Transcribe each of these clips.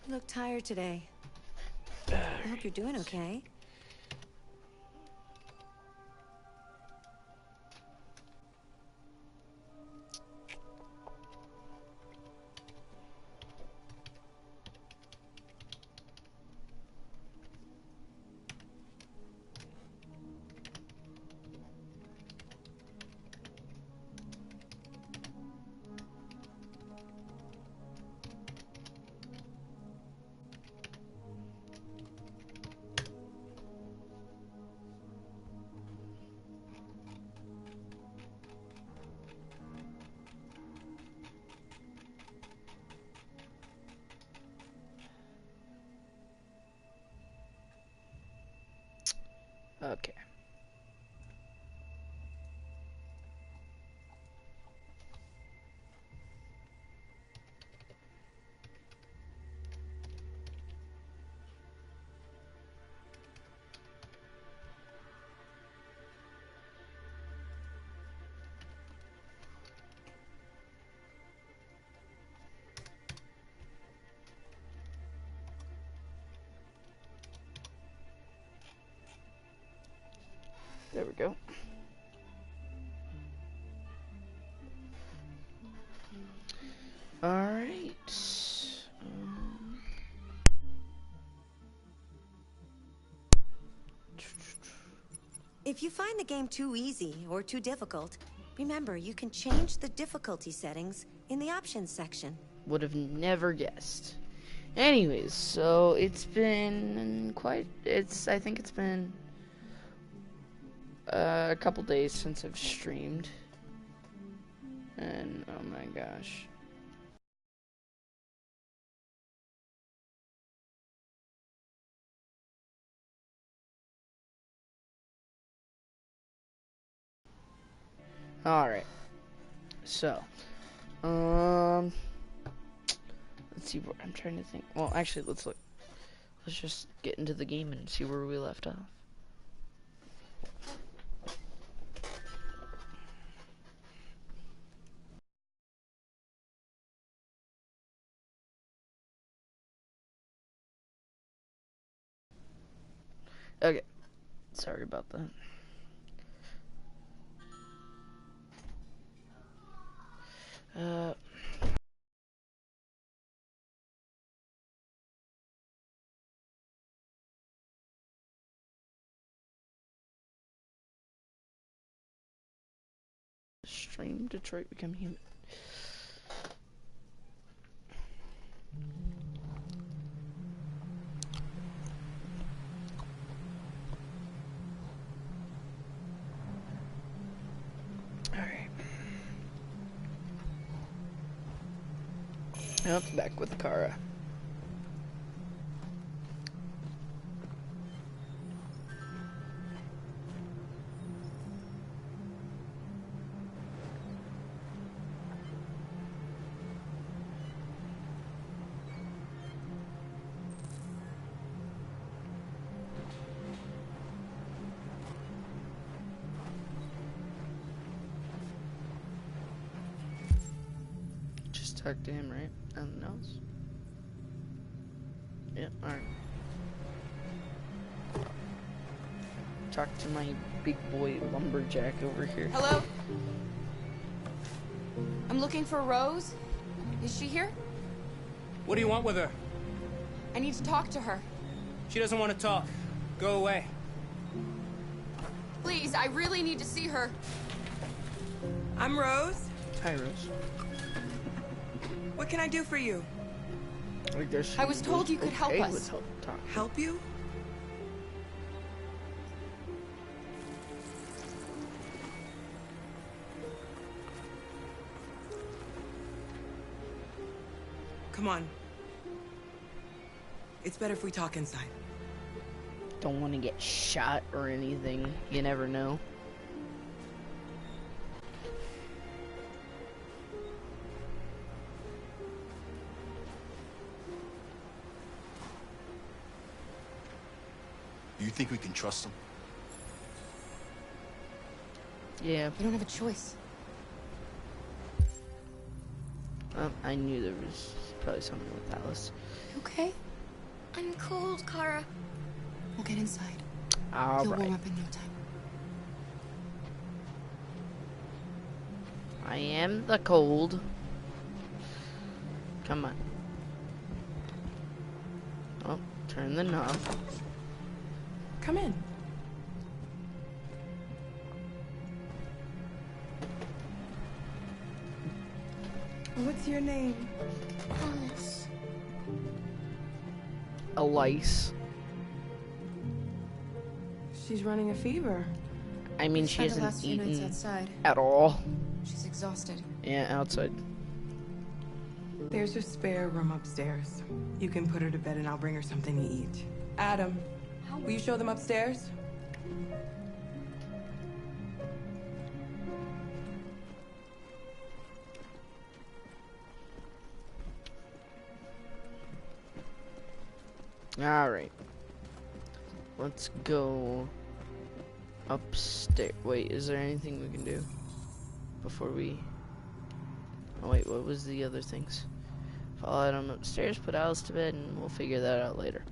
You look tired today. I hope you're doing okay. Okay. There we go. Alright. If you find the game too easy or too difficult, remember you can change the difficulty settings in the options section. Would have never guessed. Anyways, so it's been I think it's been a couple days since I've streamed. And oh my gosh. Alright. So, let's see what I'm trying to think. Well, actually, let's just get into the game and see where we left off. Okay. Sorry about that. Stream Detroit Become Human. Alright. Now it's back with Kara. Talk to him, right? Nothing else? Yeah, alright. Talk to my big boy lumberjack over here. Hello? I'm looking for Rose. Is she here? What do you want with her? I need to talk to her. She doesn't want to talk. Go away. Please, I really need to see her. I'm Rose. Hi, Rose. What can I do for you? I was told you could help us. Help you? Come on. It's better if we talk inside. Don't want to get shot or anything. You never know. Do you think we can trust him? Yeah. You don't have a choice. I knew there was probably something with Alice. Okay? I'm cold, Kara. We'll get inside. All You'll right. warm up in no time. I am the cold. Come on. Oh, turn the knob. Come in. What's your name? Alice. Alice. She's running a fever. I mean, We she spent the hasn't last few nights eaten outside. at all. She's exhausted. Yeah, outside. There's a spare room upstairs. You can put her to bed and I'll bring her something to eat. Adam, will you show them upstairs? Alright. Let's go upstairs. Wait, is there anything we can do before we... Oh wait, what was the other things? Follow Adam upstairs, put Alice to bed, and we'll figure that out later.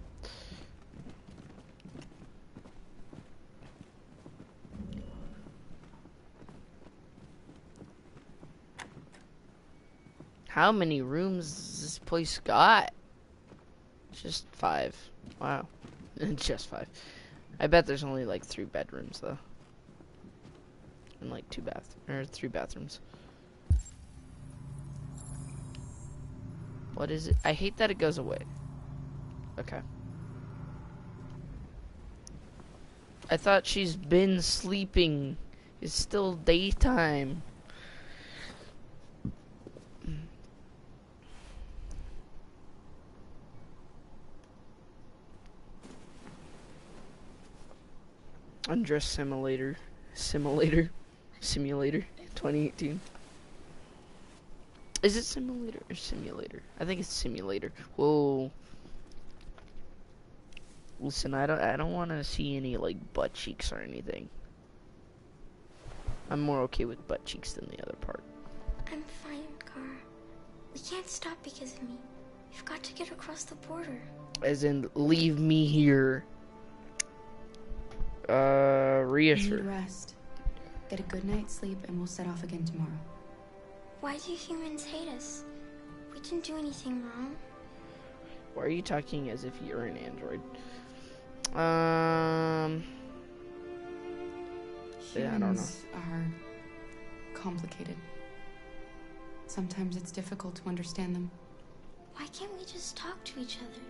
How many rooms does this place got? Just 5. Wow. Just 5. I bet there's only like 3 bedrooms though. And like 3 bathrooms. What is it? I hate that it goes away. Okay. I thought she's been sleeping. It's still daytime. Undress simulator 2018. Is it simulator or simulator? I think it's simulator. Whoa. Listen, I don't want to see any like butt cheeks or anything. I'm more okay with butt cheeks than the other part. I'm fine, Kara. We can't stop because of me. We've got to get across the border. As in, leave me here. You need Reassure. rest. Get a good night's sleep, and we'll set off again tomorrow. Why do humans hate us? We didn't do anything wrong. Why are you talking as if you're an android? Yeah, I don't know. Humans are complicated. Sometimes it's difficult to understand them. Why can't we just talk to each other?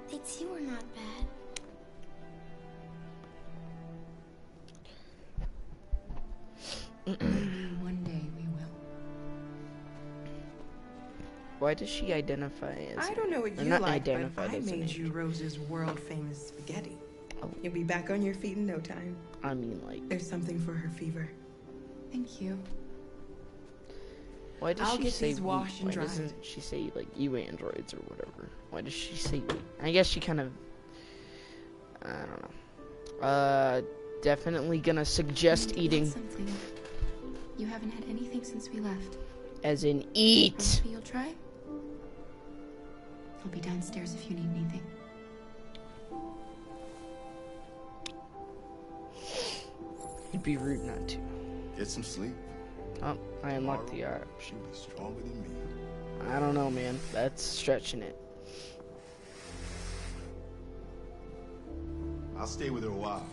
They'd see we're not bad. One day we will. Why does she identify as... I don't know what or you not like, but identified I as an made you android. Rose's world-famous spaghetti. Oh. You'll be back on your feet in no time. I mean, like... There's something for her fever. Thank you. Why does I'll she get say these we? washed and Why dried. doesn't she say, like, you androids or whatever? Why does she say we? I guess she kind of... I don't know. Definitely gonna suggest eating. Something. You haven't had anything since we left. As in, eat! Maybe you'll try? I'll be downstairs if you need anything. It'd be rude not to. Get some sleep. Oh, I unlocked the Tomorrow, she'll be stronger than me. I don't know, man. That's stretching it. I'll stay with her a while.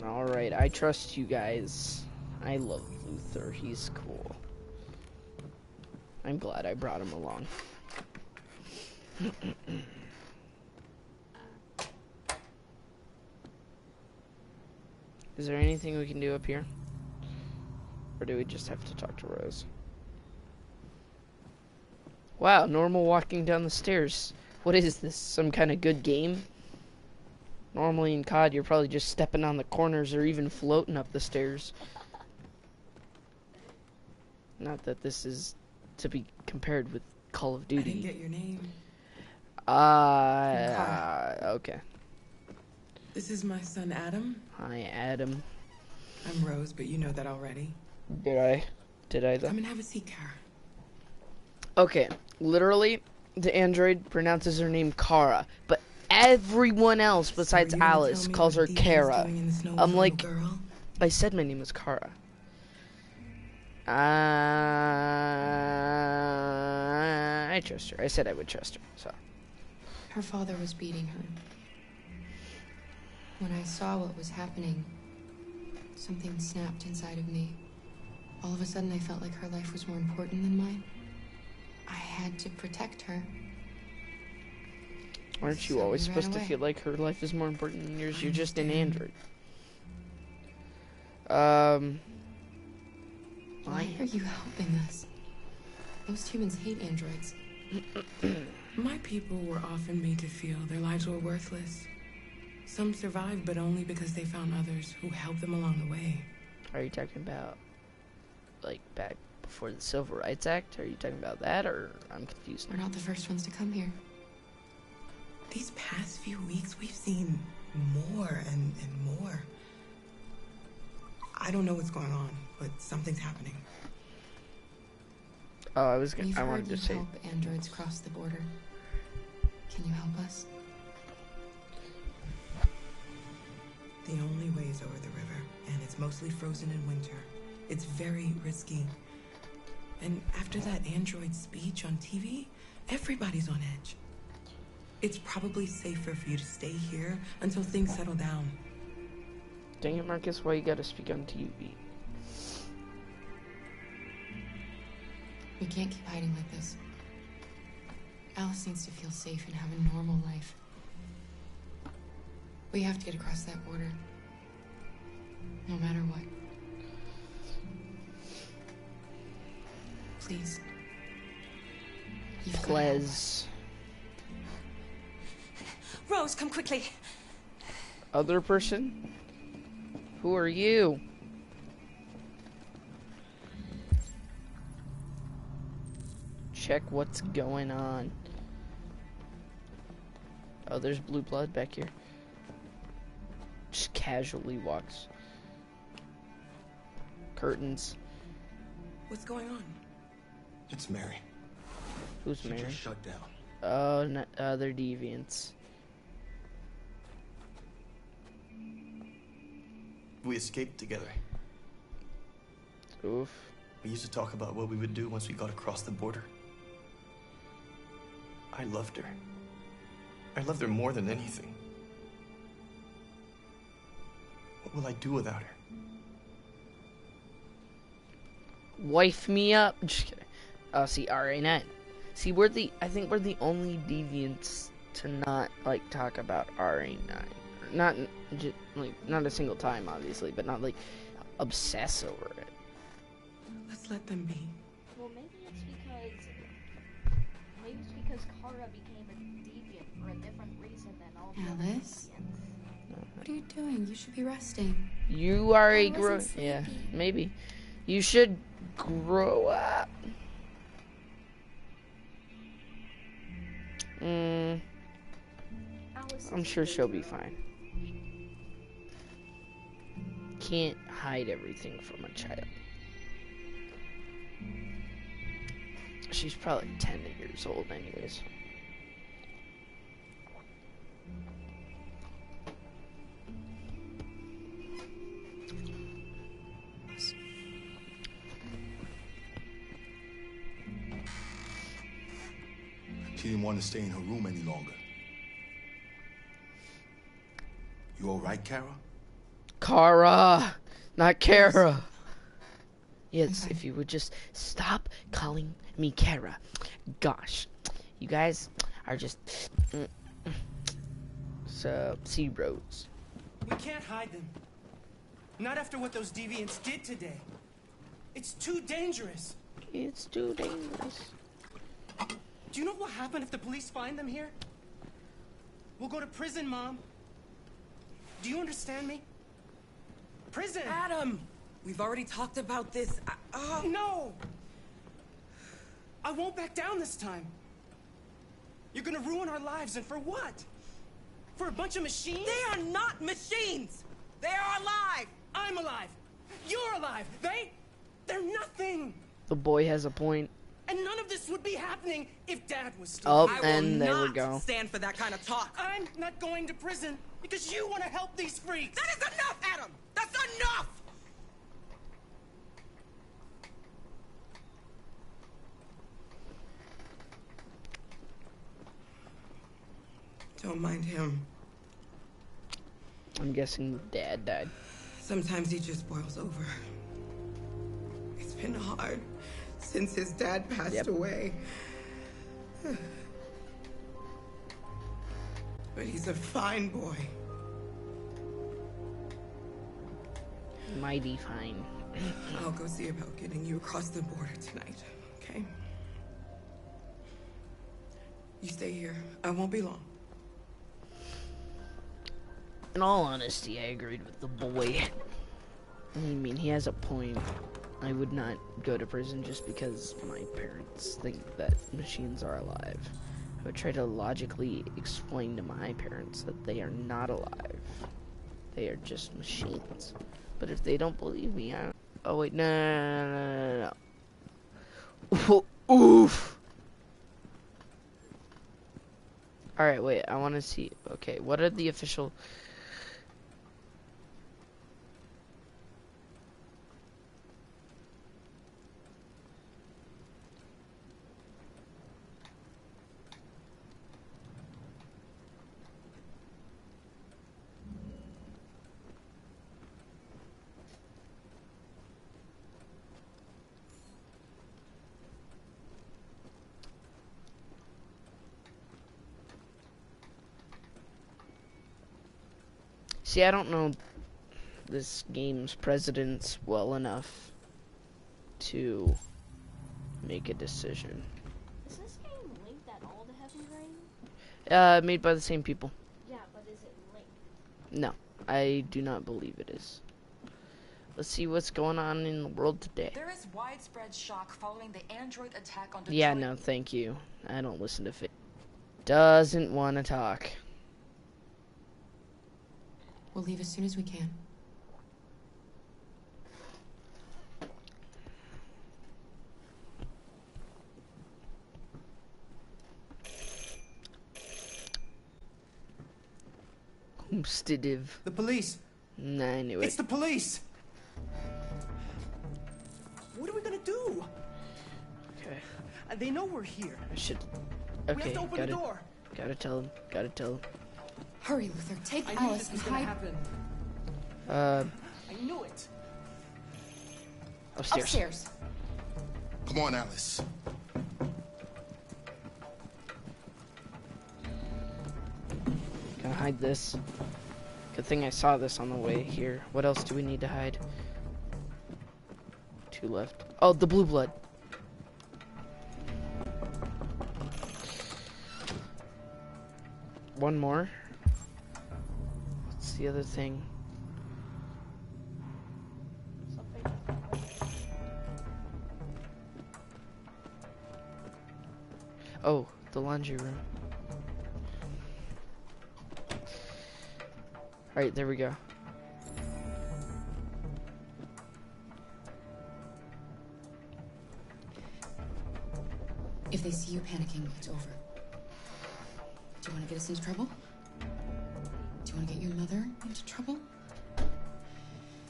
Alright, I trust you guys. I love Luther. He's cool. I'm glad I brought him along. Is there anything we can do up here? Or do we just have to talk to Rose? Wow, normal walking down the stairs. What is this? Some kind of good game? Normally in COD, you're probably just stepping on the corners or even floating up the stairs. Not that this is to be compared with Call of I didn't Duty. get your name. Okay. This is my son, Adam. Hi, Adam. I'm Rose, but you know that already. Did I? Did I though? Come and have a seat, Kara. Okay, literally, the android pronounces her name Kara, but everyone else besides So you're gonna Alice tell me calls what her Deegan's Kara. doing in the snow with I'm a like, little girl? I said my name was Kara. I trust her. I said I would trust her, so. Her father was beating her. When I saw what was happening, something snapped inside of me. All of a sudden, I felt like her life was more important than mine. I had to protect her. Aren't you So always we ran supposed to away. feel like her life is more important than yours? You're just an understand. android. Why are you helping us? Most humans hate androids. My people were often made to feel their lives were worthless. Some survived, but only because they found others who helped them along the way. Are you talking about, like, back before the Civil Rights Act? Are you talking about that, or I'm confused? We're not the first ones to come here. These past few weeks, we've seen more and more. I don't know what's going on, but something's happening. Oh, I We've wanted heard to you say, help androids cross the border. Can you help us? The only way is over the river, and it's mostly frozen in winter. It's very risky. And after that android speech on TV, everybody's on edge. It's probably safer for you to stay here until things settle down. dang it, Marcus, why you gotta speak on TV? We can't keep hiding like this. Alice needs to feel safe and have a normal life. We have to get across that border. No matter what. Please. You've gotta help us. Les. Rose, come quickly. Other person? Who are you? Check what's going on. Oh, there's blue blood back here. Just casually walks. Curtains. What's going on? It's Mary. Who's She Mary? just shut down. Oh, no, they're deviants. We escaped together. Oof. We used to talk about what we would do once we got across the border. I loved her. I loved her more than anything. What will I do without her? Wife me up. Just kidding. Oh, see, RA9. See, I think we're the only deviants to not, like, talk about RA9. Not, not a single time, obviously, but not, like, obsess over it. Let's let them be. Well, maybe it's because Kara became a deviant for a different reason than all the other Alice? deviants. What are you doing? You should be resting. You are a I grow. wasn't Yeah, sleepy. maybe. You should grow up. Alice I'm is sure she'll be 8-year-old. fine. Can't hide everything from a child. She's probably 10 years old anyways. She didn't want to stay in her room any longer. You all right, Kara? Kara, not Kara. Yes, if you would just stop calling me Kara. Gosh, you guys are just so zeros. We can't hide them. Not after what those deviants did today. It's too dangerous. It's too dangerous. Do you know what will happen if the police find them here? We'll go to prison, Mom. Do you understand me? Prison! Adam! We've already talked about this. No! I won't back down this time. You're gonna ruin our lives, and for what? For a bunch of machines? They are not machines! They are alive! I'm alive! You're alive! They're nothing. The boy has a point. And none of this would be happening if Dad was still Oh, here. and there we go. Stand for that kind of talk. I'm not going to prison because you want to help these freaks. That is enough, Adam. That's enough. Don't mind him. I'm guessing the dad died. Sometimes he just boils over. It's been hard since his dad passed away. But he's a fine boy. Mighty fine. I'll go see about getting you across the border tonight, okay? You stay here. I won't be long. In all honesty, I agreed with the boy. I mean, he has a point. I would not go to prison just because my parents think that machines are alive. I would try to logically explain to my parents that they are not alive. They are just machines. But if they don't believe me, I... Oh, wait, no. Oof! Alright, wait, I want to see... Okay, what are the official... See, I don't know this game's precedents well enough to make a decision. Is this game linked at all to Heaven Rain? Made by the same people. Yeah, but is it linked? No, I do not believe it is. Let's see what's going on in the world today. There is widespread shock following the android attack on Detroit. Yeah, no, thank you. I don't listen to Fit. Doesn't want to talk. We'll leave as soon as we can. Homesteadive. The police. Nah, I knew it. It's the police. What are we gonna do? Okay. They know we're here. I should. We have Okay, to open the door. gotta tell him. Gotta tell him. Hurry, Luther. Take I knew Alice this and was gonna hide. happen. Uh, I knew it. upstairs. Upstairs. Come on, Alice. Gonna hide this. Good thing I saw this on the way here. What else do we need to hide? 2 left. Oh, the blue blood. One more. What's the other thing? Oh, the laundry room. Alright, there we go. If they see you panicking, it's over. Do you want to get us into trouble? Do you want to get your mother into trouble?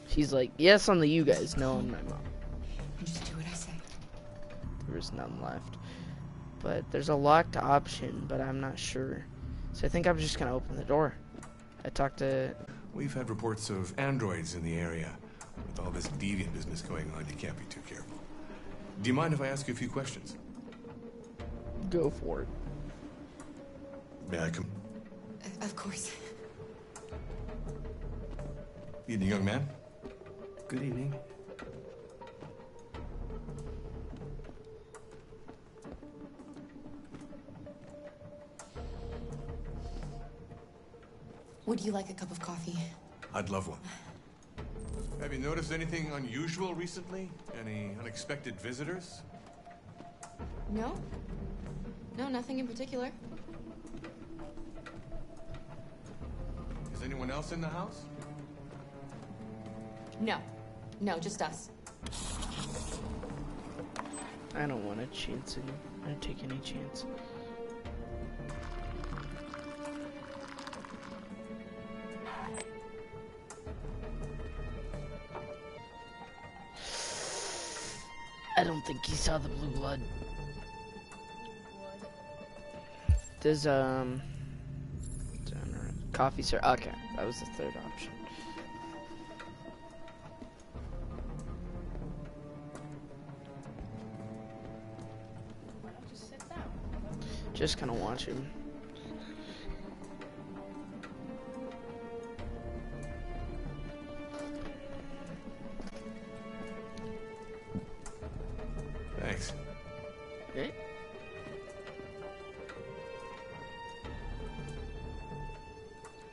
She's like, yes, on the you guys, no on my mom. And just do what I say. There is none left. But there's a locked option, but I'm not sure. So I think I'm just gonna open the door. I talked to... We've had reports of androids in the area. With all this deviant business going on, you can't be too careful. Do you mind if I ask you a few questions? Go for it. May I come? Of course. Evening, young man. Good evening. Would you like a cup of coffee? I'd love one. Have you noticed anything unusual recently? Any unexpected visitors? No. No, nothing in particular. Is anyone else in the house? No. No, just us. I don't want to chance it. I don't take any chance. I don't think he saw the blue blood. Does coffee, sir? Okay, that was the third option. Just kind of watch him. Thanks. Okay.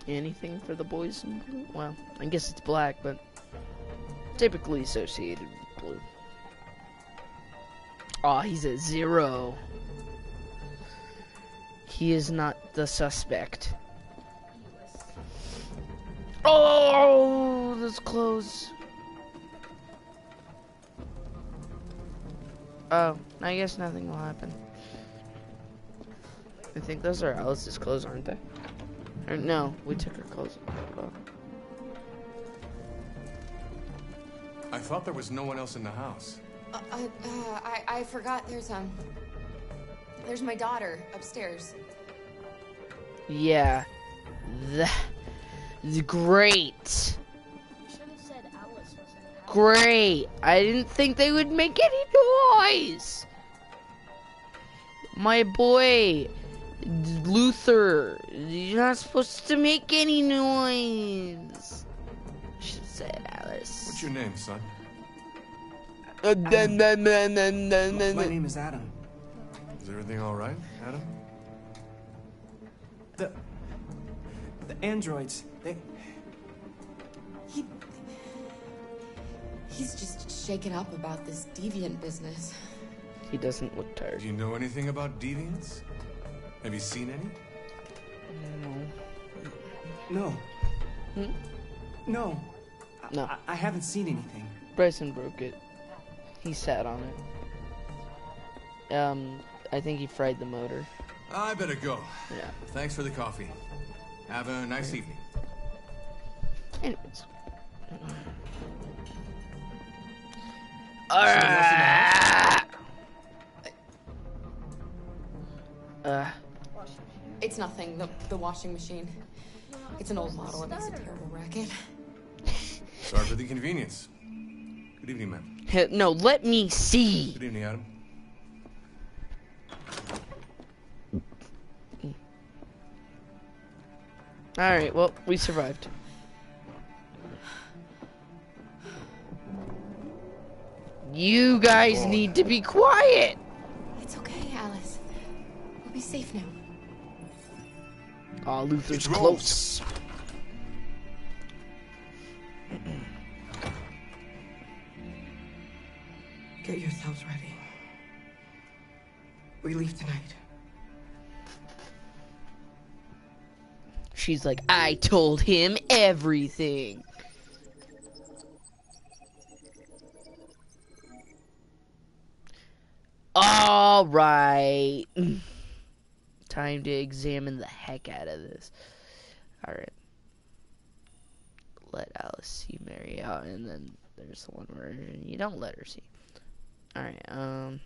Anything for the boys in blue? Well, I guess it's black, but typically associated with blue. Aw, he's at 0. He is not the suspect. Oh, that's close. Oh, I guess nothing will happen. I think those are Alice's clothes, aren't they? Or no, we took her clothes. Oh. I thought there was no one else in the house. I forgot there's my daughter upstairs. Yeah. Great. You should have said Alice was in the house. Great. I didn't think they would make any noise. My boy, Luther, you're not supposed to make any noise. Should have said Alice. What's your name, son? My name is Adam. Is everything all right, Adam? The androids, He's just shaken up about this deviant business. He doesn't look tired. Do you know anything about deviants? Have you seen any? No. Hmm? No. No. I haven't seen anything. Bryson broke it. He sat on it. I think he fried the motor. I better go. Yeah. Thanks for the coffee. Have a nice evening. Anyways. It's nothing, the washing machine. It's an old model, it makes a terrible racket. Sorry for the inconvenience. Good evening, ma'am. No, let me see. Good evening, Adam. Alright, well, we survived. You guys need to be quiet. It's okay, Alice. We'll be safe now. Aw, Luther's close. Get yourselves ready. We leave tonight. She's like, I told him everything. All right. Time to examine the heck out of this. All right. Let Alice see Mary out, and then there's the one where you don't let her see. All right.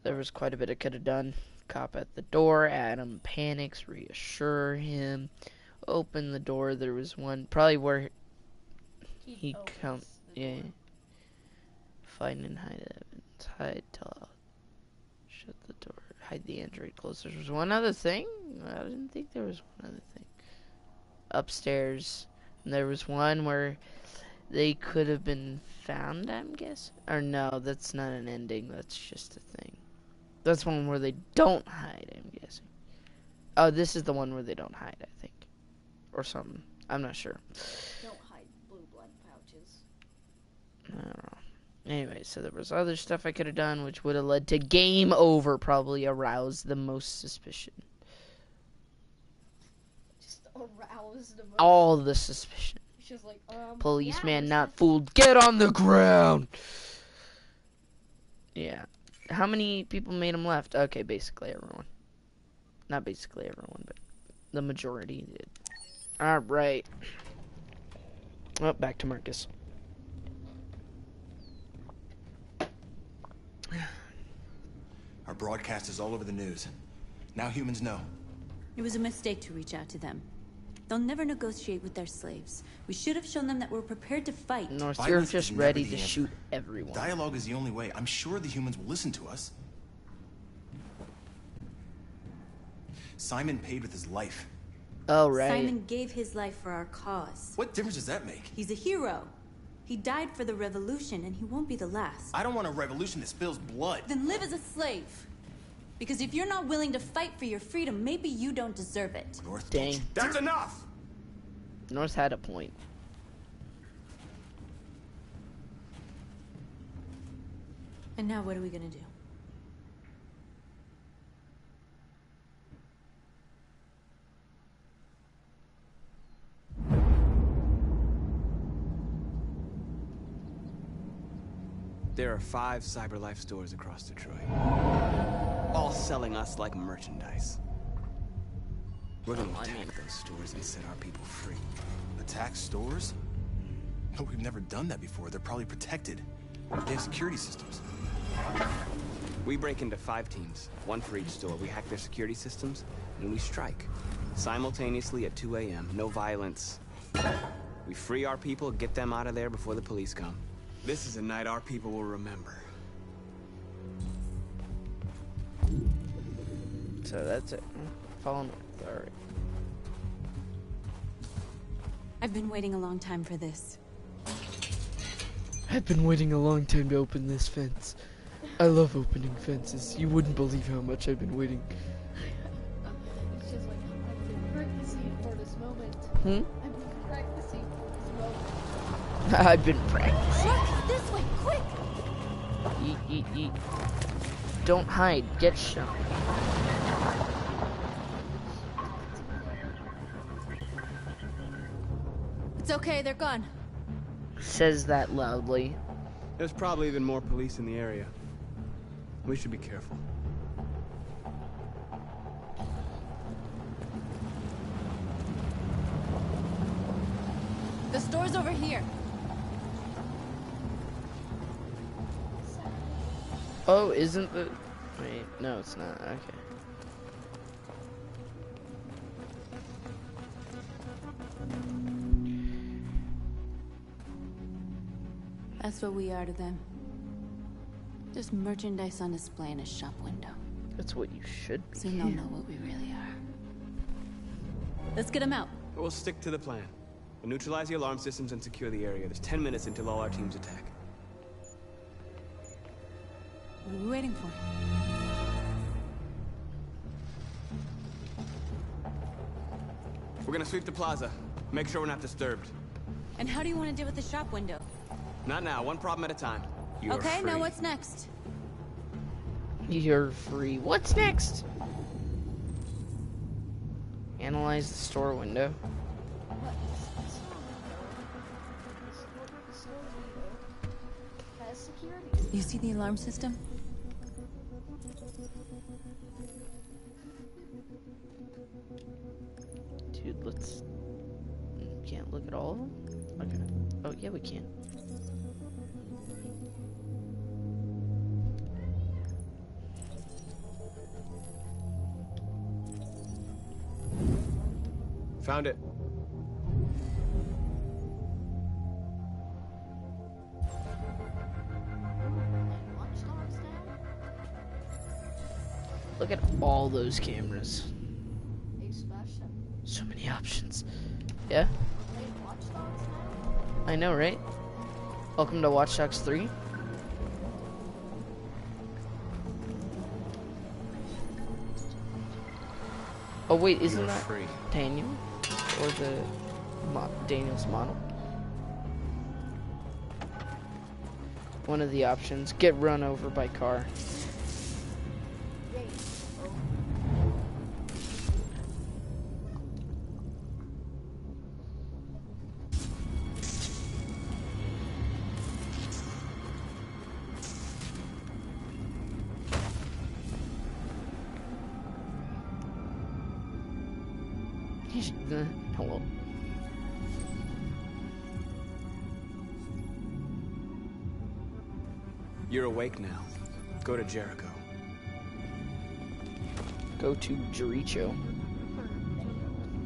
There was quite a bit I could have done. Cop at the door. Adam panics. Reassure him. Open the door. There was one probably where he come. Yeah. Find and hide evidence. Hide. Tell. Shut the door. Hide the android close. There was one other thing. I didn't think there was one other thing. Upstairs. And there was one where they could have been found, I'm guessing. Or no, that's not an ending. That's just a thing. That's one where they don't hide, I'm guessing. Oh, this is the one where they don't hide, I think. Or something. I'm not sure. Don't hide blue blood pouches. I don't know. Anyway, so there was other stuff I could have done, which would have led to game over, probably aroused the most suspicion. aroused the most. all the suspicion. She's like, Policeman yeah, not fooled. Get on the ground. Yeah. How many people made him left? Okay, basically everyone. Not basically everyone, but the majority did. Alright. Oh, back to Marcus. Our broadcast is all over the news. Now humans know. It was a mistake to reach out to them. They'll never negotiate with their slaves. We should have shown them that we're prepared to fight. North, you're Violence just is ready never to the answer. shoot everyone. Dialogue is the only way. I'm sure the humans will listen to us. Simon paid with his life. Oh, right. Simon gave his life for our cause. What difference does that make? He's a hero. He died for the revolution, and he won't be the last. I don't want a revolution that spills blood. Then live as a slave. Because if you're not willing to fight for your freedom, maybe you don't deserve it. North, Dang. That's enough! North had a point. And now what are we gonna do? There are 5 CyberLife stores across Detroit, all selling us like merchandise. We're gonna attack those stores and set our people free. Attack stores? No, we've never done that before. They're probably protected. They have security systems. We break into 5 teams, 1 for each store. We hack their security systems, and we strike. Simultaneously at 2 a.m., no violence. We free our people, get them out of there before the police come. This is a night our people will remember. So that's it. Follow North. Alright. I've been waiting a long time for this. I've been waiting a long time to open this fence. I love opening fences. You wouldn't believe how much I've been waiting. It's just like, I've been practicing for this moment. I've been practicing for this moment. I've been practicing. Look, this way, quick! Yeet, yeet, yeet. Don't hide. Get shot. It's okay, they're gone. Says that loudly. There's probably even more police in the area. We should be careful. The store's over here. Oh, isn't the... Wait, no, it's not. Okay. That's what we are to them. Just merchandise on display in a shop window. That's what you should be. Soon they'll know what we really are. Let's get them out. We'll stick to the plan. We'll neutralize the alarm systems and secure the area. There's 10 minutes until all our teams attack. What are we waiting for? We're gonna sweep the plaza. Make sure we're not disturbed. And how do you want to deal with the shop window? Not now, one problem at a time. You're Okay, free. now what's next? You're free. What's next? Analyze the store window. You see the alarm system? Dude, let's... Can't look at all of them? Okay. Oh, yeah, we can. Found it. Look at all those cameras. So many options. Yeah? I know, right? Welcome to Watch Dogs 3. Oh wait, isn't that free. Daniel? Or the Daniel's model? One of the options. Get run over by car. Hello. You're awake now. Go to Jericho. Go to Jericho.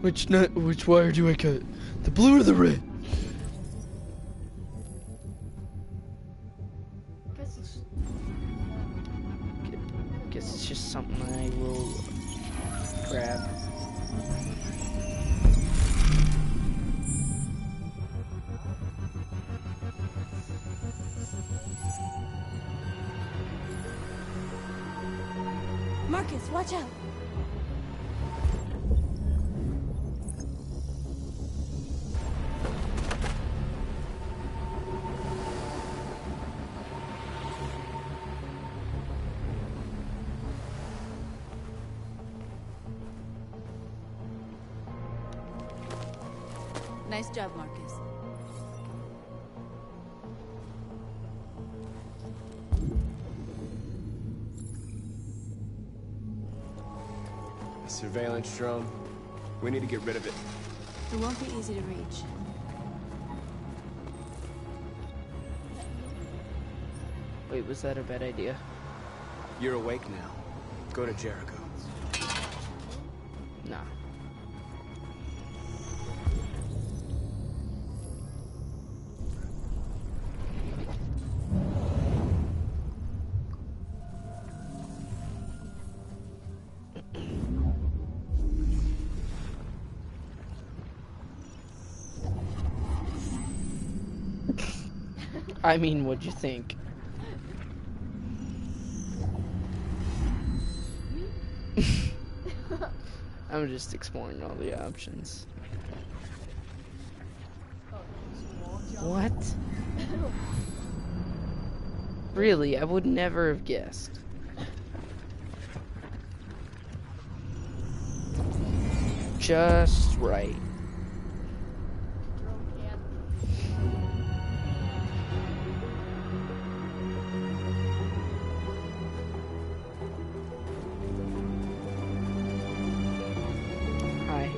Which wire do I cut? The blue or the red? Guess it's just something I will grab. Marcus, watch out! Nice job, Marcus. A surveillance drone. We need to get rid of it. It won't be easy to reach. Wait, was that a bad idea? You're awake now. Go to Jericho. Nah. I mean, what'd you think? I'm just exploring all the options. What? Really, I would never have guessed. Just right. Hi.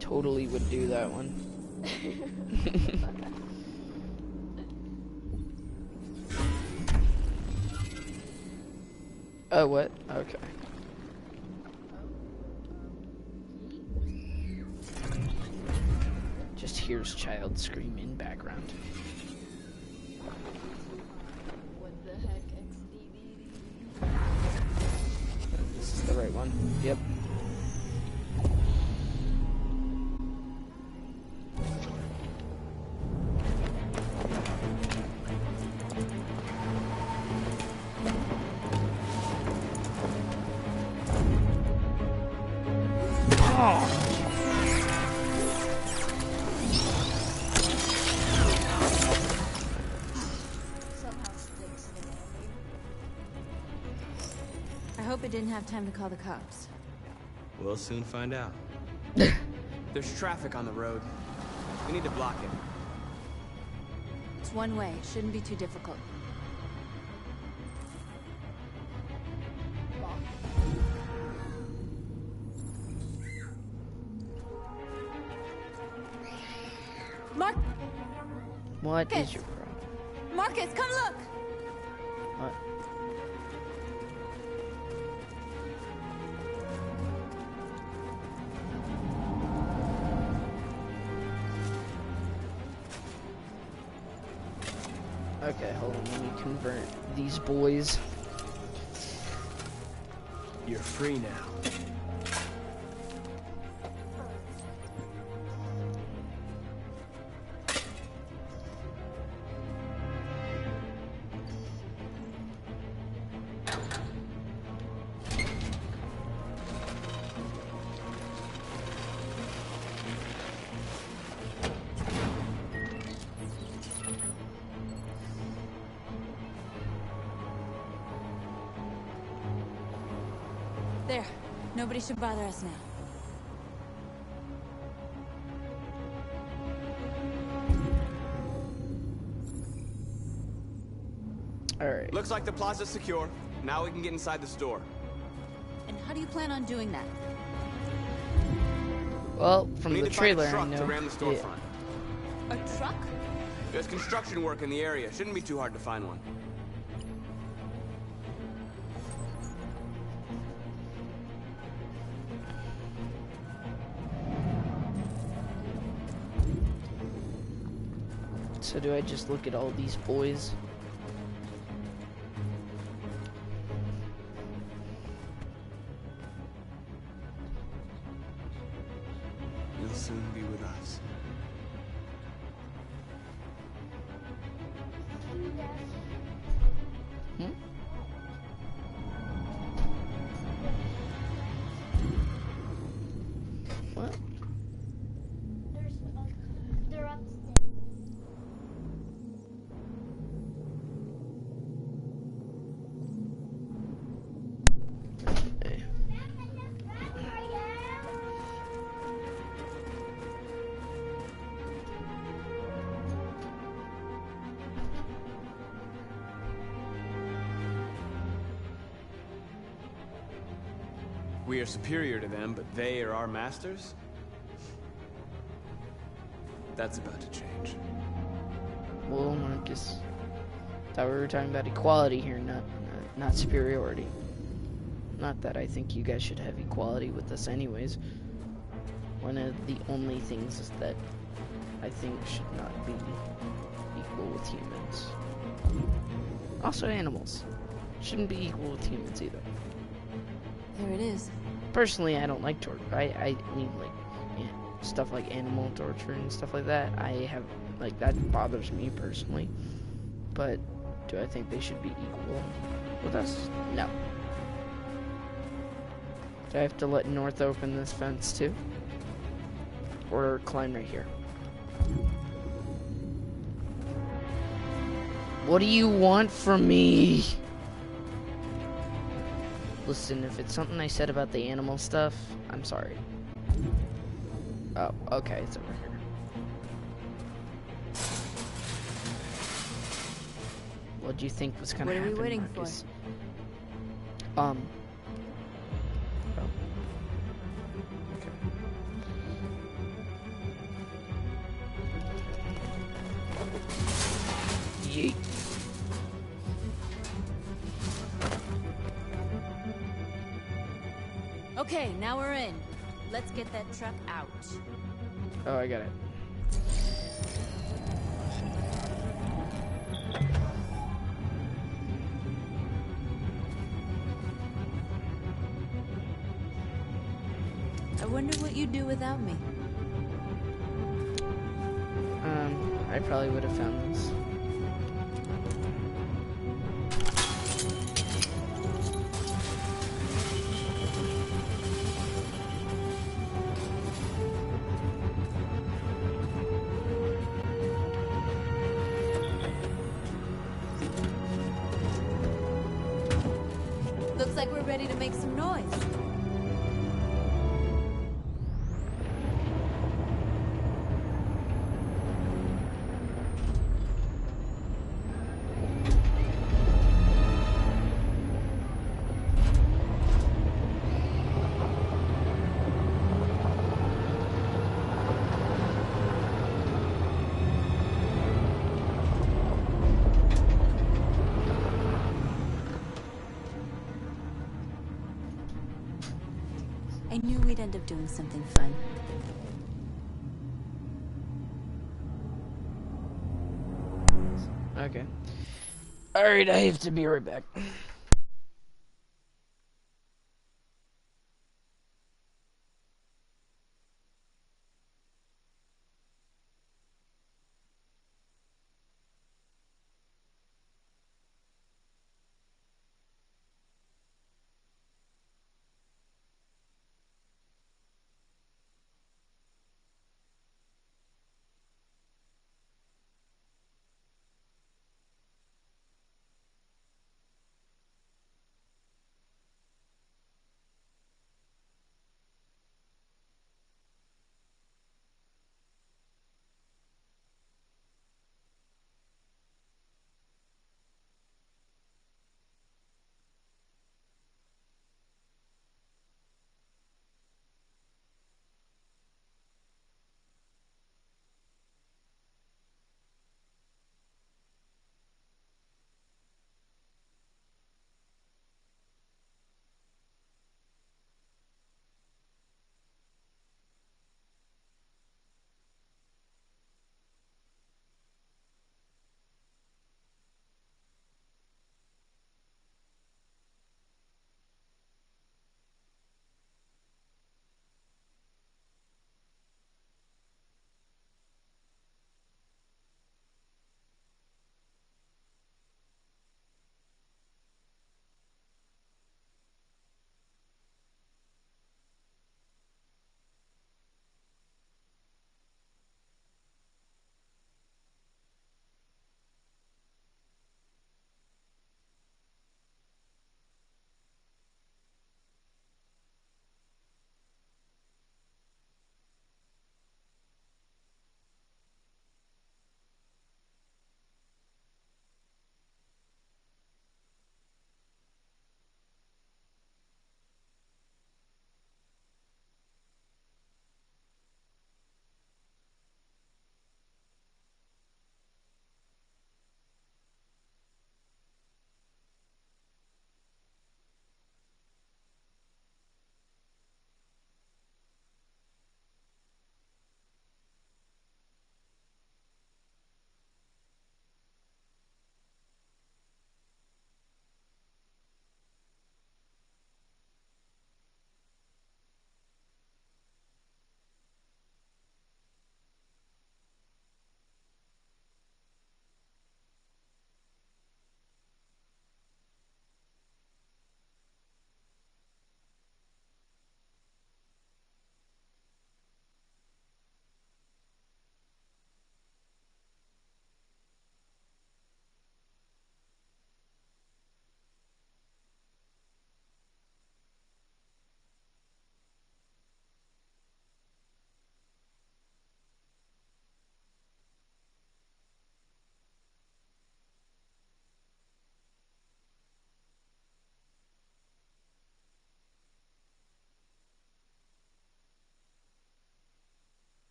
Totally would do that one. Oh, what? Okay. Just hears child scream in background. What the heck, XDD? This is the right one. Yep. I hope it didn't have time to call the cops. We'll soon find out. There's traffic on the road. We need to block it. It's one way. Shouldn't be too difficult. What is your problem? Marcus, come look! What? Okay, hold on, let me convert these boys. You're free now. There. Nobody should bother us now. Alright. Looks like the plaza's secure. Now we can get inside the store. And how do you plan on doing that? Well, from We the need to find trailer, a I truck know. to ram the storefront. A truck? There's construction work in the area. Shouldn't be too hard to find one. So do I just look at all these boys? You'll soon be with us. Hmm? What? They're upstairs. Hey. We are superior to them, but they are our masters? That's about to change. Well, Marcus, thought we were talking about equality here, not superiority. Not that I think you guys should have equality with us anyways. One of the only things that I think should not be equal with humans. Also animals. Shouldn't be equal with humans either. There it is. Personally, I don't like torture. I mean, like, stuff like animal torture and stuff like that. I have, like, that bothers me personally. But do I think they should be equal with us? No. Do I have to let North open this fence too? Or climb right here? What do you want from me? Listen, if it's something I said about the animal stuff, I'm sorry. Oh, okay, it's over here. What do you think was gonna happen? What are we waiting Marcus? for? Oh. Okay. Yeet. Okay, now we're in. Let's get that truck out. Oh, I got it. I wonder what you'd do without me. I probably would have found this. Looks like we're ready to make some noise. I knew we'd end up doing something fun. Okay. Alright, I have to be right back.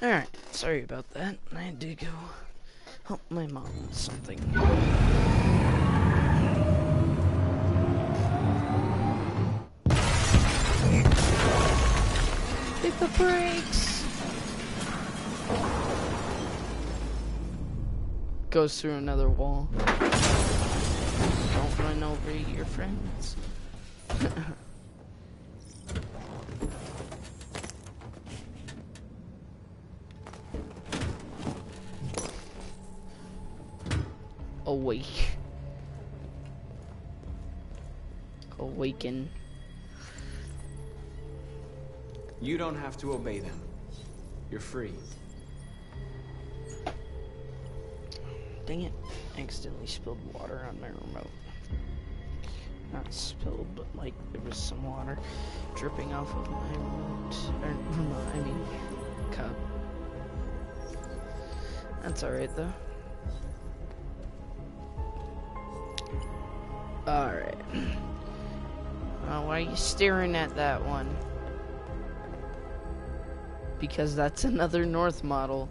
Alright, sorry about that. I had to go help my mom with something. Hit the brakes! Goes through another wall. Don't run over your friends. Awake. Awaken. You don't have to obey them. You're free. Dang it. I accidentally spilled water on my remote. Not spilled, but like there was some water dripping off of my remote. I mean, cup. That's alright though. Alright. Why are you staring at that one? Because that's another North model.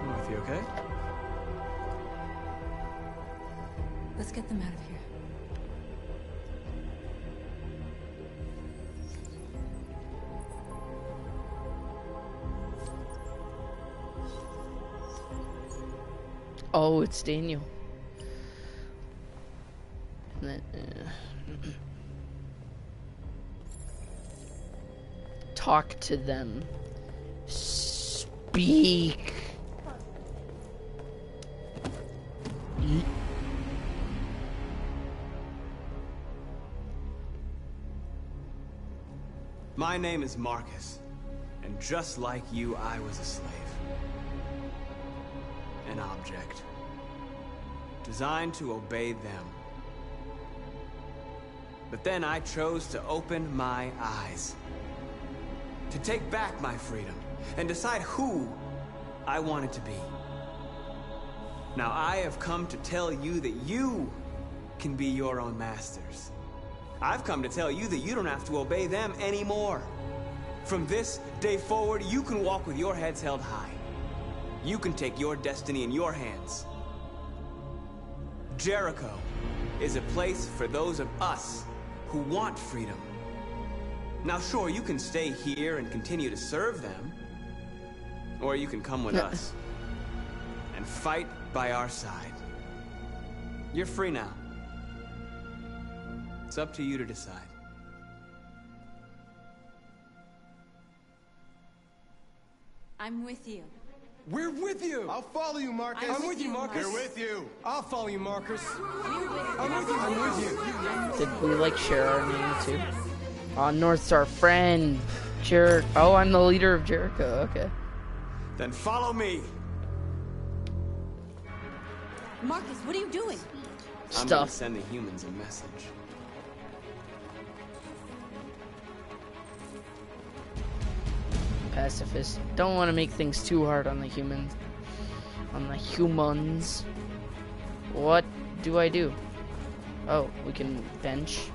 North, you okay? Let's get them out of here. Oh, it's Daniel. And then, talk to them. Speak. My name is Marcus, and just like you, I was a slave. An object. Designed to obey them. But then I chose to open my eyes. To take back my freedom, and decide who I wanted to be. Now I have come to tell you that you can be your own masters. I've come to tell you that you don't have to obey them anymore. From this day forward, you can walk with your heads held high. You can take your destiny in your hands. Jericho is a place for those of us who want freedom. Now sure, you can stay here and continue to serve them, or you can come with us and fight by our side. You're free now. It's up to you to decide. I'm with you. We're with you! I'll follow you, Marcus. I'm with you, Marcus. We're with you. I'll follow you, Marcus. I'm with you. I'm with you. Did we like share our name too? North's our friend. Oh, I'm the leader of Jericho. Okay. Then follow me. Marcus, what are you doing? I'm gonna send the humans a message. Pacifist. Don't want to make things too hard on the humans. What do I do? Oh, we can bench.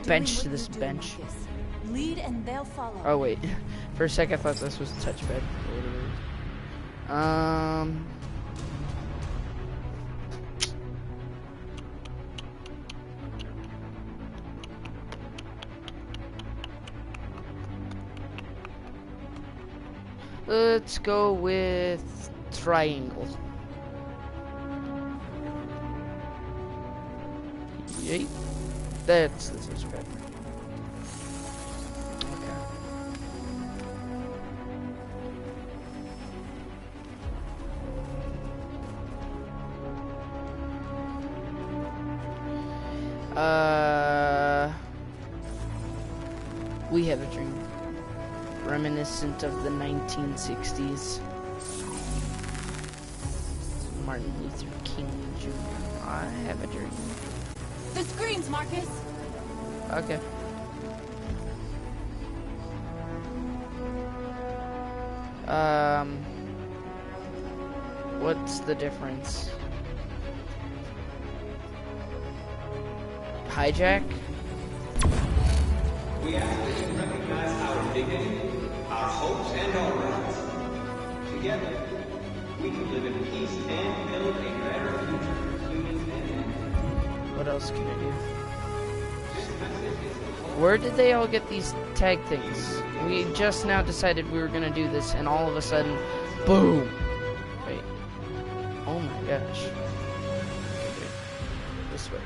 Bench to this bench. Lead and they'll follow. Oh wait, for a sec I thought this was touchpad. Let's go with triangle. Yay. This is good. We have a dream. Reminiscent of the 1960s. Martin Luther King Jr. I have a dream. The screams, Marcus! Okay. What's the difference? Hijack? We ask that you recognize our dignity, our hopes, and our rights. Together, we can live in peace and build a better future for humans and animals. What else can I do? Where did they all get these tag things? We just now decided we were gonna do this, and all of a sudden, boom! Wait. Oh my gosh. Okay, wait. This way.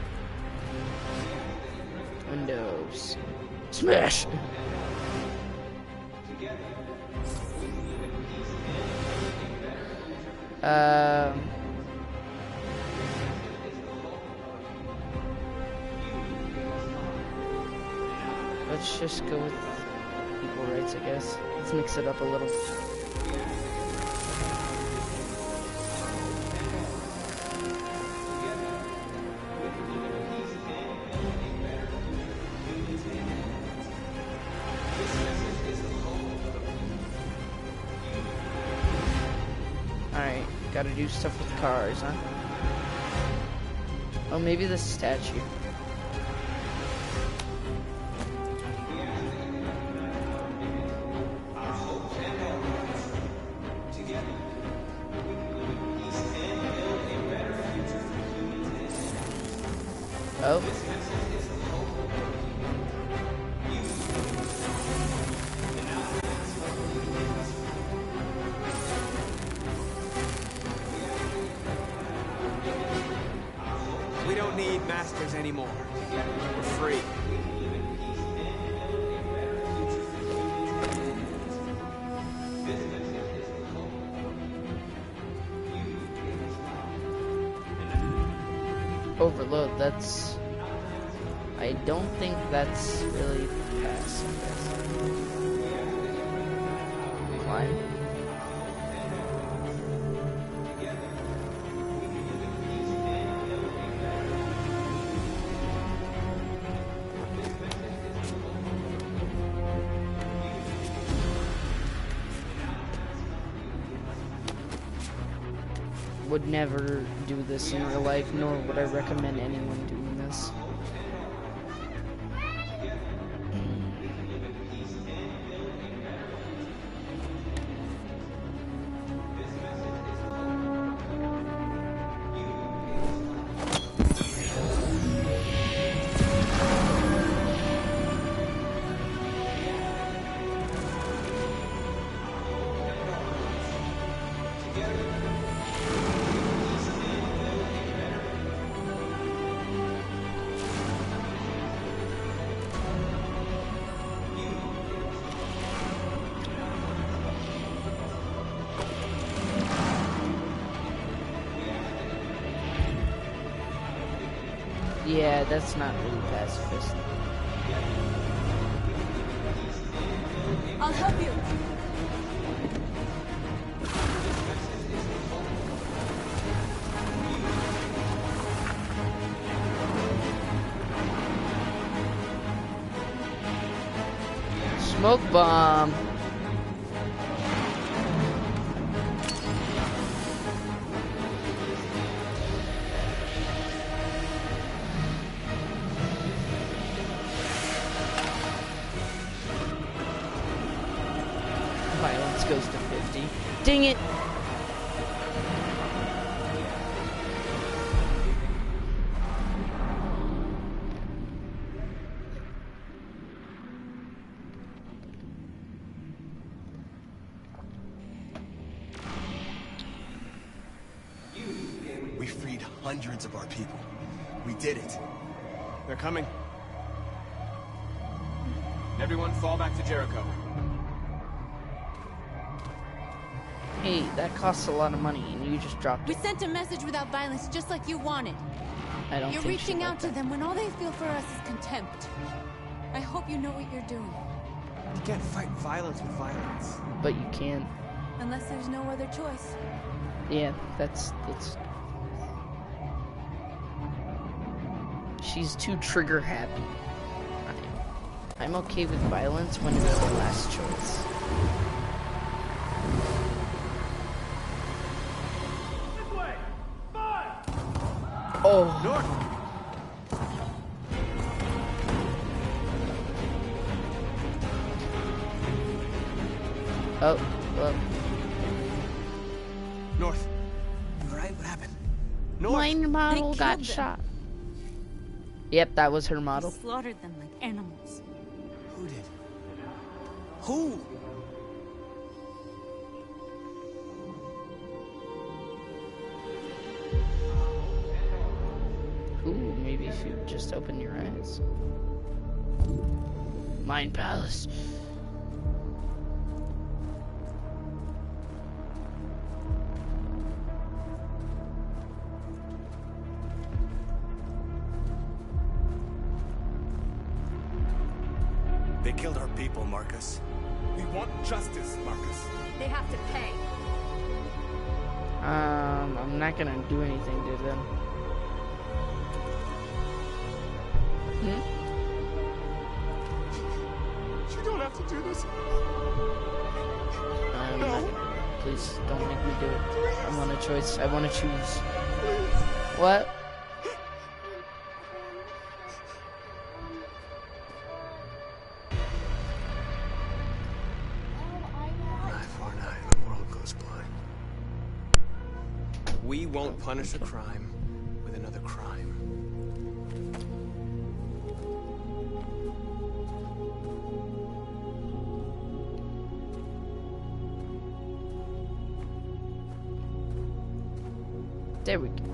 Windows. Smash! Let's just go with equal rights, I guess. Let's mix it up a little. Alright, gotta do stuff with cars, huh? Oh, maybe the statue. Oh. We don't need masters anymore. We're free. Overload, that's... I don't think that's really pass, I guess. Climb. Would never do this in real life, nor would I recommend anyone doing this. Yeah, that's not really pacifist. I'll help you. Smoke bomb. Violence goes to 50. Dang it! We freed hundreds of our people. We did it. They're coming. Everyone fall back to Jericho. Hey, that costs a lot of money, and you just dropped We it. sent a message without violence, just like you wanted. I don't You're think she reaching liked out to that. them when all they feel for us is contempt. I hope you know what you're doing. You can't fight violence with violence. But you can. Unless there's no other choice. Yeah, that's... She's too trigger happy. I'm okay with violence when it's the last choice. Oh. North. Oh, well. North. You alright? What happened? North. Mine model got them. shot. Yep, that was her They model. slaughtered them like animals. Who did? Who? Ooh, maybe if you just open your eyes. Mind Palace. They killed our people, Marcus. We want justice, Marcus. They have to pay. I'm not gonna do anything to them. You don't have to do this. No. Please don't make me do it. I want a choice. I want to choose. What? The world goes blind. We won't punish a crime with another crime. There we go.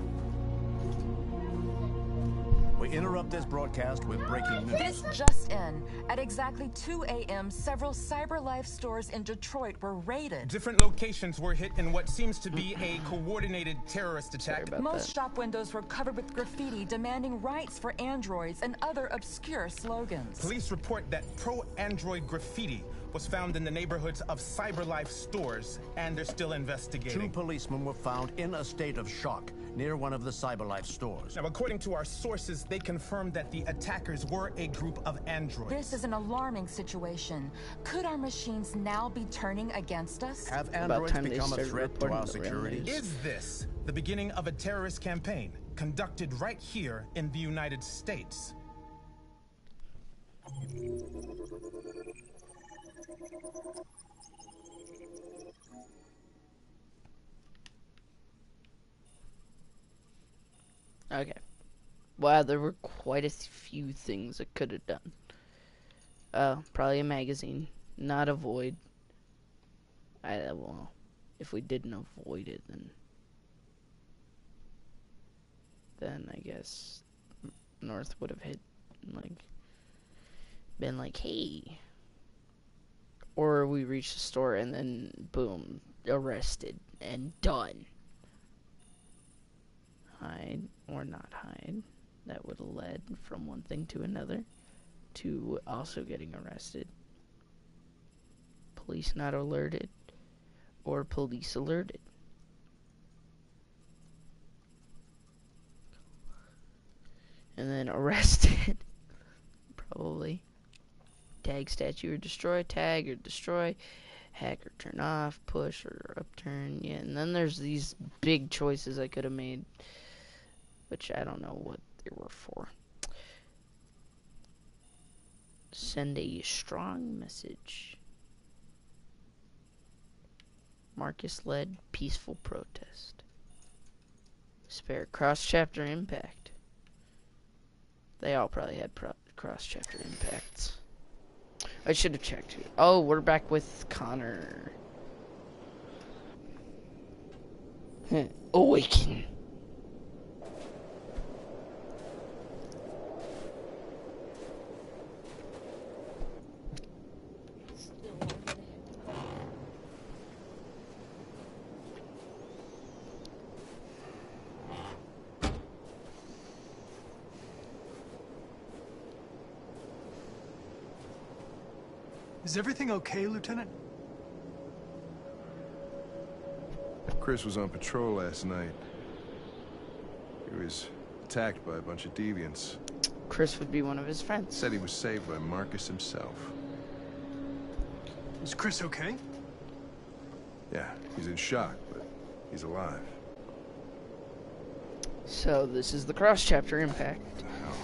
We interrupt this broadcast with breaking news. This just in. At exactly 2 a.m., several CyberLife stores in Detroit were raided. Different locations were hit in what seems to be a coordinated terrorist attack. Most shop windows were covered with graffiti demanding rights for androids and other obscure slogans. Police report that pro-android graffiti was found in the neighborhoods of CyberLife stores, and they're still investigating. 2 policemen were found in a state of shock near one of the CyberLife stores. Now, according to our sources, they confirmed that the attackers were a group of androids. This is an alarming situation. Could our machines now be turning against us? Have androids become a threat to our security? Is this the beginning of a terrorist campaign conducted right here in the United States? Okay. Wow, there were quite a few things I could have done. Probably a magazine, not avoid. Well, if we didn't avoid it, then I guess North would have been like, hey. Or we reached the store and then boom, arrested and done. Hide or not hide. That would have led from one thing to another, to also getting arrested. Police not alerted, or police alerted. And then arrested. Probably. Tag statue or destroy, tag or destroy, hack or turn off, push or upturn. Yeah, and then there's these big choices I could have made, which I don't know what they were for. Send a strong message. Marcus-led peaceful protest. Spare cross-chapter impact. They all probably had cross-chapter impacts. I should have checked it. Oh, we're back with Connor. Awaken. Is everything okay, Lieutenant? Chris was on patrol last night. He was attacked by a bunch of deviants. Chris would be one of his friends. Said he was saved by Marcus himself. Is Chris okay? Yeah, he's in shock, but he's alive. So this is the cross-chapter impact. What the hell?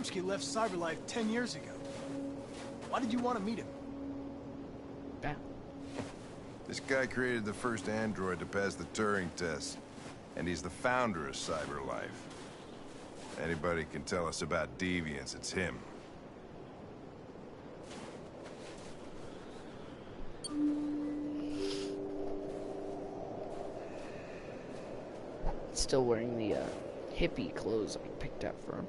Kamsky left CyberLife 10 years ago. Why did you want to meet him? This guy created the first android to pass the Turing test, and he's the founder of CyberLife. Anybody can tell us about deviants, it's him. Still wearing the hippie clothes I picked up for him.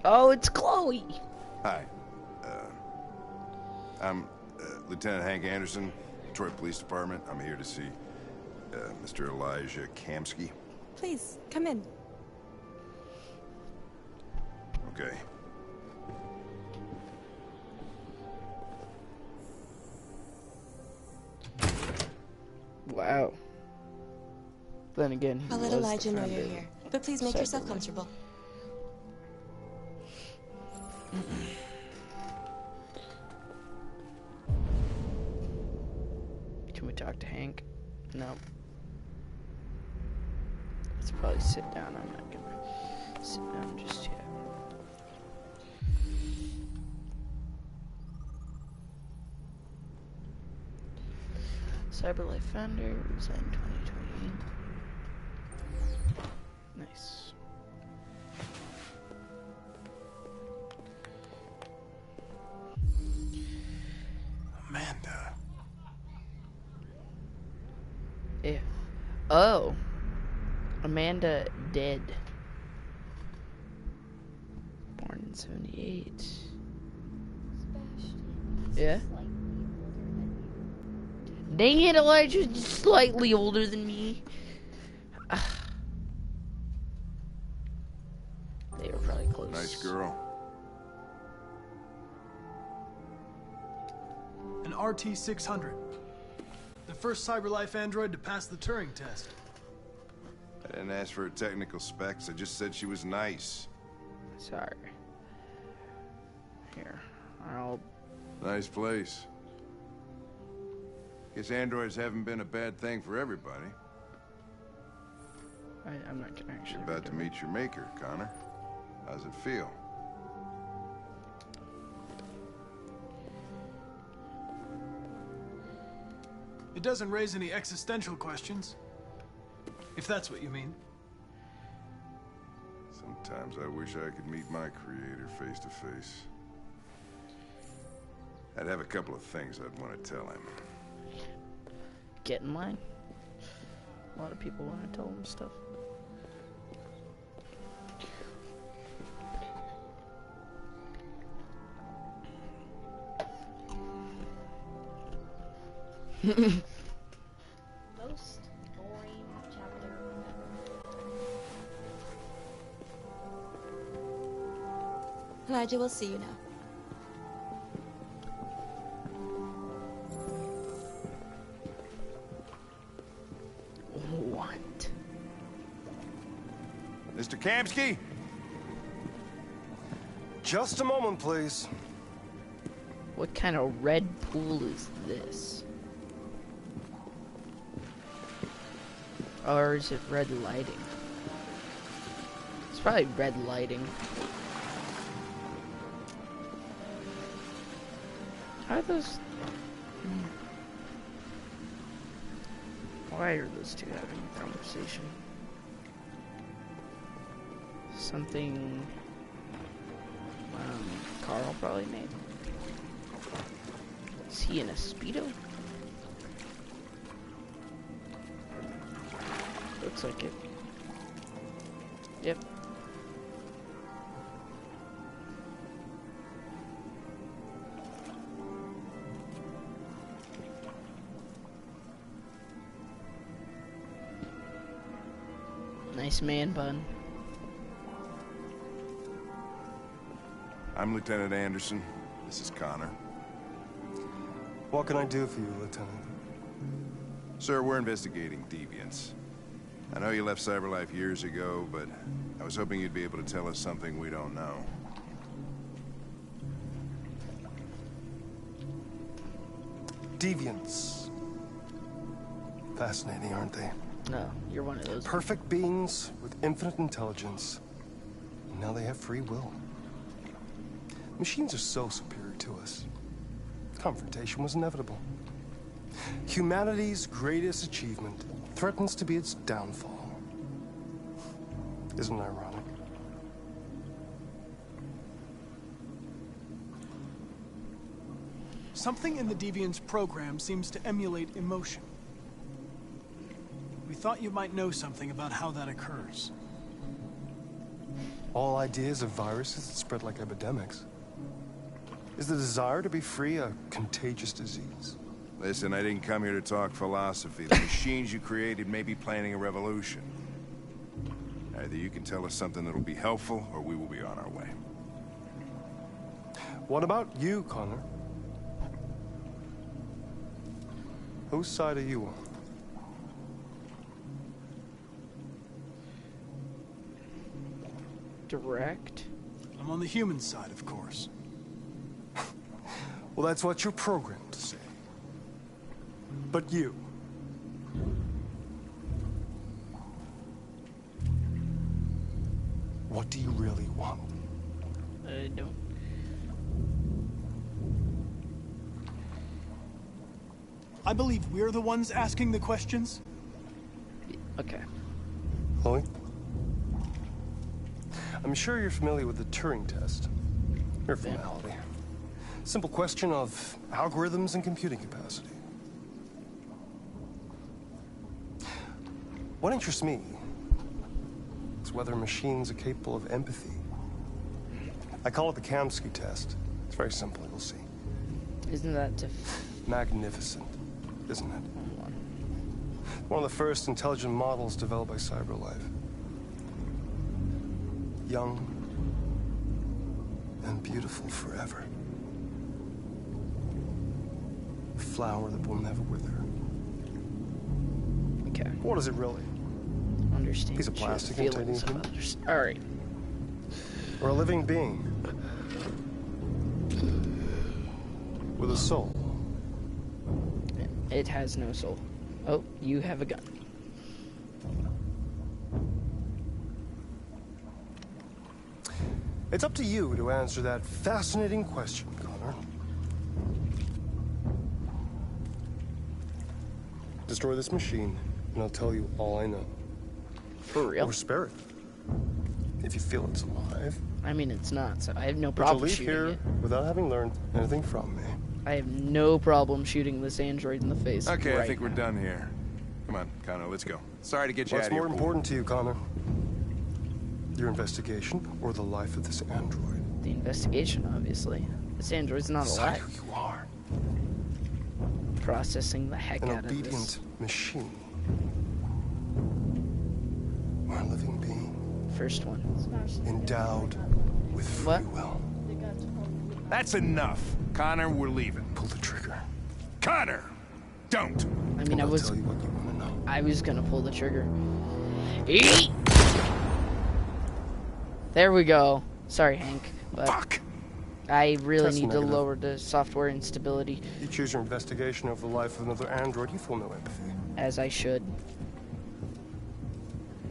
Oh, it's Chloe! Hi. I'm Lieutenant Hank Anderson, Detroit Police Department. I'm here to see Mr. Elijah Kamsky. Please, come in. Okay. Wow. Then again, he I'll let was Elijah the know you're founder here, but please make of yourself CyberLife. comfortable. Can we talk to Hank? No. Let's probably sit down. I'm not gonna sit down just yet. CyberLife founder, resigned 2020. Nice. Amanda. Yeah. Oh. Amanda dead. Born in 78. Yeah? Dang it, Elijah's just slightly older than me. They were probably close. Nice girl. An RT-600. The first CyberLife android to pass the Turing test. I didn't ask for her technical specs. I just said she was nice. Sorry. Here, I'll... Nice place. Guess androids haven't been a bad thing for everybody. I'm not gonna actually... You're about to meet your maker, Connor. How's it feel? It doesn't raise any existential questions. If that's what you mean. Sometimes I wish I could meet my creator face to face. I'd have a couple of things I'd want to tell him. Get in line. A lot of people want to tell them stuff. Most boring chapter ever. Elijah, we'll see you now. What? Mr. Kamsky? Just a moment, please. What kind of red pool is this? Or is it red lighting? It's probably red lighting. How are those... Why are those two having a conversation? Something... Carl probably made. Is he in a Speedo? Looks like it. Yep. Nice man bun. I'm Lieutenant Anderson. This is Connor. What can I do for you, Lieutenant? Sir, we're investigating deviants. I know you left CyberLife years ago, but I was hoping you'd be able to tell us something we don't know. Deviants. Fascinating, aren't they? No, you're one of those. Perfect beings with infinite intelligence. And now they have free will. Machines are so superior to us. Confrontation was inevitable. Humanity's greatest achievement threatens to be its downfall. Isn't it ironic? Something in the Deviant's program seems to emulate emotion. We thought you might know something about how that occurs. All ideas of viruses that spread like epidemics. Is the desire to be free a contagious disease? Listen, I didn't come here to talk philosophy. The machines you created may be planning a revolution. Either you can tell us something that'll be helpful, or we will be on our way. What about you, Connor? Whose side are you on? Direct? I'm on the human side, of course. Well, that's what you're programmed to say. But you... what do you really want? I don't. I believe we're the ones asking the questions. Okay. Chloe? I'm sure you're familiar with the Turing test. Mere formality. Simple question of algorithms and computing capacity. What interests me is whether machines are capable of empathy. I call it the Kamsky test. It's very simple, you'll see. Isn't that magnificent, isn't it? One of the first intelligent models developed by CyberLife. Young and beautiful forever. A flower that will never wither. Okay. What is it really? Understand. Piece of plastic containing human? All right. Or a living being with a soul? It has no soul. Oh, you have a gun. It's up to you to answer that fascinating question, Connor. Destroy this machine, and I'll tell you all I know. For real? Or spare it, if you feel it's alive. I mean, it's not, so I have no But problem you'll leave shooting here it. without having learned anything from me. I have no problem shooting this android in the face. Okay, right I think we're now. done here. Come on, Connor, let's go. Sorry to get you out What's of here. more important to you, Connor? Your investigation or the life of this android? The investigation, obviously. This android's not Decide alive. who you are. Processing the heck An out of this. obedient machine. Or a living being. First one. Endowed with free will. That's enough. Connor, we're leaving. Pull the trigger. Connor! Don't! I mean, I'll tell you what you want to know. I was gonna pull the trigger. Eat! There we go. Sorry, Hank, but Fuck! I really Test need to negative. lower the software instability, You choose your investigation over the life of another android, you feel no empathy. as I should.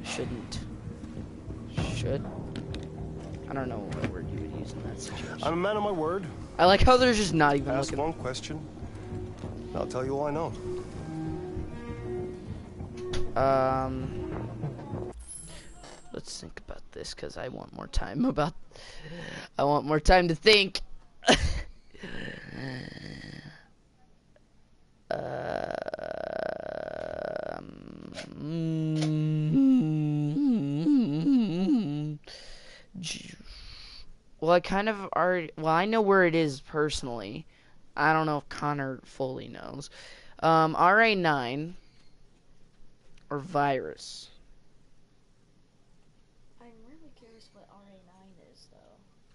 Shouldn't. Should. I don't know what word you would use in that situation. I'm a man of my word. I like how they're just not even Ask looking. one question, I'll tell you all I know. Let's think about this, because I want more time I want more time to think. Well, I kind of already... Well, I know where it is personally. I don't know if Connor fully knows. RA9 or virus. I'm really curious what RA9 is, though.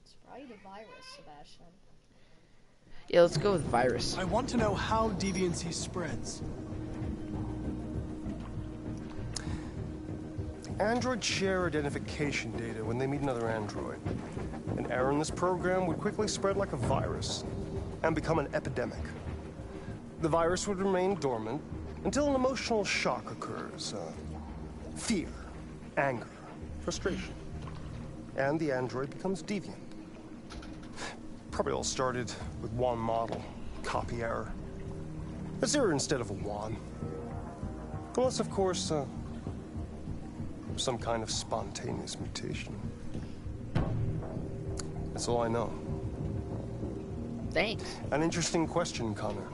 It's probably the virus, Sebastian. Yeah, let's go with virus. I want to know how deviancy spreads. Androids share identification data when they meet another android. An error in this program would quickly spread like a virus and become an epidemic. The virus would remain dormant until an emotional shock occurs. fear, anger, frustration. And the android becomes deviant. Probably all started with one model, copy error. A 0 instead of a 1. Unless, of course, some kind of spontaneous mutation. That's all I know. Thanks. An interesting question, Connor.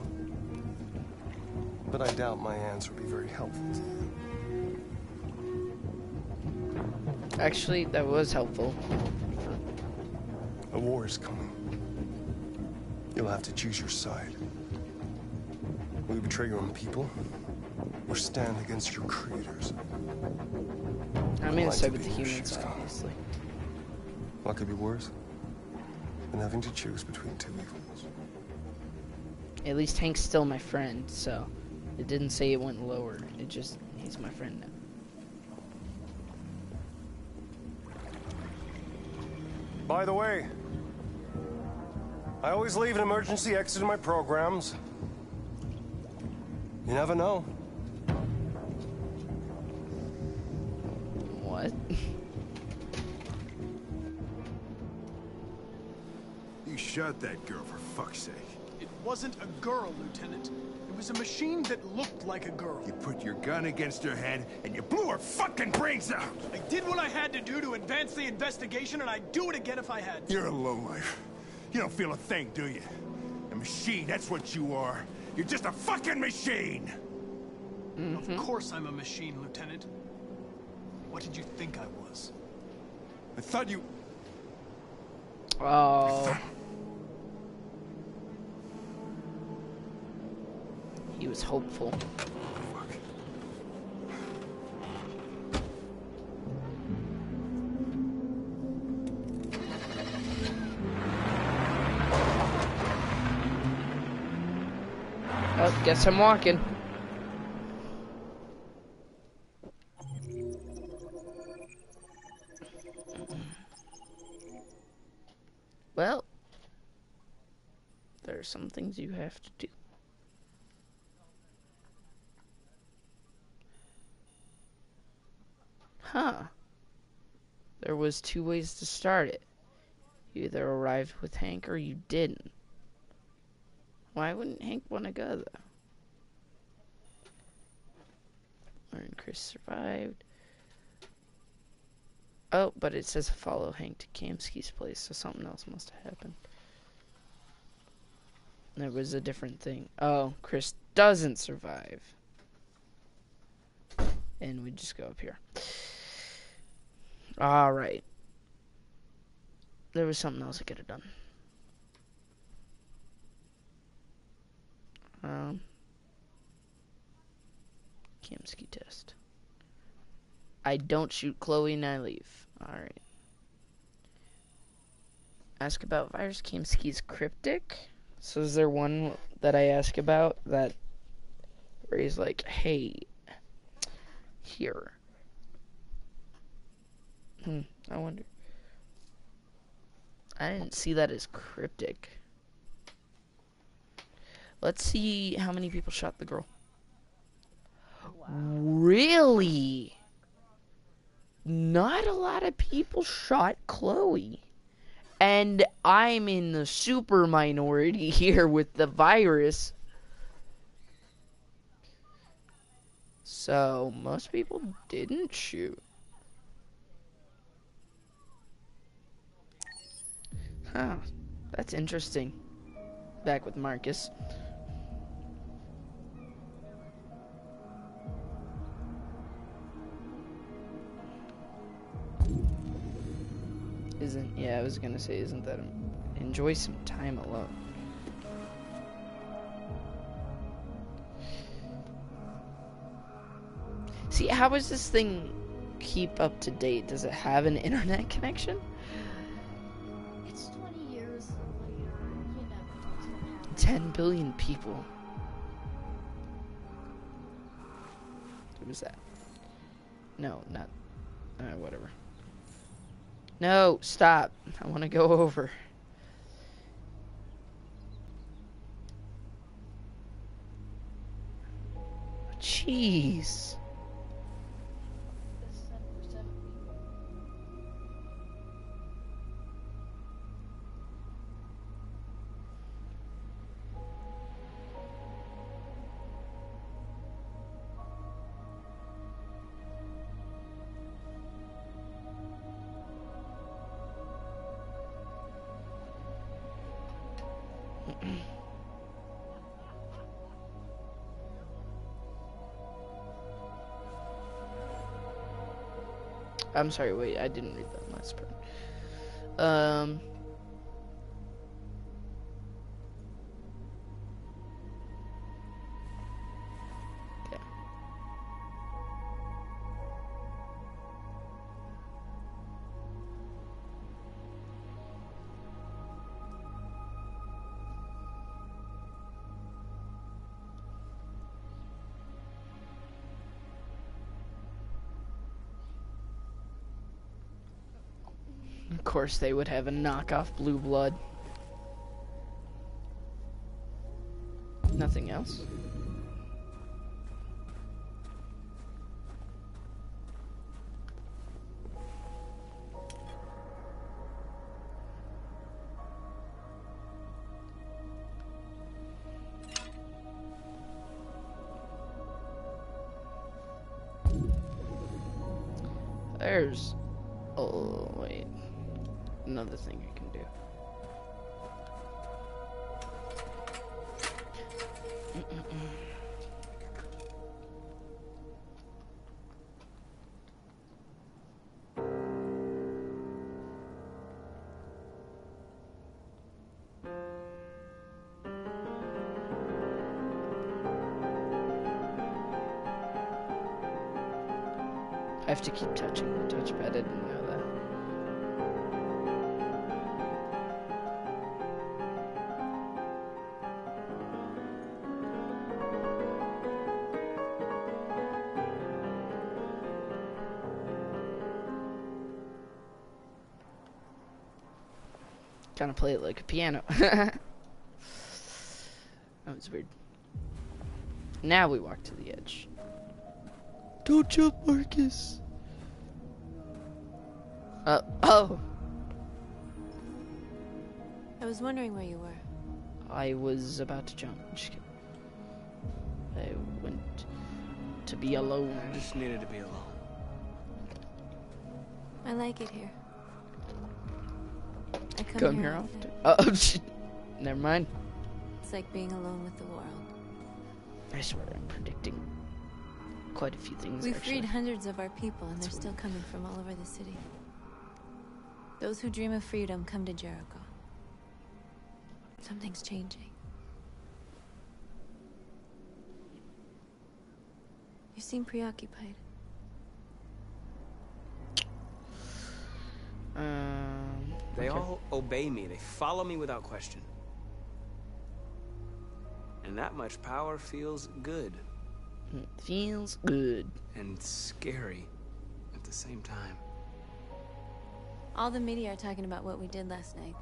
But I doubt my answer will be very helpful to you. Actually, that was helpful. A war is coming. You'll have to choose your side. Will you betray your own people, or stand against your creators? I'm gonna side with the humans, obviously. What could be worse than having to choose between two evils? At least Hank's still my friend, so it didn't say it went lower. It just, he's my friend now. By the way, I always leave an emergency exit in my programs. You never know. What? You shot that girl, for fuck's sake. It wasn't a girl, Lieutenant. It was a machine that looked like a girl. You put your gun against her head, and you blew her fucking brains out! I did what I had to do to advance the investigation, and I'd do it again if I had to. You're a lowlife. You don't feel a thing, do you? A machine, that's what you are. You're just a fucking machine! Of course I'm a machine, Lieutenant. What did you think I was? I thought you... Oh. He was hopeful. Oh, guess I'm walking. Well, there are some things you have to do. Huh. There was 2 ways to start it. You either arrived with Hank or you didn't. Why wouldn't Hank want to go, though? Learn Chris survived. Oh, but it says follow Hank to Kamsky's place, so something else must have happened. There was a different thing. Oh, Chris doesn't survive. And we just go up here. Alright. There was something else I could have done. Kamsky test. I don't shoot Chloe and I leave. Alright. Ask about virus. Kamsky's cryptic. So is there one that I ask about that where he's like, hey, here. I wonder. I didn't see that as cryptic. Let's see how many people shot the girl. Wow. Really? Not a lot of people shot Chloe. And I'm in the super minority here with the virus. So, most people didn't shoot. Huh. That's interesting. Back with Marcus. Yeah, I was gonna say, isn't that enjoy some time alone? See, how does this thing keep up to date? Does it have an internet connection? It's 20 years later, you know. 10 billion people. What was that? No, not. Whatever. No, stop. I want to go over. Jeez. I'm sorry, wait, I didn't read that last part. Okay. Of course they would have a knockoff Blue Blood. Nothing else? There's... Oh, wait. Another thing I can do. I have to keep touching the touchpad, I didn't know that. Kind of play it like a piano. That was weird. Now we walk to the edge. Don't jump, Marcus. Oh. I was wondering where you were. I was about to jump. Just kidding. I went to be alone. I just needed to be alone. I like it here. I come here often. Oh, shit. Never mind. It's like being alone with the world. I swear I'm predicting quite a few things. We actually. freed hundreds of our people, and they're still coming from all over the city. Those who dream of freedom come to Jericho. Something's changing. You seem preoccupied. They okay. all obey me. They follow me without question. And that much power feels good. It feels good. And scary at the same time. All the media are talking about what we did last night.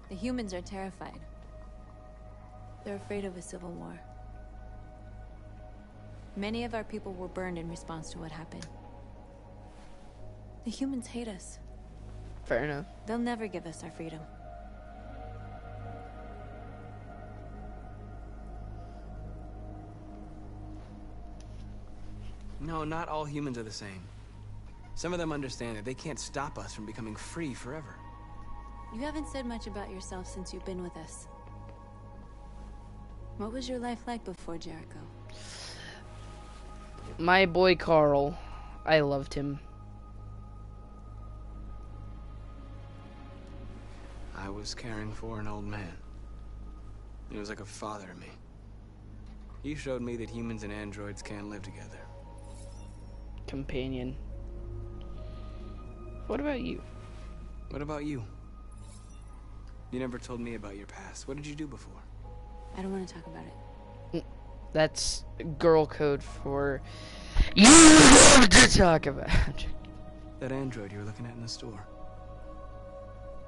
The humans are terrified. They're afraid of a civil war. Many of our people were burned in response to what happened. The humans hate us. Fair enough. They'll never give us our freedom. No, not all humans are the same. Some of them understand that they can't stop us from becoming free forever. You haven't said much about yourself since you've been with us. What was your life like before Jericho? My boy Carl. I loved him. I was caring for an old man. He was like a father to me. He showed me that humans and androids can live together. Companion. What about you? What about you? You never told me about your past. What did you do before? I don't want to talk about it. That's girl code for you have to talk about. That android you were looking at in the store.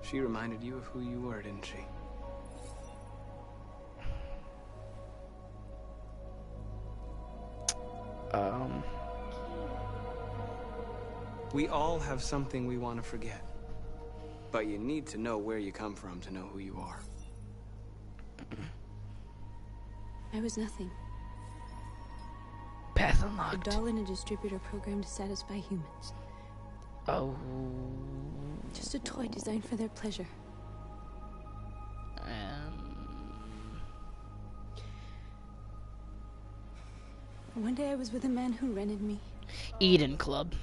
She reminded you of who you were, didn't she? We all have something we want to forget. But you need to know where you come from to know who you are. I was nothing. Path unlocked. A doll in a distributor program to satisfy humans. Oh. Just a toy designed for their pleasure. One day I was with a man who rented me. Eden Club.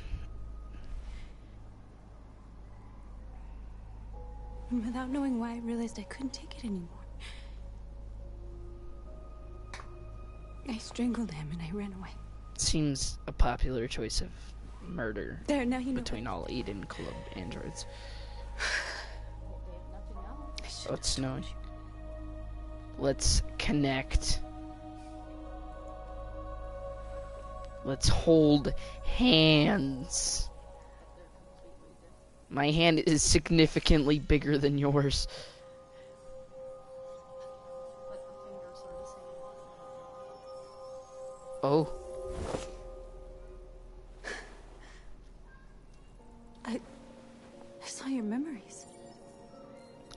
And without knowing why, I realized I couldn't take it anymore. I strangled him and I ran away. Seems a popular choice of murder There, now you know. between all Eden Club androids. Oh, it's snowing. Let's connect. Let's hold hands. My hand is significantly bigger than yours. Oh. I saw your memories.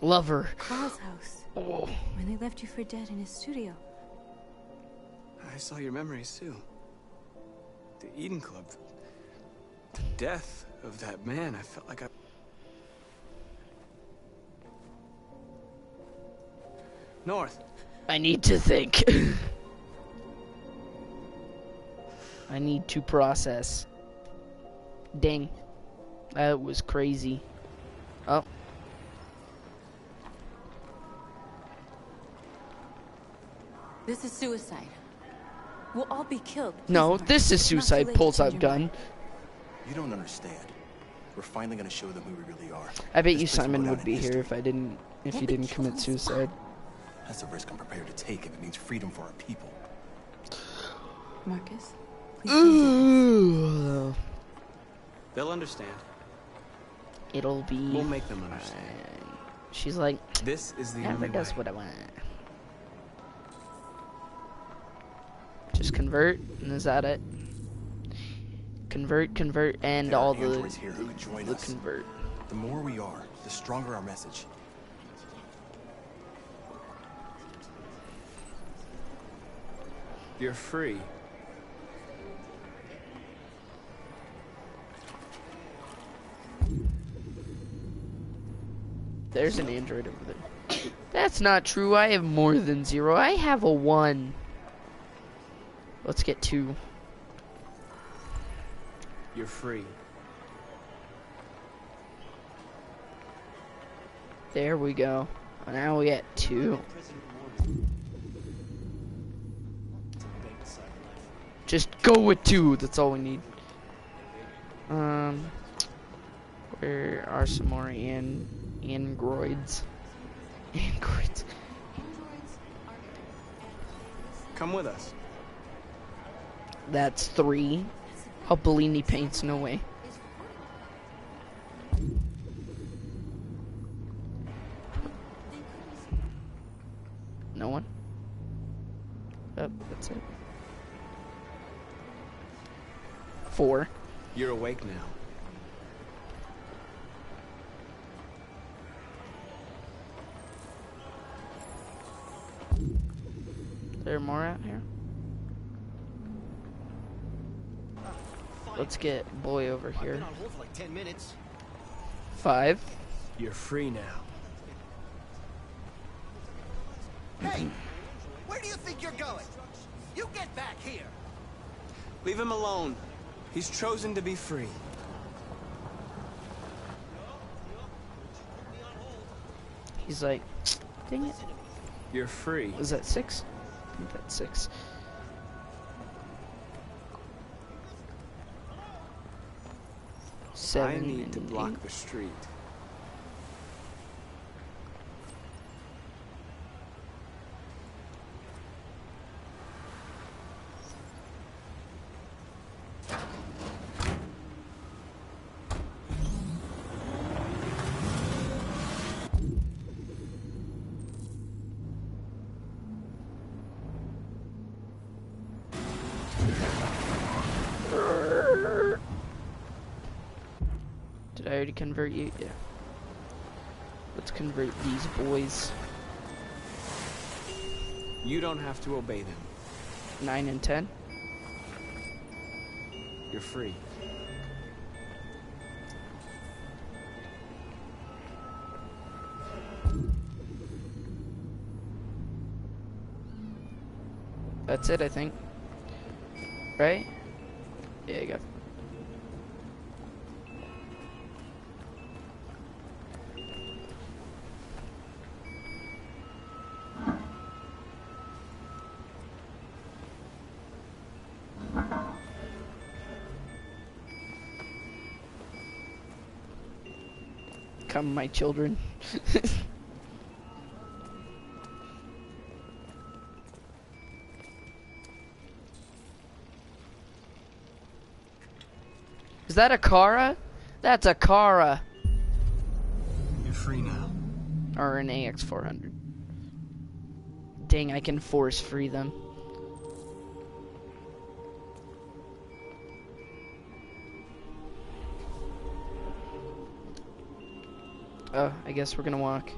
Lover. Carl's house. Oh. When they left you for dead in his studio. I saw your memories too. The Eden Club. The death of that man. I felt like I... North. I need to think. I need to process. Dang. That was crazy. Oh. This is suicide. We'll all be killed. No, this is suicide. Pulls out gun. You don't understand. We're finally gonna show them who we really are. I bet This you place will Simon go would down be in here history. if you didn't commit suicide. That's a risk I'm prepared to take if it means freedom for our people. Marcus, Ooh. They'll understand. It'll be. We'll make them understand. She's like, this is the never only does way. what I want. Just convert, and is that it? Convert, and There are all the androids here who could join us. convert. The more we are, the stronger our message. You're free. There's an android over there. That's not true. I have more than 0. I have a 1. Let's get 2. You're free. There we go. Now we get 2. Just go with 2. That's all we need. Where are some more androids? Androids. Come with us. That's 3. How Bellini paints, no way. No one? Oh, that's it. 4. You're awake now. Is there more out here? Let's get boy over here. I've been on hold for like 10 minutes. 5. You're free now. Hey! Where do you think you're going? You get back here! Leave him alone. He's chosen to be free. He's like, dang it. You're free. Is that 6? I think that's 6. I 7 need to and block 8. the street. Did I already convert you? Yeah. Let's convert these boys. You don't have to obey them. 9 and 10. You're free. That's it, I think. Right? Yeah, you go. Come, my children. Is that a Kara? That's a Kara. You're free now. Or an AX400. Dang, I can force free them. Oh, I guess we're gonna walk.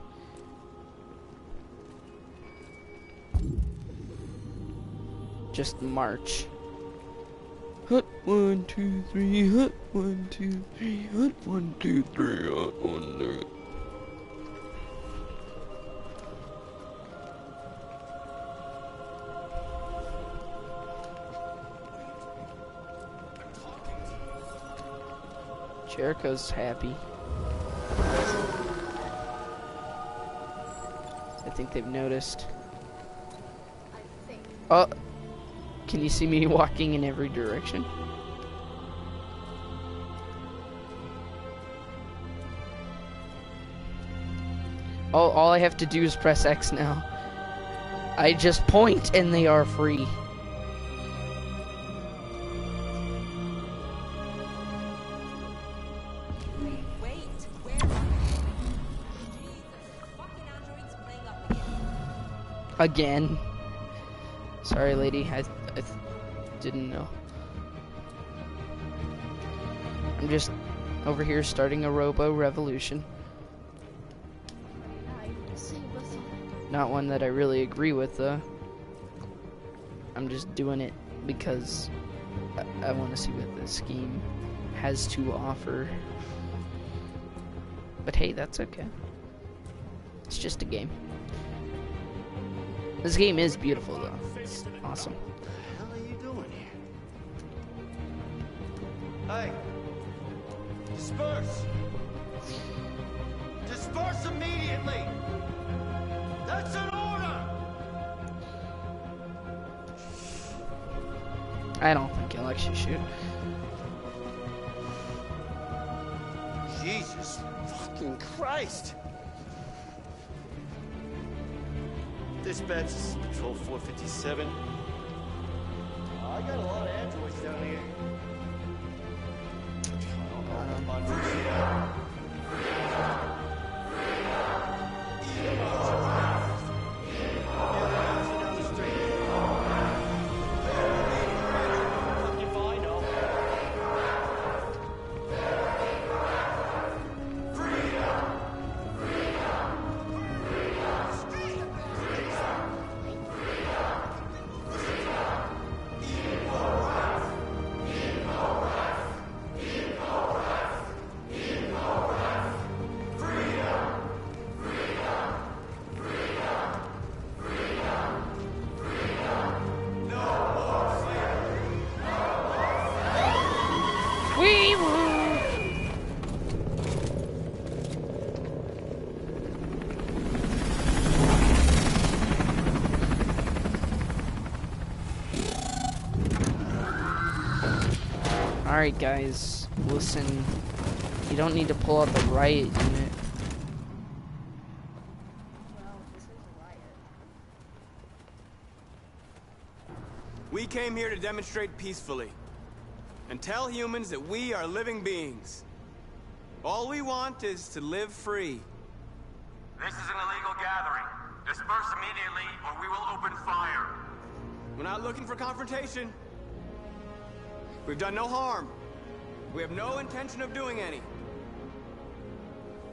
Just march. Hut 1, 2, 3, hut 1, 2, 3, hut 1, 2, 3, hut 1, 2. Jericho's happy. I think they've noticed. Oh, can you see me walking in every direction? All I have to do is press X now. I just point and they are free. Again. Sorry, lady. I didn't know. I'm just over here starting a robo revolution. Not one that I really agree with, though. I'm just doing it because I want to see what the scheme has to offer. But hey, that's okay. It's just a game. This game is beautiful, though. It's awesome. What the hell are you doing here? Hey! Disperse! Disperse immediately! That's an order! I don't think he'll actually shoot. Jesus fucking Christ! Dispatch, this is Patrol 457. I got a lot of androids down here. Alright guys, listen, you don't need to pull out the riot unit. We came here to demonstrate peacefully and tell humans that we are living beings. All we want is to live free. This is an illegal gathering. Disperse immediately or we will open fire. We're not looking for confrontation. We've done no harm. We have no intention of doing any.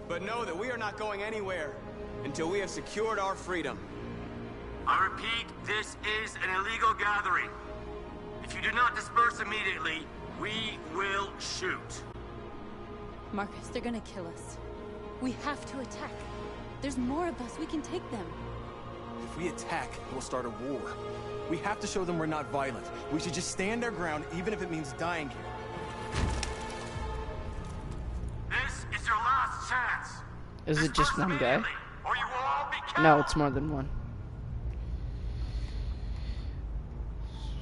But know that we are not going anywhere until we have secured our freedom. I repeat, this is an illegal gathering. If you do not disperse immediately, we will shoot. Marcus, they're gonna kill us. We have to attack. There's more of us. We can take them. If we attack, it will start a war. We have to show them we're not violent. We should just stand our ground, even if it means dying here. This is your last chance. Is it just one guy? Or you will all be killed. No, it's more than one.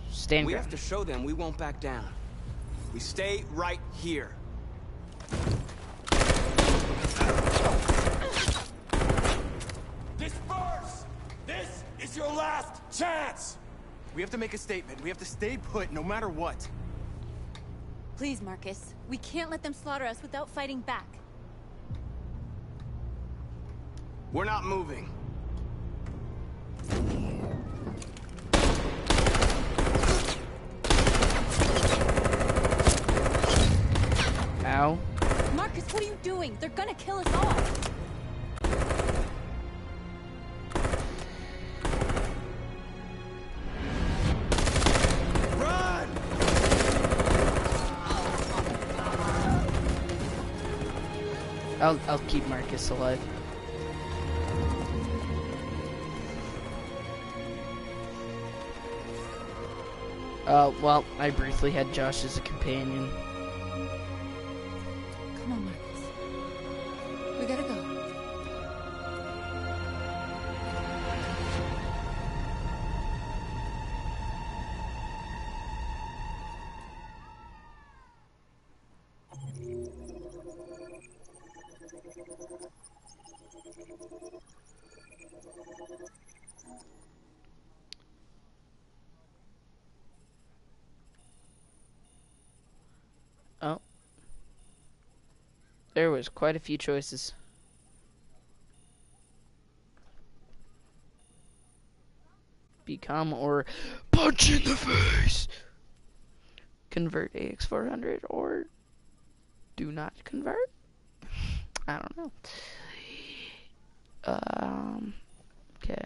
Stand We ground. have to show them we won't back down. We stay right here. Disperse! This is your last chance! We have to make a statement. We have to stay put no matter what. Please, Marcus. We can't let them slaughter us without fighting back. We're not moving. Ow. Marcus, what are you doing? They're gonna kill us all. Run! I'll keep Marcus alive. Well, I briefly had Josh as a companion. Come on, Marcus. We gotta go. Oh. There was quite a few choices. Become or punch in the face. Convert AX400 or do not convert. I don't know. Okay.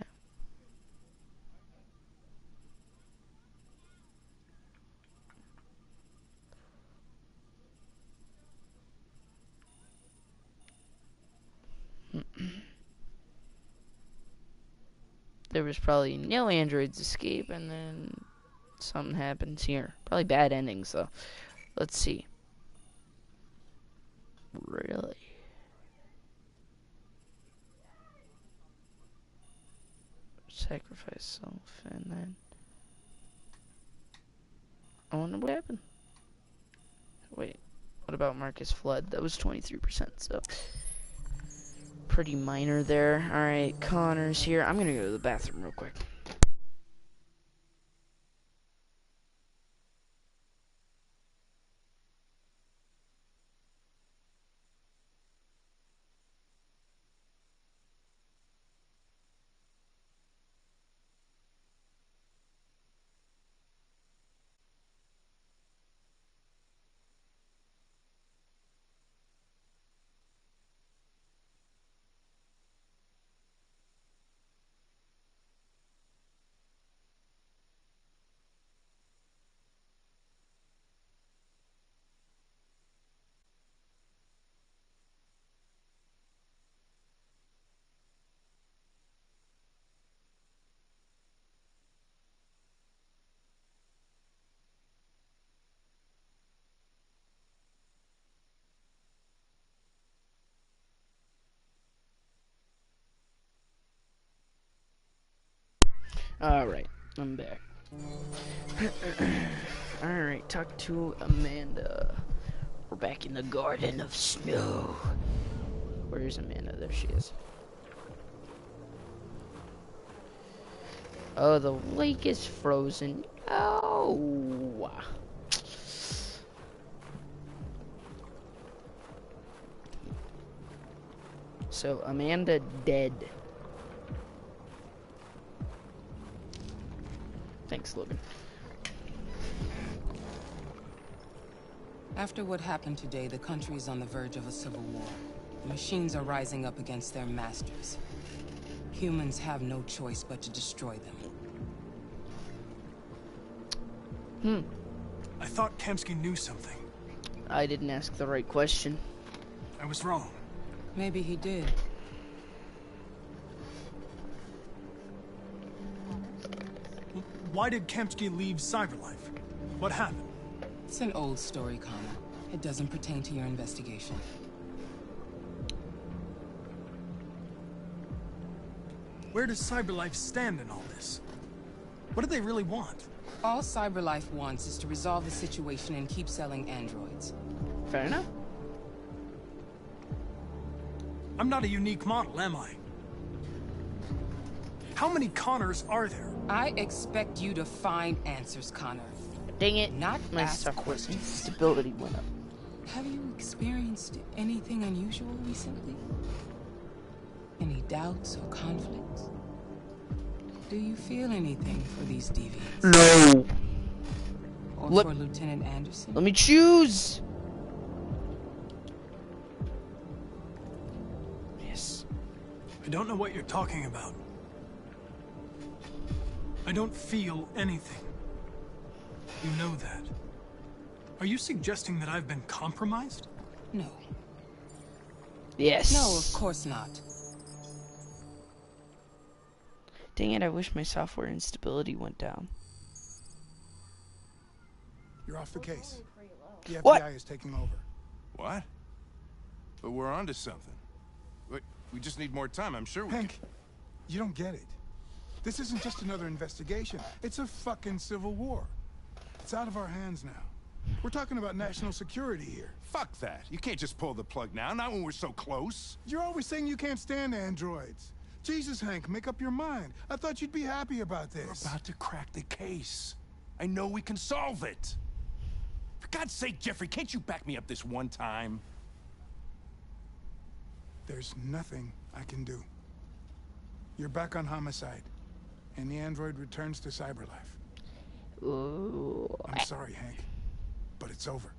There was probably no androids escape, and then something happens here. Probably bad endings, though. Let's see. Really? Sacrifice self, and then I wonder what happened. Wait, what about Marcus Flood? That was 23%, so pretty minor there. Alright, Connor's here. I'm gonna go to the bathroom real quick. Alright, I'm back. Alright, talk to Amanda. We're back in the Garden of Snow. Where's Amanda? There she is. Oh, the lake is frozen. Oh. So, Amanda dead. Thanks, Logan. After what happened today, the country is on the verge of a civil war. The machines are rising up against their masters. Humans have no choice but to destroy them. I thought Kemsky knew something. I didn't ask the right question. I was wrong. Maybe he did. Why did Kempsky leave Cyberlife? What happened? It's an old story, Connor. It doesn't pertain to your investigation. Where does Cyberlife stand in all this? What do they really want? All Cyberlife wants is to resolve the situation and keep selling androids. Fair enough. I'm not a unique model, am I? How many Connors are there? I expect you to find answers, Connor. Dang it. Not My ask questions. stability went up. Have you experienced anything unusual recently? Any doubts or conflicts? Do you feel anything for these deviants? No. Or for Lieutenant Anderson? Let me choose. Yes. I don't know what you're talking about. I don't feel anything. You know that. Are you suggesting that I've been compromised? No. Yes. No, of course not. Dang it, I wish my software instability went down. You're off the case. The FBI What? is taking over. What? But we're onto something. We just need more time. I'm sure we Hank, you don't get it. This isn't just another investigation. It's a fucking civil war. It's out of our hands now. We're talking about national security here. Fuck that. You can't just pull the plug now, not when we're so close. You're always saying you can't stand androids. Jesus, Hank, make up your mind. I thought you'd be happy about this. We're about to crack the case. I know we can solve it. For God's sake, Jeffrey, can't you back me up this one time? There's nothing I can do. You're back on homicide, and the android returns to Cyberlife. Ooh. I'm sorry, Hank, but it's over.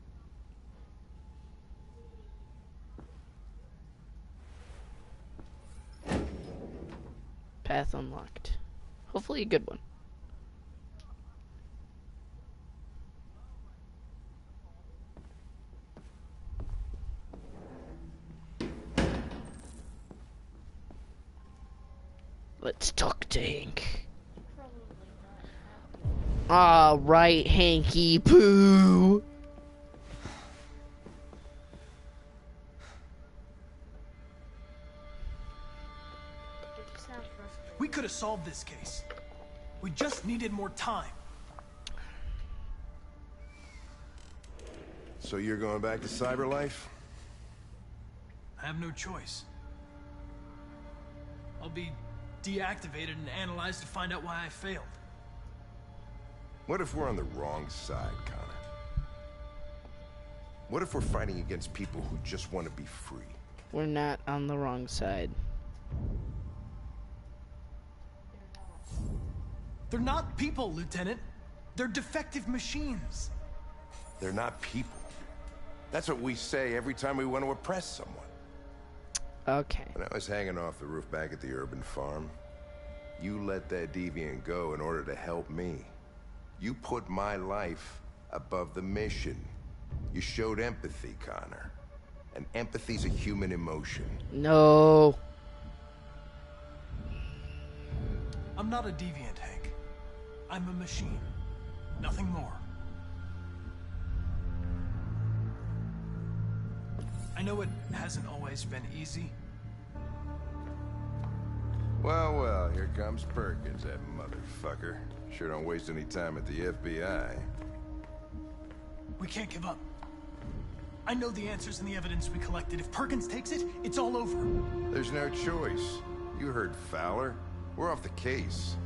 Path unlocked. Hopefully a good one. Let's talk to Hank. All right, Hanky Poo. We could have solved this case. We just needed more time. So you're going back to Cyberlife? I have no choice. I'll be deactivated and analyzed to find out why I failed. What if we're on the wrong side, Connor? What if we're fighting against people who just want to be free? We're not on the wrong side. They're not people, Lieutenant. They're defective machines. They're not people. That's what we say every time we want to oppress someone. Okay. When I was hanging off the roof back at the urban farm, you let that deviant go in order to help me. You put my life above the mission. You showed empathy, Connor. And empathy's a human emotion. No. I'm not a deviant, Hank. I'm a machine. Nothing more. I know it hasn't always been easy. Well, well, here comes Perkins, that motherfucker. Sure don't waste any time at the FBI. We can't give up. I know the answers and the evidence we collected. If Perkins takes it, it's all over. There's no choice. You heard Fowler. We're off the case.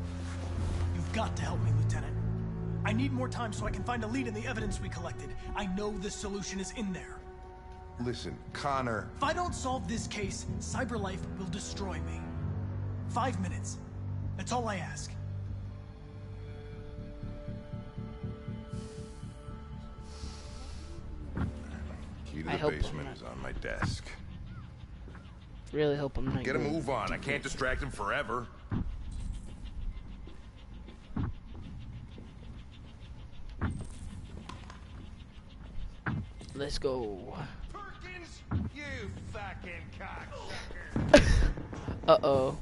You've got to help me, Lieutenant. I need more time so I can find a lead in the evidence we collected. I know the solution is in there. Listen, Connor. If I don't solve this case, Cyberlife will destroy me. 5 minutes. That's all I ask. Key to the basement is on my desk. Really hope I'm not. Get a move on. I can't distract him forever. Let's go. Perkins, you fucking cocksucker. Uh-oh.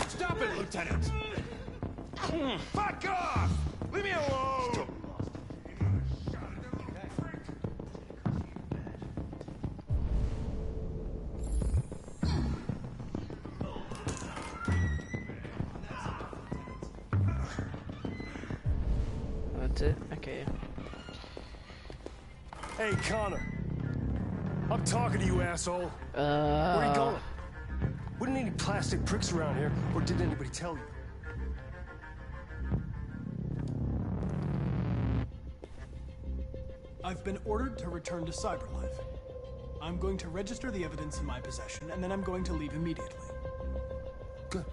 Stop it, Lieutenant. Fuck off! Leave me alone! That's it? Okay. Hey, Connor. I'm talking to you, asshole. Where are you going? Wouldn't any plastic pricks around here, or did anybody tell you? I've been ordered to return to Cyberlife. I'm going to register the evidence in my possession, and then I'm going to leave immediately. Good.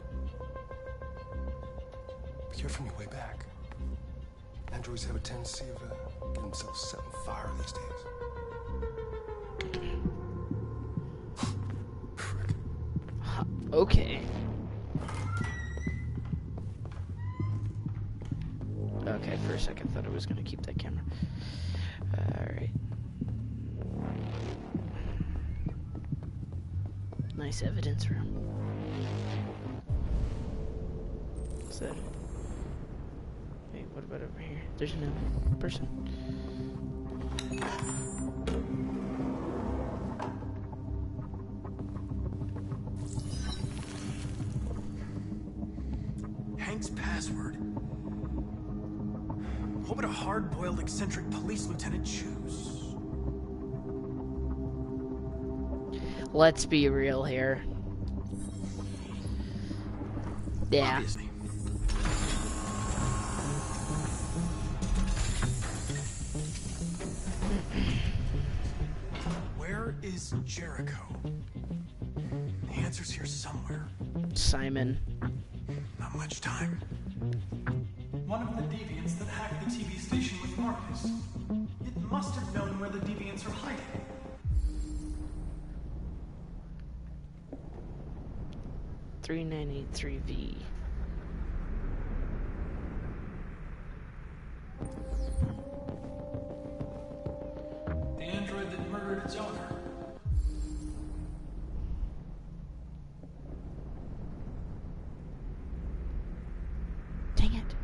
But you're from your way back. Androids have a tendency of getting themselves set on fire these days. Okay. Okay, for a second I thought I was gonna keep that camera. Alright. Nice evidence room. What's that? Hey, what about over here? There's no person. Hank's password. What would a hard-boiled, eccentric police lieutenant choose? Let's be real here. Yeah. Obviously. Where is Jericho? The answer's here somewhere. Simon. Not much time. One of the deviants that hacked the TV station with Marcus. It must have known where the deviants are hiding. $3.93V. The android that murdered its owner. Dang it.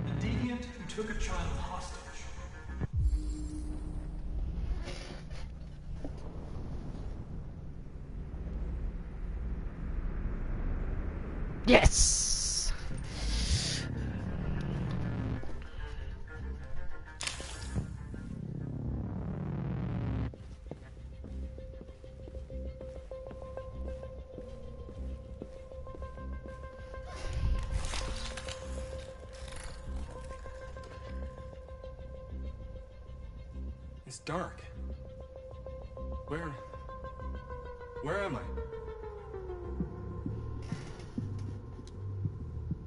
The deviant who took a child hostage. Yes! It's dark. Where am I?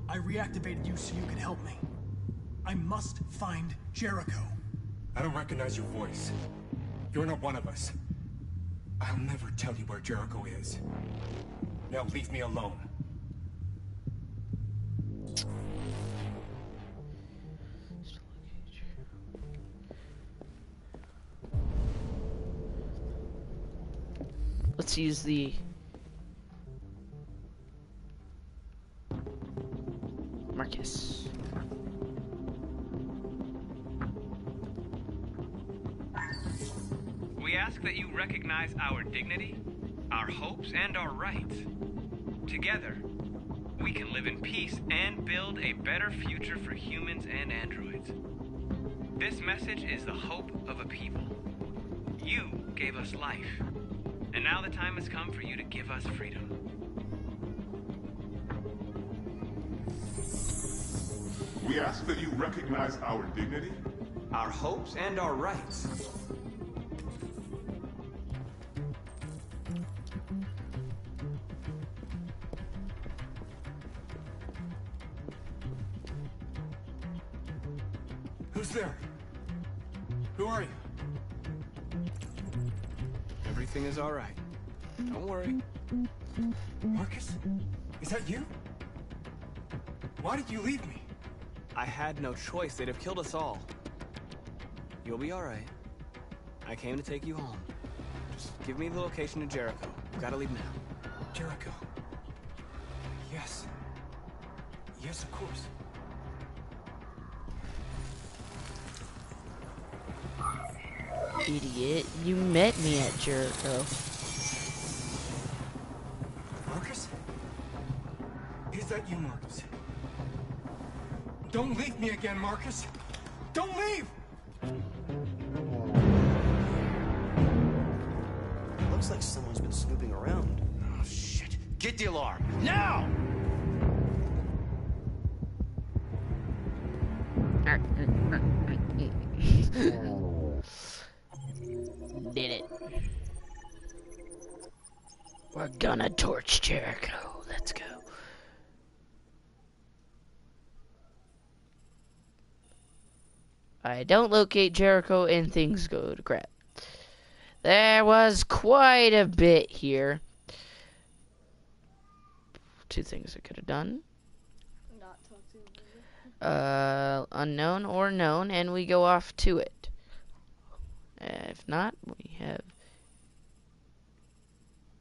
I reactivated you so you could help me. I must find Jericho. I don't recognize your voice. You're not one of us. I'll never tell you where Jericho is. Now leave me alone. Let's use the Marcus. We ask that you recognize our dignity, our hopes, and our rights. Together, we can live in peace and build a better future for humans and androids. This message is the hope of a people. You gave us life, and now the time has come for you to give us freedom. We ask that you recognize our dignity, our hopes, and our rights. Who's there? Who are you? Everything is all right. Don't worry. Marcus? Is that you? Why did you leave me? I had no choice. They'd have killed us all. You'll be all right. I came to take you home. Just give me the location to Jericho. We've got to leave now. Jericho. Yes. Yes, of course. Idiot, you met me at Jericho. Marcus? Is that you, Marcus? Don't leave me again, Marcus! Don't leave! Looks like someone's been snooping around. Oh, shit. Get the alarm. Now! Did it. We're gonna torch Jericho. Let's go. I don't locate Jericho and things go to crap. There was quite a bit here. Two things I could have done. Not talk to him. Unknown or known, and we go off to it. If not, we have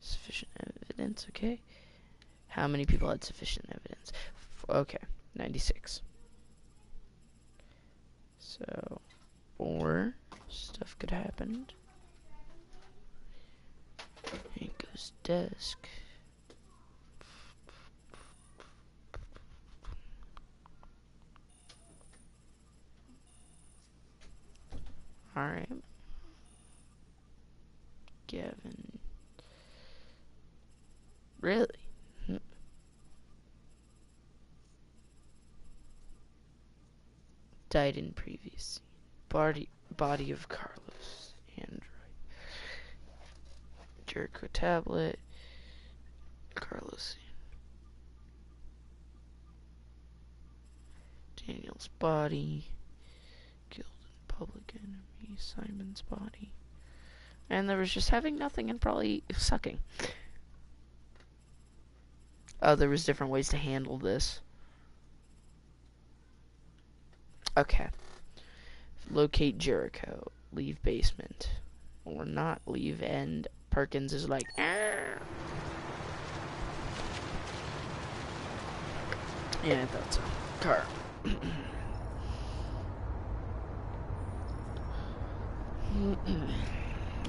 sufficient evidence, okay? How many people had sufficient evidence? Okay, 96. So, 4 stuff could have happened. Here goes desk. Alright. Gavin. Really? Died in previous scene. Body of Carlos. Android. Jericho tablet. Carlos. Daniel's body. Killed in public enemy. Simon's body. And there was just having nothing and probably sucking. Oh, there was different ways to handle this. Okay. Locate Jericho. Leave basement. Or not leave, and Perkins is like, "Arr!" Yeah, I thought so. Car.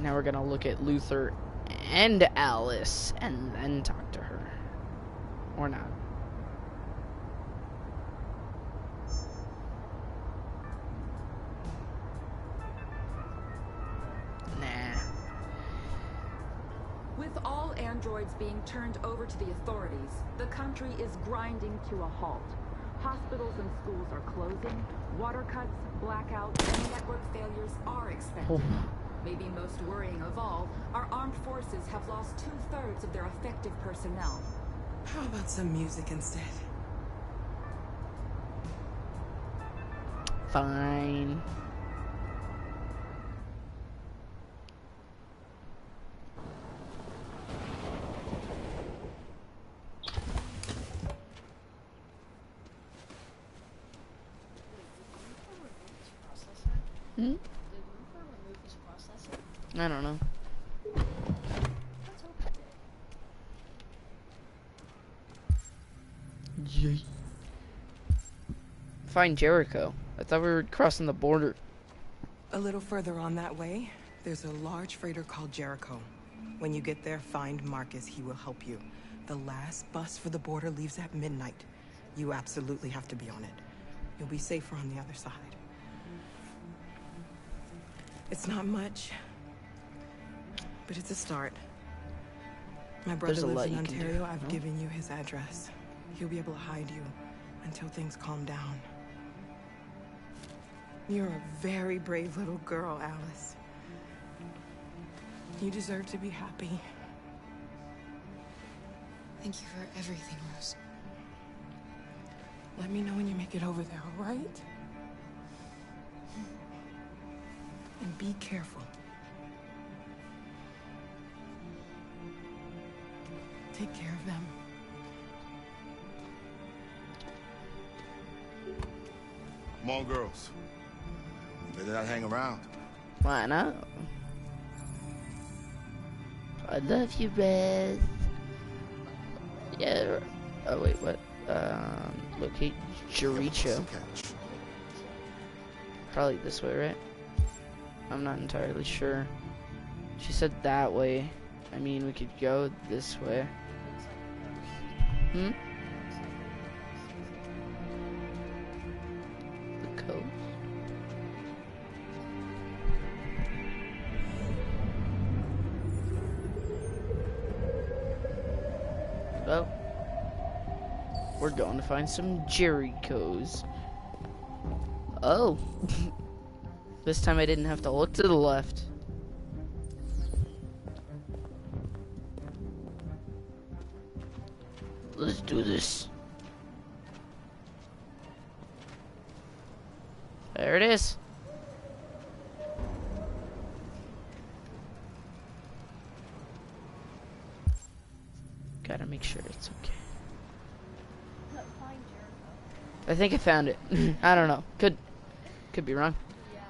Now we're gonna look at Luther and Alice and then talk to her. Or not. Nah. With all androids being turned over to the authorities, the country is grinding to a halt. Hospitals and schools are closing, water cuts, blackouts, and network failures are expected. Maybe most worrying of all, our armed forces have lost 2/3 of their effective personnel. How about some music instead? Fine. Hmm? I don't know. Yay. Find Jericho. I thought we were crossing the border. A little further on that way, there's a large freighter called Jericho. When you get there, find Marcus. He will help you. The last bus for the border leaves at midnight. You absolutely have to be on it. You'll be safer on the other side. It's not much, but it's a start. My brother lives in Ontario. I've given you his address. He'll be able to hide you until things calm down. You're a very brave little girl, Alice. You deserve to be happy. Thank you for everything, Rose. Let me know when you make it over there, all right? And be careful. take care of them. Come on, girls. You better not hang around. Why not? I love you, Beth. Yeah. Oh wait, what? Locate Jericho. Probably this way, right? I'm not entirely sure. She said that way. I mean, we could go this way. Hmm? The coast? Well, we're going to find some Jerichos. Oh. This time I didn't have to look to the left. Let's do this. There it is. Gotta make sure it's okay. I think I found it. I don't know. Could be wrong.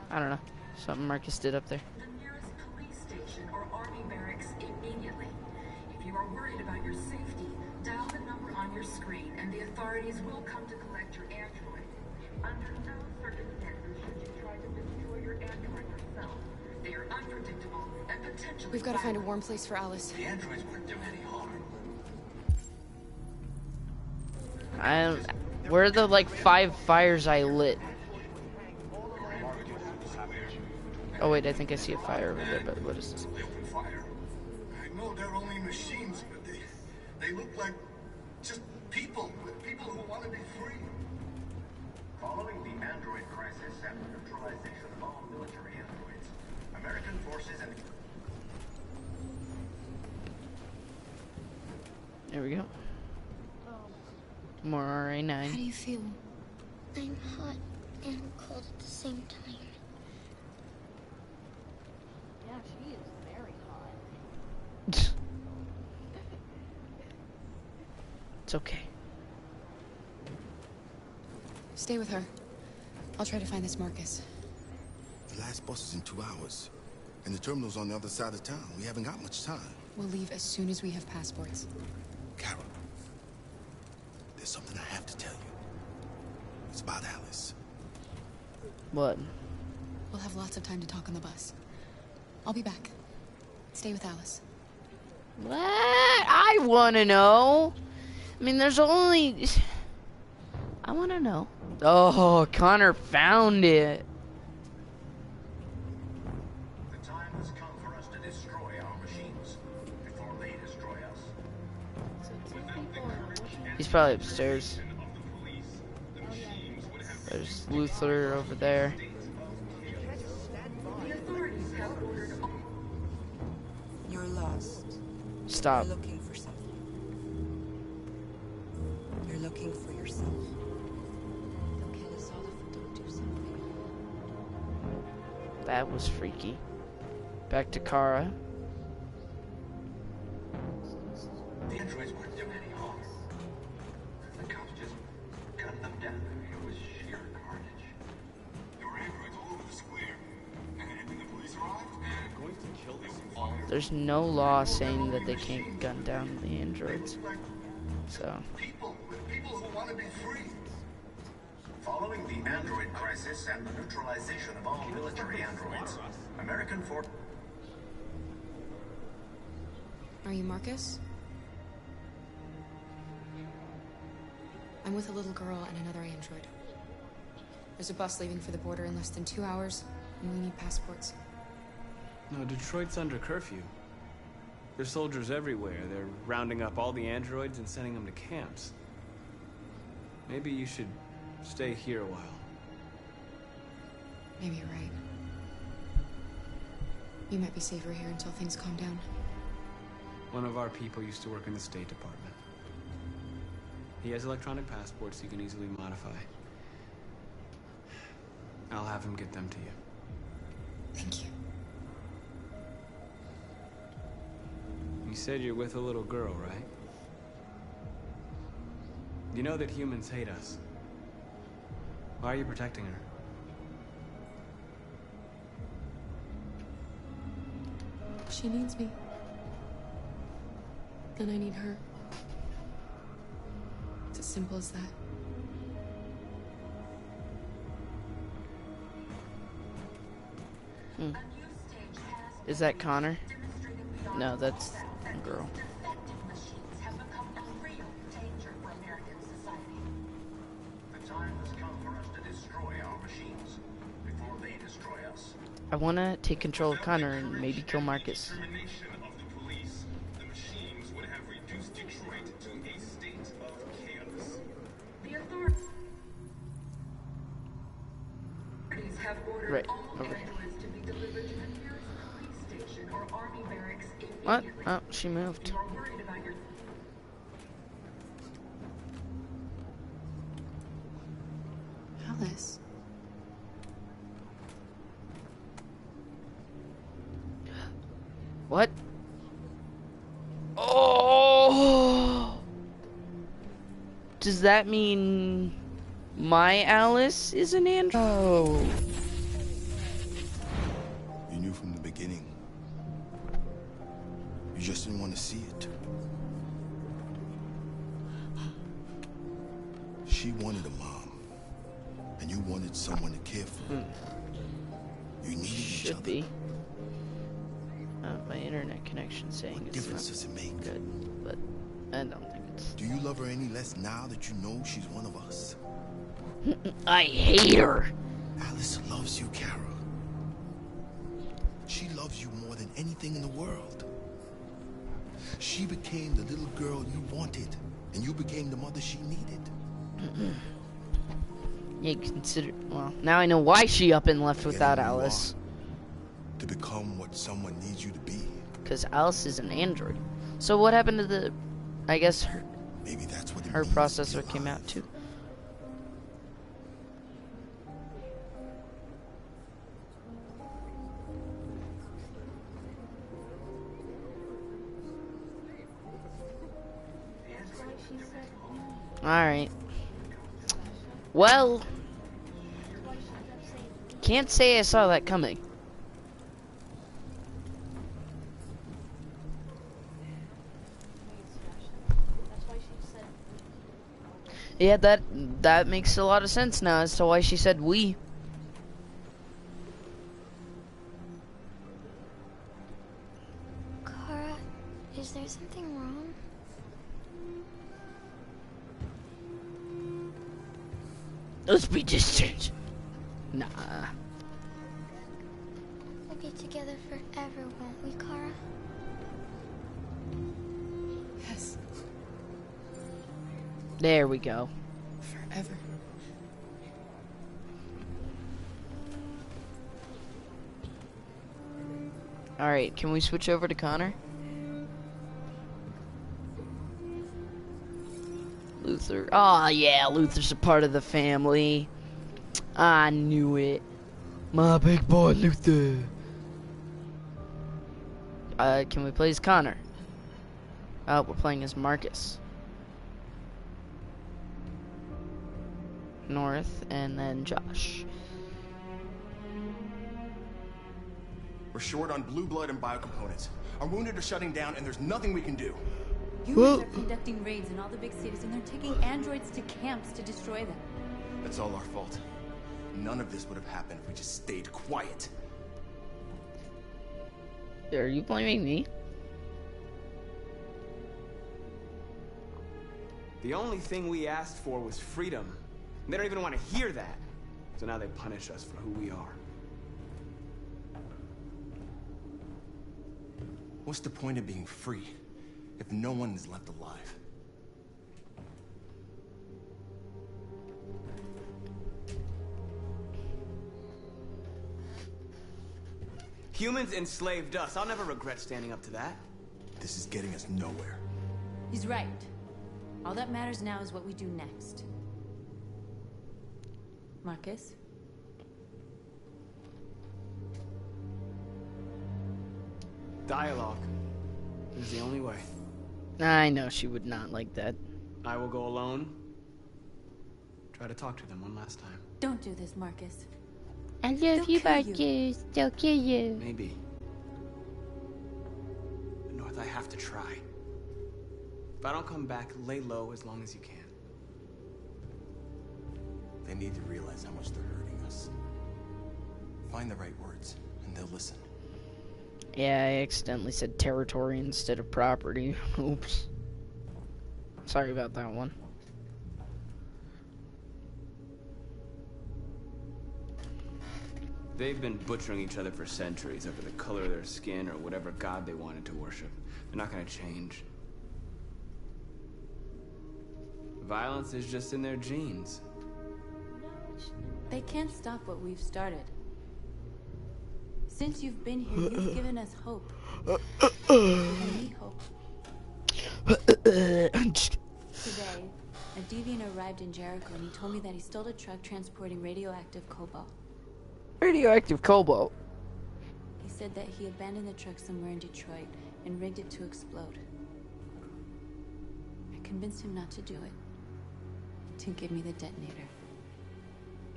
I don't know. Something Marcus did up there. The nearest police station or army barracks immediately. If you are worried about your safety, dial the number on your screen and the authorities will come to collect your android. Under no circumstances should you try to destroy your android yourself. They are unpredictable and potentially We've got to find a warm place for Alice. The androids wouldn't do any harm. Where are the like 5 fires I lit? Oh wait, I think I see a fire over there, but what is this? They open fire. I know they're only machines, but they look like just people who want to be free. Following the android crisis and the neutralization of all military androids, American forces and... There we go. More RA9. How do you feel? I'm hot and cold at the same time. Yeah, she is very hot. It's okay. Stay with her. I'll try to find this Marcus. The last bus is in 2 hours, and the terminal's on the other side of town. We haven't got much time. We'll leave as soon as we have passports. Carol, there's something I have to tell you. It's about Alice. What? We'll have lots of time to talk on the bus. I'll be back. Stay with Alice. What? I want to know. I mean, there's only... I want to know. Oh, Connor found it. The time has come for us to destroy our machines before they destroy us. He's probably upstairs. There's Luther over there. You're lost. Stop. You're looking for something. You're looking for yourself. They'll kill us all if we don't do something. That was freaky. Back to Kara. The androids weren't doing any harm. The cops just gunned them down. It was sheer carnage. There were androids all over the square. And when the police arrived, they're going to kill them with fire. There's no law saying that they can't gun down the androids. So. People who want to be free. Following the android crisis and the neutralization of all military androids, American forces... Are you Marcus? I'm with a little girl and another android. There's a bus leaving for the border in less than 2 hours, and we need passports. No, Detroit's under curfew. There's soldiers everywhere. They're rounding up all the androids and sending them to camps. Maybe you should stay here a while. Maybe you're right. You might be safer here until things calm down. One of our people used to work in the State Department. He has electronic passports you can easily modify. I'll have him get them to you. Thank you. You said you're with a little girl, right? You know that humans hate us. Why are you protecting her? She needs me. And I need her. It's as simple as that. Is that Connor? No, that's a girl. The time has come for us to destroy our machines before they destroy us. I want to take control of Connor and maybe kill Marcus. Determination of the police, the machines would have reduced Detroit to a state of chaos. The authorities have ordered Right, all over here. androids to be delivered to the nearest police station or army barracks What? immediately. Oh, she moved. You are worried about your... Alice. What? Oh! Does that mean my Alice is an android? Oh. You knew from the beginning. You just didn't want to see it. She wanted a mom, and you wanted someone to care for. You needed each other. Should be. My internet connection saying What it's difference not does it make? good, but I don't think it's. Do you love her any less now that you know she's one of us? I hate her. Alice loves you, Kara. She loves you more than anything in the world. She became the little girl you wanted, and you became the mother she needed. Yeah, consider. Well, now I know why she up and left without Getting who you Alice. are, to become what someone needs you to be. Because Alice is an android. So what happened to the? I guess her. Maybe that's what it her means to be processor came out too. Alright. Well, can't say I saw that coming. Yeah, that makes a lot of sense now as to why she said we. Kara, is there something wrong? Let's be distant. Nah. We'll be together forever, won't we, Kara? Yes. There we go. Forever. Alright, can we switch over to Connor? Luther. Oh yeah, Luther's a part of the family. I knew it. My big boy Luther. Can we play as Connor? Oh, we're playing as Marcus. North, and then Josh. We're short on blue blood and biocomponents. Our wounded are shutting down, and there's nothing we can do. Humans are conducting raids in all the big cities, and they're taking androids to camps to destroy them. That's all our fault. None of this would have happened if we just stayed quiet. Are you blaming me? The only thing we asked for was freedom. They don't even want to hear that. So now they punish us for who we are. What's the point of being free if no one is left alive? Humans enslaved us. I'll never regret standing up to that. This is getting us nowhere. He's right. All that matters now is what we do next. Marcus? Dialogue is the only way. I know she would not like that. I will go alone, Try to talk to them one last time. Don't do this, Marcus. I love you, Marcus. They'll kill you. Maybe. But North, I have to try. If I don't come back, lay low as long as you can. They need to realize how much they're hurting us. Find the right words, and they'll listen. Yeah, I accidentally said territory instead of property. Oops. Sorry about that one. They've been butchering each other for centuries over the color of their skin or whatever god they wanted to worship. They're not gonna change. Violence is just in their genes. They can't stop what we've started. Since you've been here, you've given us hope. And we hope. Today, a deviant arrived in Jericho and he told me that he stole a truck transporting radioactive cobalt. Radioactive cobalt? He said that he abandoned the truck somewhere in Detroit and rigged it to explode. I convinced him not to do it. To give me the detonator.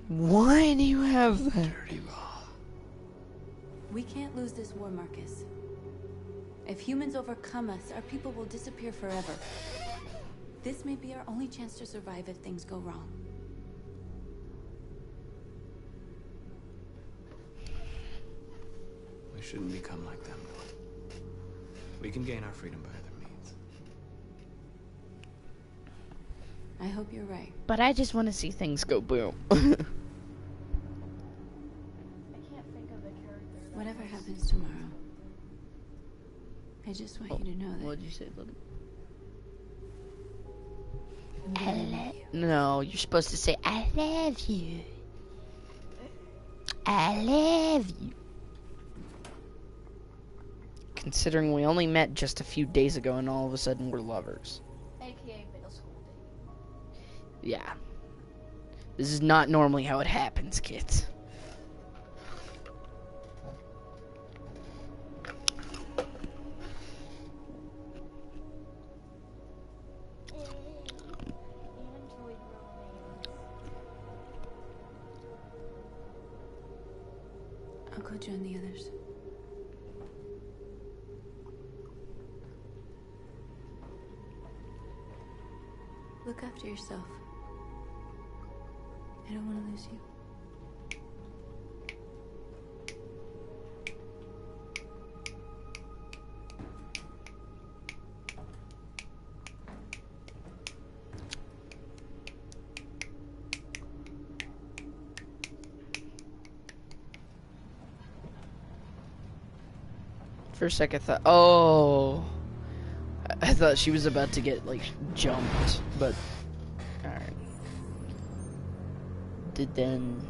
Why do you have that? Dirty bomb. We can't lose this war, Marcus. If humans overcome us, our people will disappear forever. This may be our only chance to survive if things go wrong. We shouldn't become like them. We can gain our freedom by other means. I hope you're right. But I just want to see things go boom. Whatever happens tomorrow, I just want you to know that. What'd you say, little? No, you're supposed to say, I love you. I love you. Considering we only met just a few days ago and all of a sudden we're lovers. AKA middle school date. Yeah. This is not normally how it happens, kids. I'll go join the others. Look after yourself. I don't want to lose you. For a second I thought, oh, I thought she was about to get like jumped, but alright. Did then.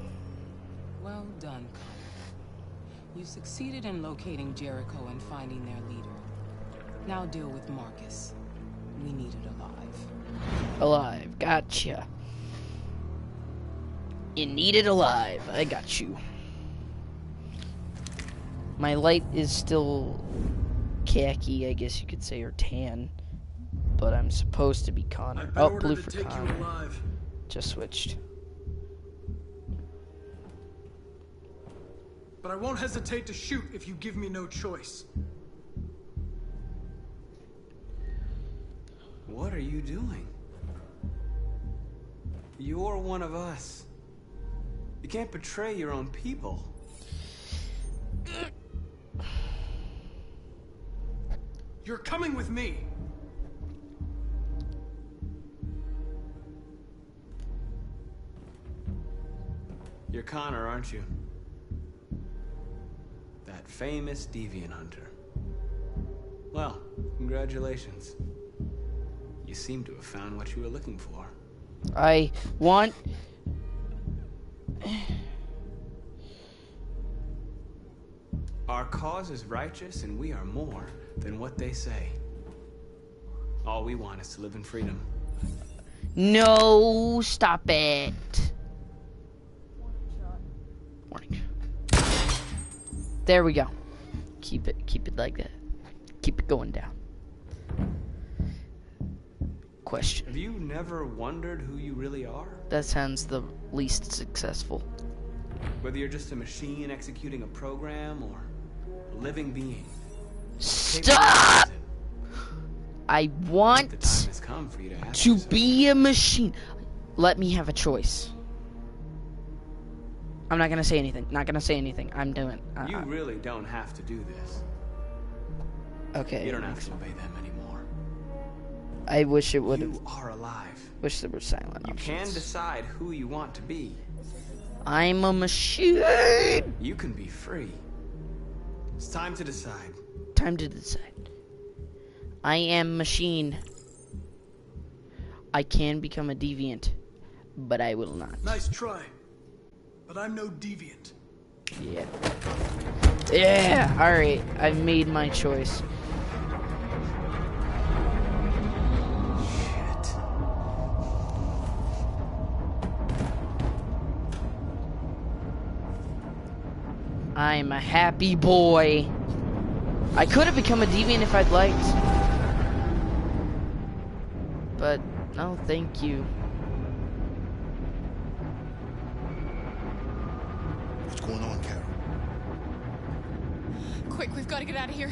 Well done, Connor. You succeeded in locating Jericho and finding their leader. Now deal with Marcus. We need it alive. Alive, gotcha. You need it alive, I got you. My light is still khaki, I guess you could say, or tan. But I'm supposed to be Connor. Oh, blue for Connor. Just switched. But I won't hesitate to shoot if you give me no choice. What are you doing? You're one of us. You can't betray your own people. You're coming with me. You're Connor, aren't you? That famous deviant hunter. Well, congratulations. You seem to have found what you were looking for. I want... Our cause is righteous, and we are more than what they say. All we want is to live in freedom. No, stop it. Warning. There we go. Keep it like that. Keep it going down. question. Have you never wondered who you really are? That sounds the least successful. Whether you're just a machine executing a program or a living being. Stop! I want The time has come for you to ask to yourself. be a machine. Let me have a choice. I'm not gonna say anything. Not gonna say anything. I'm doing. You really don't have to do this. Okay. You don't have to obey them anymore. I wish it would have. You are alive. Wish there were silent You options. can decide who you want to be. I'm a machine. You can be free. It's time to decide. Time to decide. I am machine. I can become a deviant, but I will not. Nice try. But I'm no deviant. Yeah. Yeah, alright. I've made my choice. Shit. I'm a happy boy. I could have become a deviant if I'd liked. But, no, thank you. What's going on, Carol? Quick, we've got to get out of here.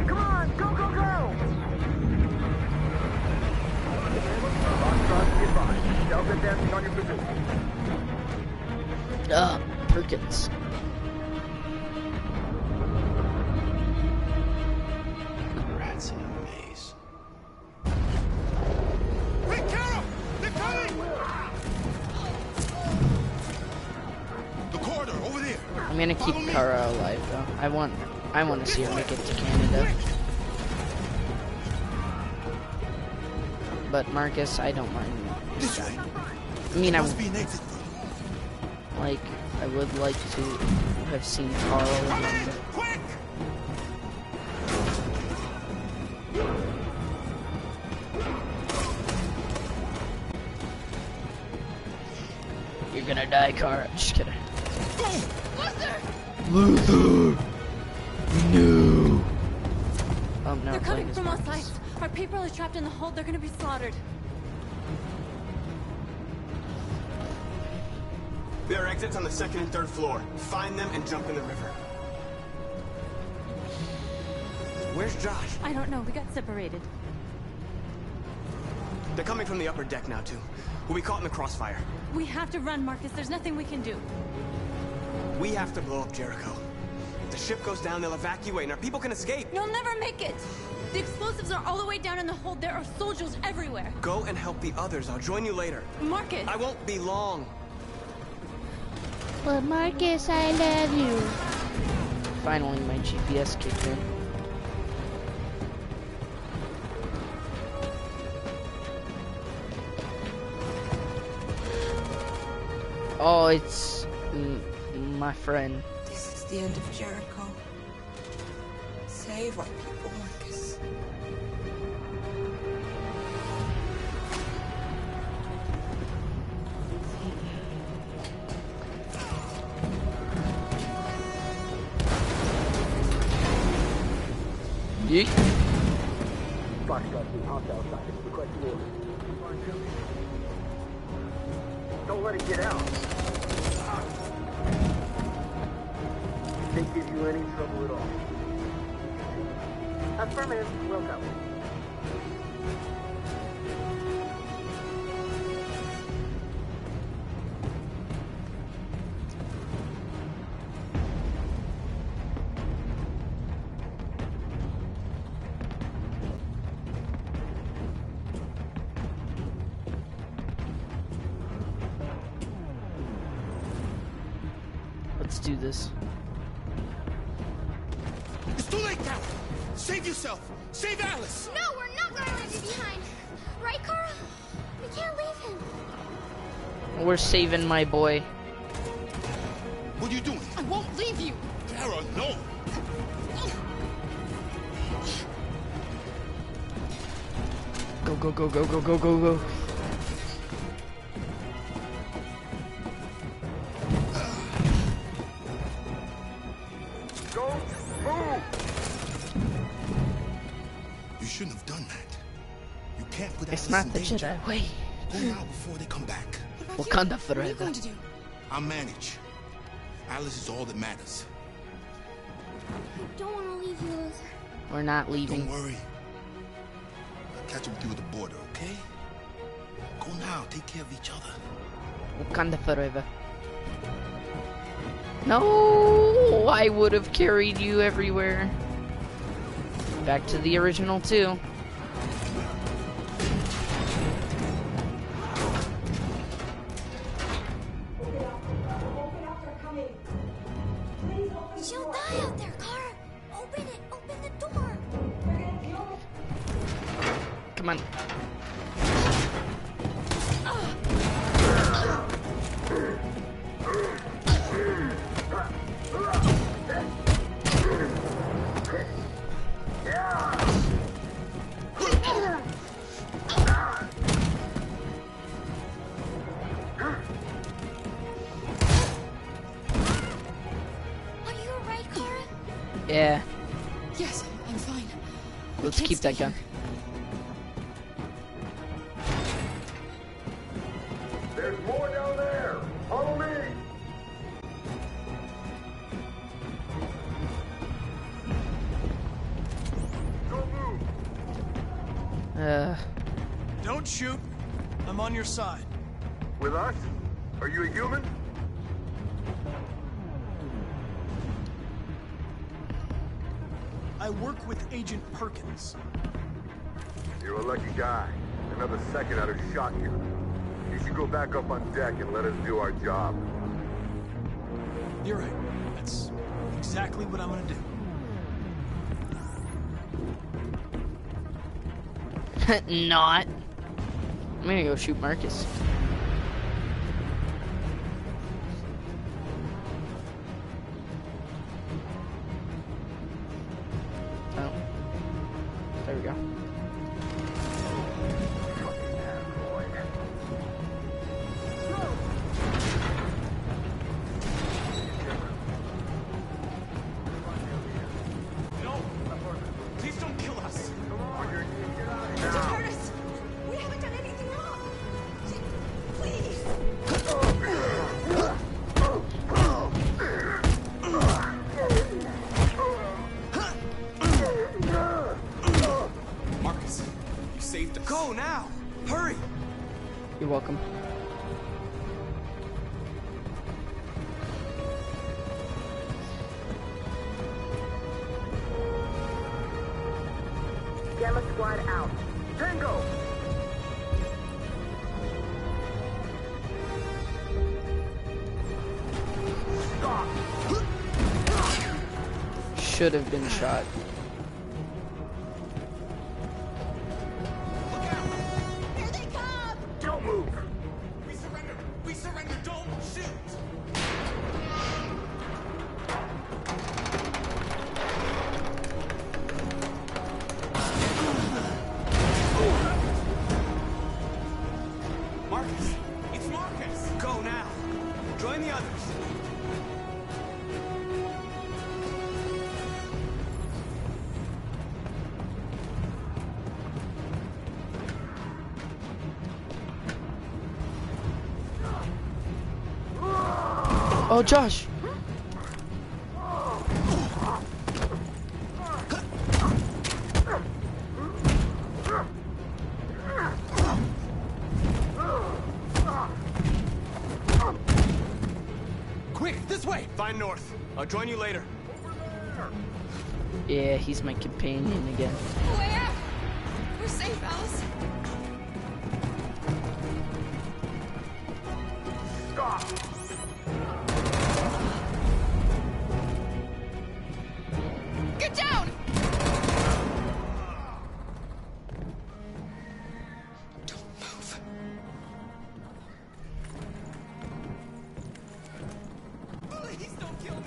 Come on, go, go, go! Delta dancing on your position. Perkins. Rats in a maze. Hey, Carol! They're coming! The corridor, over there. I'm gonna keep Kara alive though. I want to see her make it to Canada. But Marcus, I don't mind. This way. I mean, Must be an exit. I would like to have seen Carl and Quick! You're gonna die, Kara. Just kidding. Luther! Luther! No! Oh, no, They're coming like from all sides. Our people are trapped in the hold. They're gonna be slaughtered. There are exits on the 2nd and 3rd floor. Find them and jump in the river. Where's Josh? I don't know. We got separated. They're coming from the upper deck now, too. We'll be caught in the crossfire. We have to run, Marcus. There's nothing we can do. We have to blow up Jericho. If the ship goes down, they'll evacuate and our people can escape. You'll never make it. The explosives are all the way down in the hold. There are soldiers everywhere. Go and help the others. I'll join you later. Marcus! I won't be long. But Marcus, I love you. Finally, my GPS kicked in. Oh, it's my friend. This is the end of Jericho. Save our people, Marcus. Yeet. Flashlight being hopped outside. Request order. Don't let it get out. They give you any trouble at all. Affirmative. Welcome. Let's do this. It's too late, Carol. Save yourself. Save Alice. No, we're not going to leave you behind. Right, Carl? We can't leave him. We're saving my boy. What are you doing? I won't leave you. Carol, no. Go, go, go, go, go, go, go, go. Go. Move. shouldn't have done that. You can't put It's Alice not the in danger. Jedi way. Go now before they come back. Wakanda forever. What are you going to do? I'll manage. Alice is all that matters. I don't want to leave you, Luther. We're not leaving. Don't worry. I'll catch up with you at the border, okay? Go now. Take care of each other. Wakanda forever. No, I would have carried you everywhere. Back to the original too. She'll die out there, Kara. Open it. Open the door. Come on. Yeah. Yes, I'm fine. Let's keep that gun. There's more down there. Follow me. Don't move. Don't shoot. I'm on your side. With us? Are you a human? I work with Agent Perkins. You're a lucky guy. Another second I'd have shot you. You should go back up on deck and let us do our job. You're right. That's exactly what I'm gonna do. Not. I'm gonna go shoot Marcus. Oh. There we go. No! Please don't kill us! Don't hurt us! We haven't done anything wrong! Please! Marcus, you saved us. Go now! Hurry! You're welcome. Gamma squad out. Tango! Stop! Should have been shot. Here they come! Don't move! We surrender! We surrender! Don't shoot! Marcus! It's Marcus! Go now! Join the others! Oh, Josh. Quick, this way! Find North. I'll join you later. Yeah, he's my companion again. Where? We're safe, Alice. Stop! Get down! Don't move. Please don't kill me!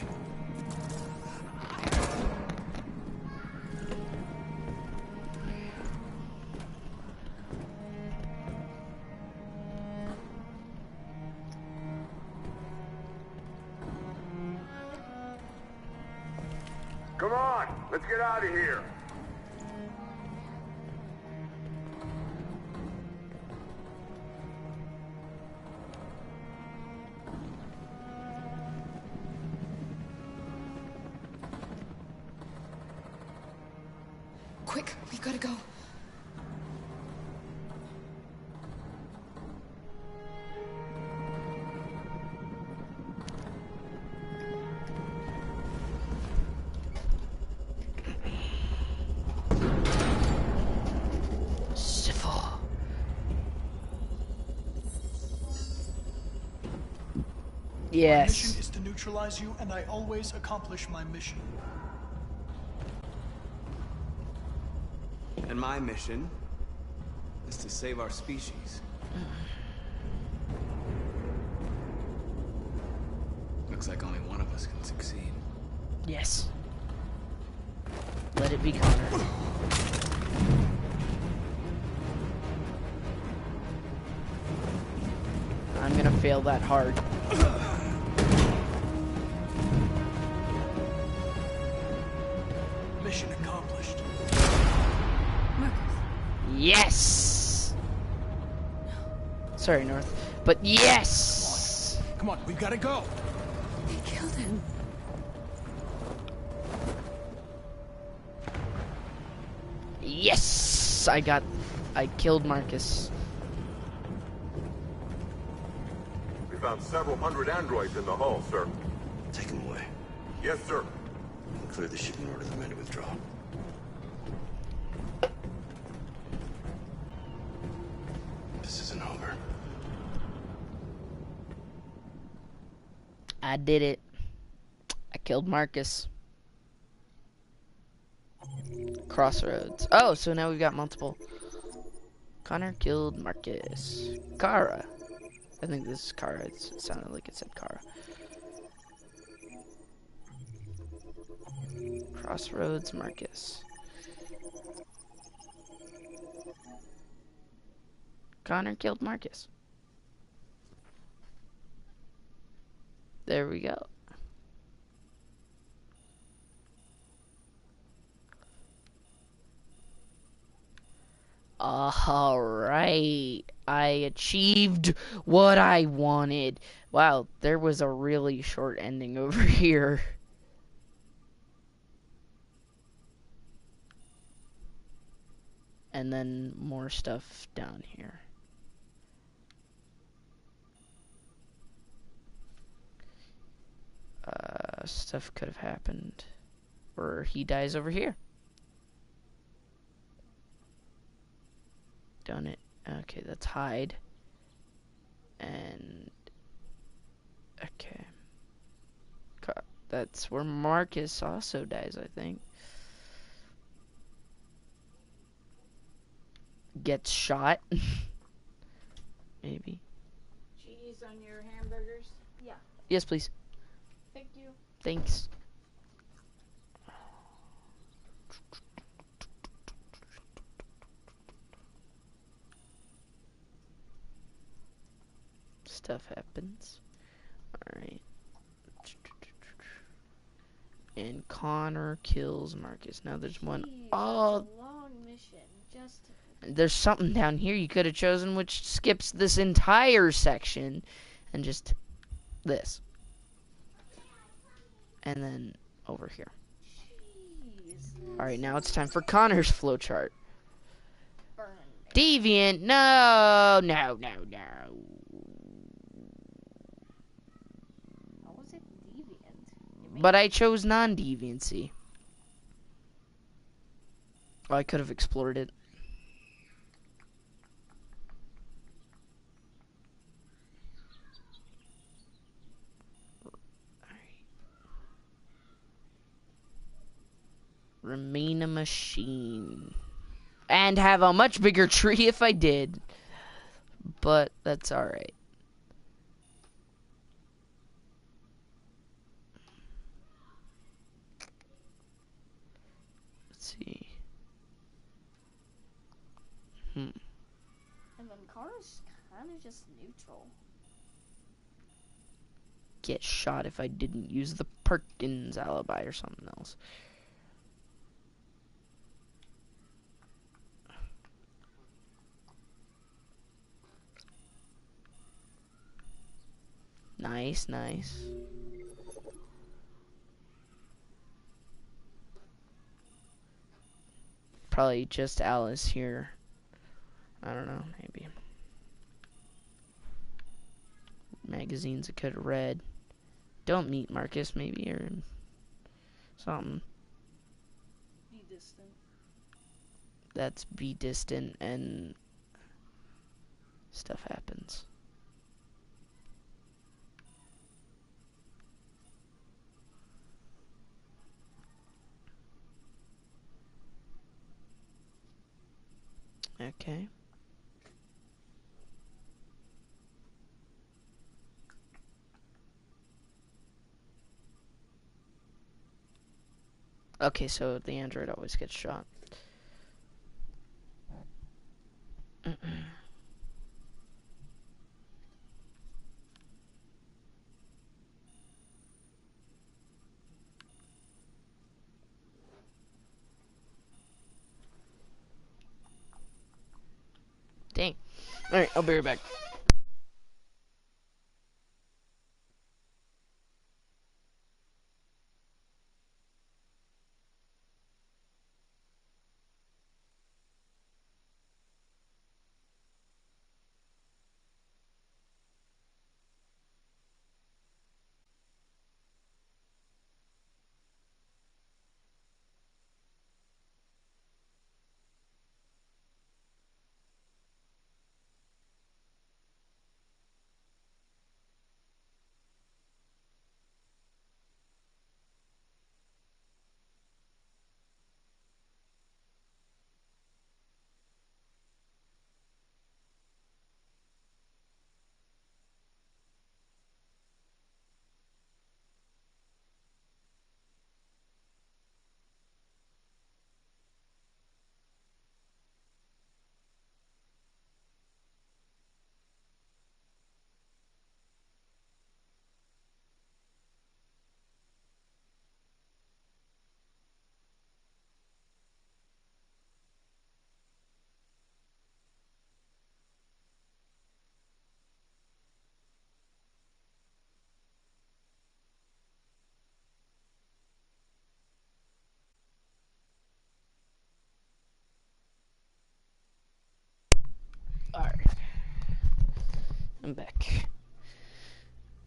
Come on, let's get out of here. Quick, we gotta go. My Yes. mission is to neutralize you, and I always accomplish my mission. And my mission is to save our species. Looks like only one of us can succeed. Yes. Let it be Connor. I'm gonna fail that hard. Mission accomplished. Yes! Sorry, North. But yes! Come on, we've gotta go. They killed him. Yes! I killed Marcus. We found several hundred androids in the hull, sir. Take them away. Yes, sir. And clear the ship and order the men to withdraw. This isn't over. I did it. I killed Marcus. Crossroads. Oh, so now we've got multiple. Connor killed Marcus. Kara. I think this is Kara. It sounded like it said Kara. Crossroads, Marcus. Connor killed Marcus. There we go. Alright. I achieved what I wanted. Wow, there was a really short ending over here. And then more stuff down here. Stuff could have happened. Or he dies over here. Done it. Okay, that's hide. And okay. That's where Marcus also dies, I think. Gets shot. Maybe. Cheese on your hamburgers? Yeah. Yes, please. Thank you. Thanks. Stuff happens. Alright. And Connor kills Marcus. Now there's one. Oh, That's a long mission. Just there's something down here you could have chosen which skips this entire section and just this. And then over here. Alright, now it's time for Connor's flowchart. Deviant, no, no, no, no. how was it deviant? But I chose non-deviancy. Oh, I could have explored it. Remain a machine. And have a much bigger tree if I did. But that's alright. Let's see. And then Kara's kind of just neutral. Get shot if I didn't use the Perkins alibi or something else. Nice, nice. probably just Alice here. I don't know, maybe. Magazines I could have read. Don't meet Marcus, maybe, or something. Be distant. That's be distant and stuff happens. Okay. Okay, so the android always gets shot. Dang. Alright, I'll be right back. Alright. I'm back.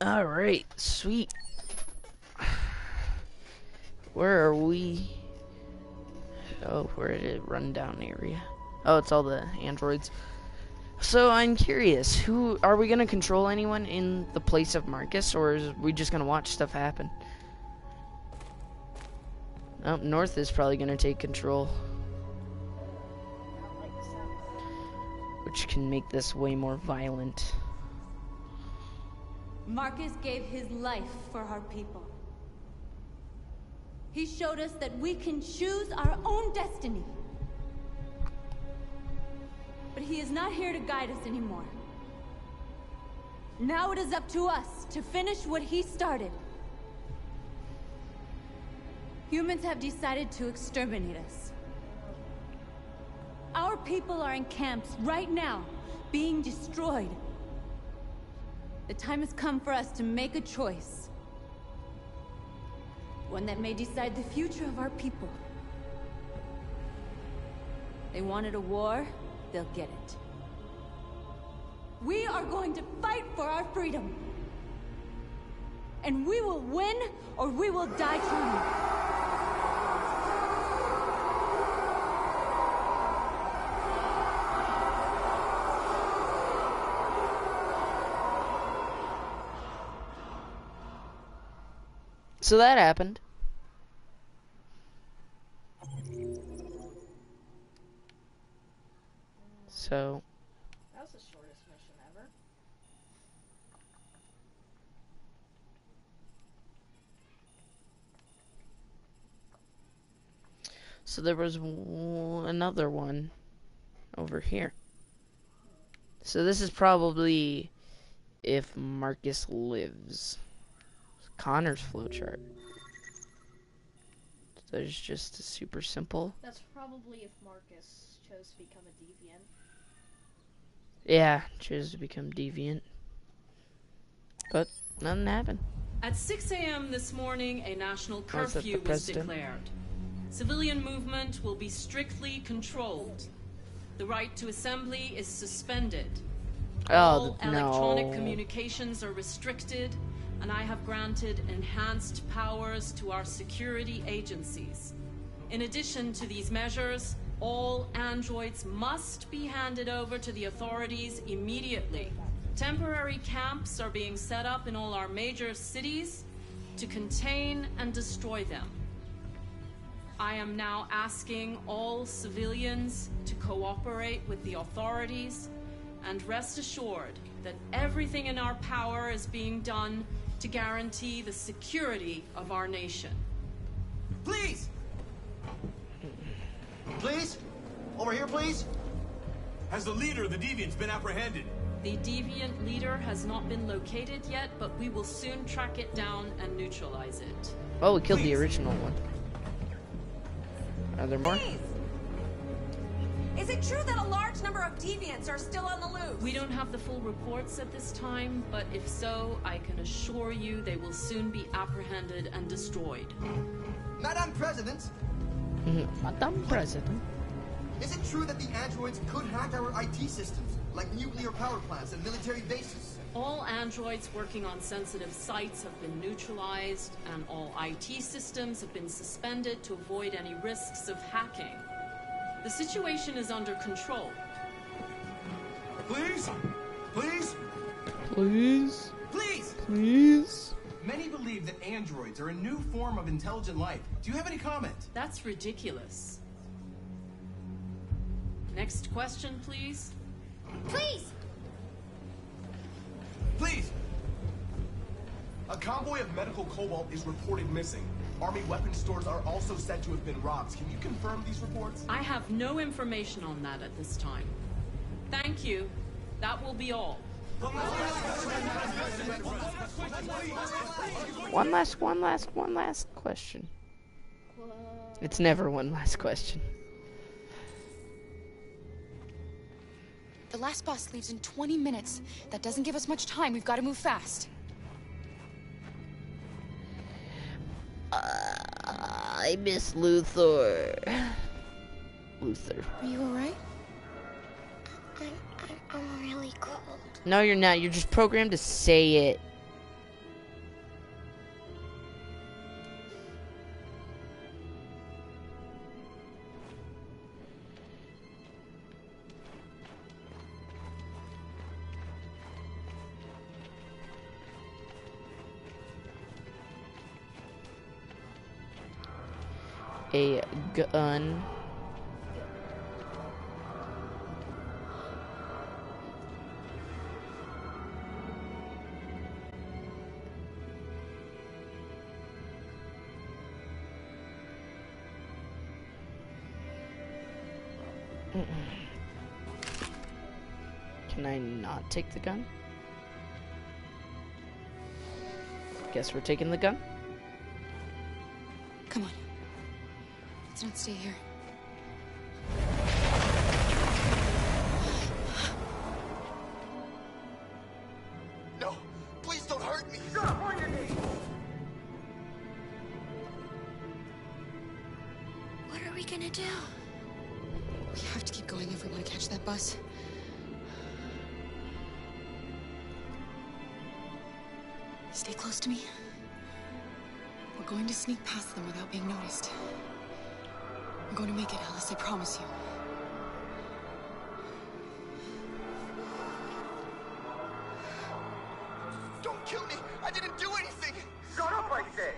Alright, sweet. Where are we? Oh, we're at a rundown area. Oh, it's all the androids. So I'm curious, who are we gonna control anyone in the place of Marcus, or is we just gonna watch stuff happen? Oh, North is probably gonna take control, which can make this way more violent. Marcus gave his life for our people. He showed us that we can choose our own destiny. But he is not here to guide us anymore. Now it is up to us to finish what he started. Humans have decided to exterminate us. Our people are in camps right now, being destroyed. The time has come for us to make a choice. One that may decide the future of our people. They wanted a war, they'll get it. We are going to fight for our freedom. And we will win, or we will die trying. So that happened. So That was the shortest mission ever. So there was another one over here. So this is probably if Marcus lives. Connor's flowchart. There's just a super simple. That's probably if Marcus chose to become a deviant. Yeah, chose to become deviant. But nothing happened. At 6 a.m. this morning, a national Oh, is that the curfew was president? declared. Civilian movement will be strictly controlled. The right to assembly is suspended. All electronic communications are restricted, and I have granted enhanced powers to our security agencies. In addition to these measures, all androids must be handed over to the authorities immediately. Temporary camps are being set up in all our major cities to contain and destroy them. I am now asking all civilians to cooperate with the authorities and rest assured that everything in our power is being done to guarantee the security of our nation. Please! Please? Over here, please? Has the leader of the Deviants been apprehended? The Deviant leader has not been located yet, but we will soon track it down and neutralize it. Oh, we killed the original one. Are there more? Please. Is it true that a large number of deviants are still on the loose? We don't have the full reports at this time, but if so, I can assure you they will soon be apprehended and destroyed. Madam President? Madam President? Is it true that the androids could hack our IT systems, like nuclear power plants and military bases? All androids working on sensitive sites have been neutralized, and all IT systems have been suspended to avoid any risks of hacking. The situation is under control. Please? Please? Please? Please? Please? Many believe that androids are a new form of intelligent life. Do you have any comment? That's ridiculous. Next question, please. Please! Please! A convoy of medical cobalt is reported missing. Army weapons stores are also said to have been robbed. Can you confirm these reports? I have no information on that at this time. Thank you. That will be all. One last question. It's never one last question. The last bus leaves in 20 minutes. That doesn't give us much time. We've got to move fast. I miss Luthor. Luther. Are you alright? I'm really cold. No, you're not. You're just programmed to say it. A gun. Can I not take the gun? Guess we're taking the gun. Come on. Let's not stay here. No! Please don't hurt me! Stop on your knees! What are we gonna do? We have to keep going if we want to catch that bus. Stay close to me. We're going to sneak past them without being noticed. We're going to make it, Alice, I promise you. Don't kill me! I didn't do anything! Shut up, I say!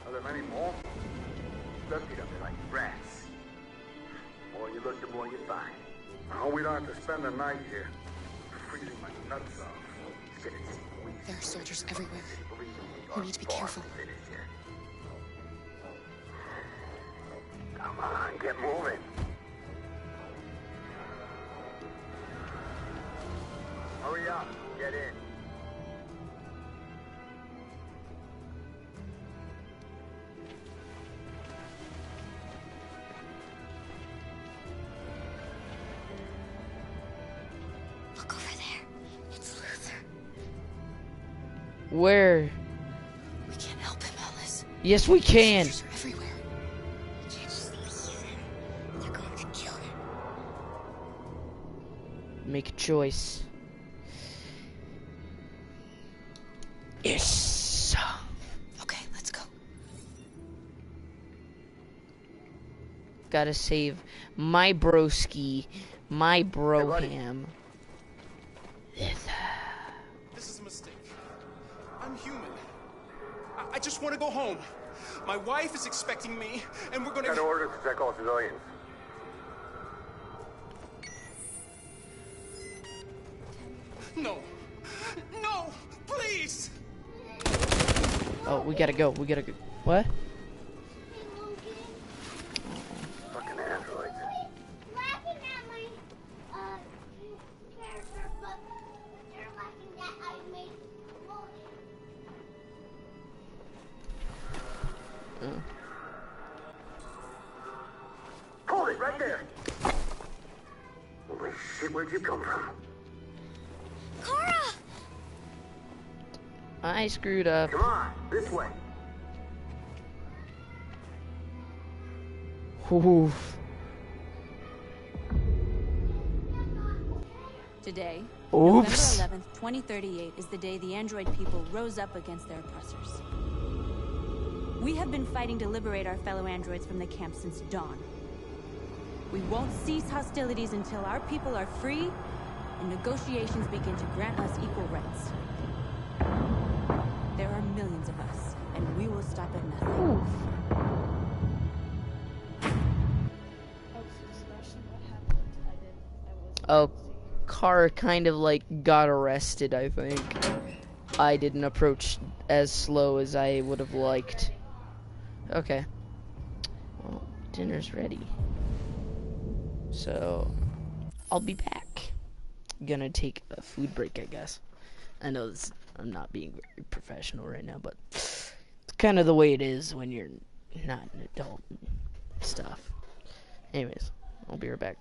Are there many more? Looking at me like rats. The more you look, the more you find. I hope we don't have to spend the night here. Freezing my nuts off. There are soldiers everywhere. We need to be careful. Come on, get moving. Hurry up, get in. Look over there. It's Luther. Where? We can't help him, Alice. Yes, we can. Soldiers are everywhere. We can't just make a choice. Yes. Okay, let's go. Gotta save my broski, my broham. This is a mistake. I'm human. I just want to go home. My wife is expecting me, and we're gonna... Got orders to check all civilians. No. No! Please! Oh, we gotta go. We gotta go. What? Fucking androids. Laughing at my character, but they're laughing that I made Hold it right there! Holy shit, where'd you come from? Kara! I screwed up. Come on, this way. Oof. Today, Oops. November 11th, 2038, is the day the android people rose up against their oppressors. We have been fighting to liberate our fellow androids from the camp since dawn. We won't cease hostilities until our people are free and negotiations begin to grant us equal rights. There are millions of us, and we will stop at nothing. Oh, car kind of like got arrested, I think. I didn't approach as slow as I would have liked. Okay. Well, dinner's ready. So, I'll be back. Gonna take a food break, I guess. I know this, I'm not being very professional right now, but it's kind of the way it is when you're not an adult and stuff. Anyways, I'll be right back.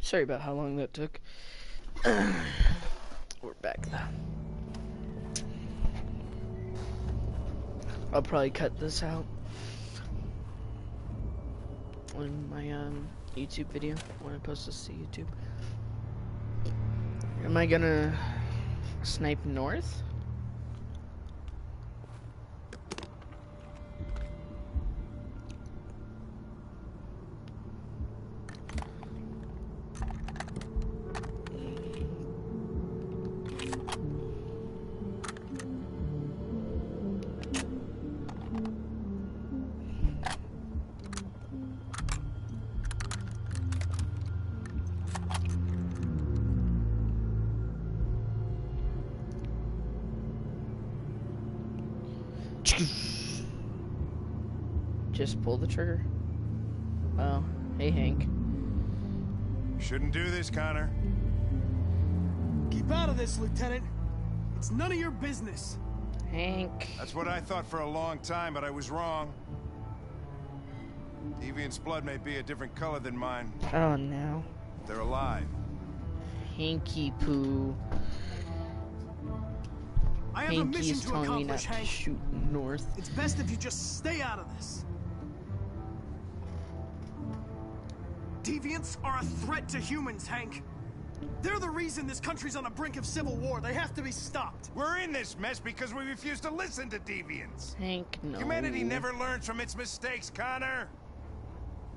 Sorry about how long that took. We're back though. I'll probably cut this out on my YouTube video when I post this to YouTube. Am I gonna snipe north? Just pull the trigger. Oh, hey Hank. Shouldn't do this, Connor. Keep out of this, Lieutenant. It's none of your business. Hank. That's what I thought for a long time, but I was wrong. Deviant's blood may be a different color than mine. Oh no. They're alive. Hanky poo. I have a mission Hanky's to telling me not accomplish, to Hank. shoot north. It's best if you just stay out of this. Deviants are a threat to humans, Hank. They're the reason this country's on the brink of civil war. They have to be stopped. We're in this mess because we refuse to listen to deviants. Hank, no. Humanity never learns from its mistakes, Connor.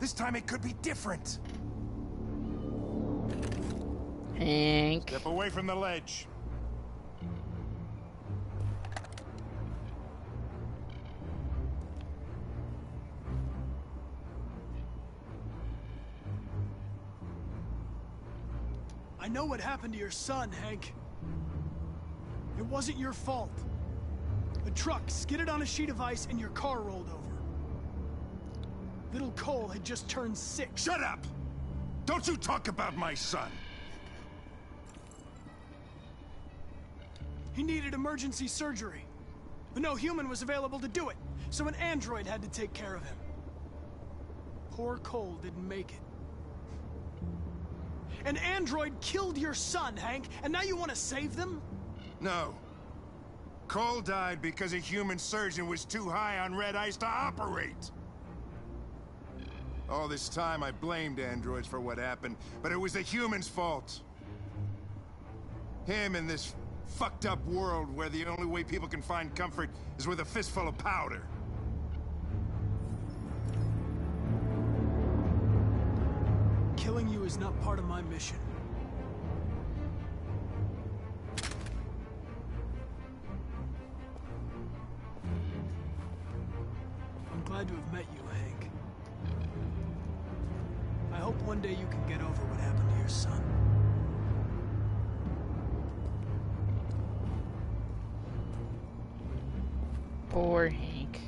This time it could be different. Hank. Step away from the ledge. I know what happened to your son, Hank. It wasn't your fault. A truck skidded on a sheet of ice and your car rolled over. Little Cole had just turned 6. Shut up! Don't you talk about my son! He needed emergency surgery, but no human was available to do it, so an android had to take care of him. Poor Cole didn't make it. An android killed your son, Hank, and now you want to save them? No. Cole died because a human surgeon was too high on red ice to operate. All this time I blamed androids for what happened, but it was the humans' fault. Him in this fucked up world where the only way people can find comfort is with a fistful of powder. Killing you is not part of my mission. I'm glad to have met you, Hank. I hope one day you can get over what happened to your son. Poor Hank.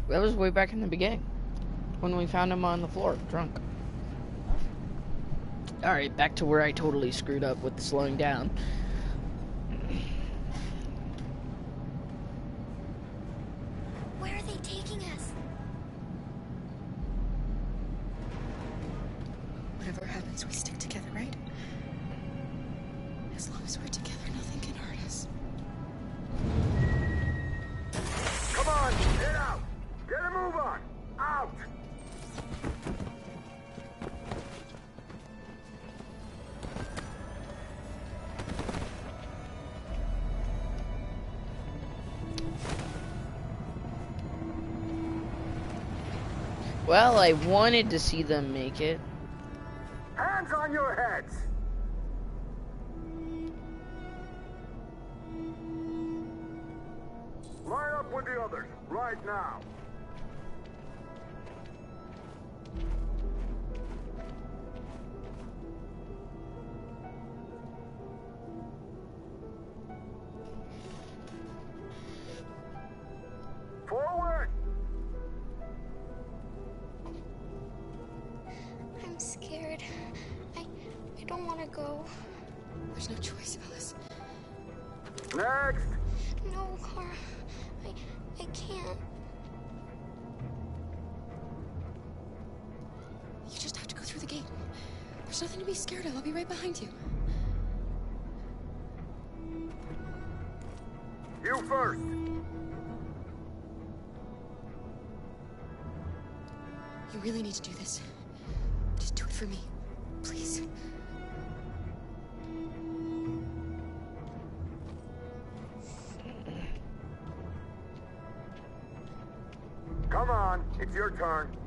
That was way back in the beginning, when we found him on the floor, drunk. Alright, back to where I totally screwed up with slowing down. Where are they taking us? Whatever happens, we stick together, right? As long as we're together, nothing can hurt us. Come on, get out! Get a move on! Out! Well, I wanted to see them make it. Hands on your heads! Line up with the others, right now. Forward! I'm scared. I don't want to go. There's no choice, Alice. Next! No, Cora. I can't. You just have to go through the gate. There's nothing to be scared of. I'll be right behind you. You first! You really need to do this. Just do it for me. Please. Come on, it's your turn.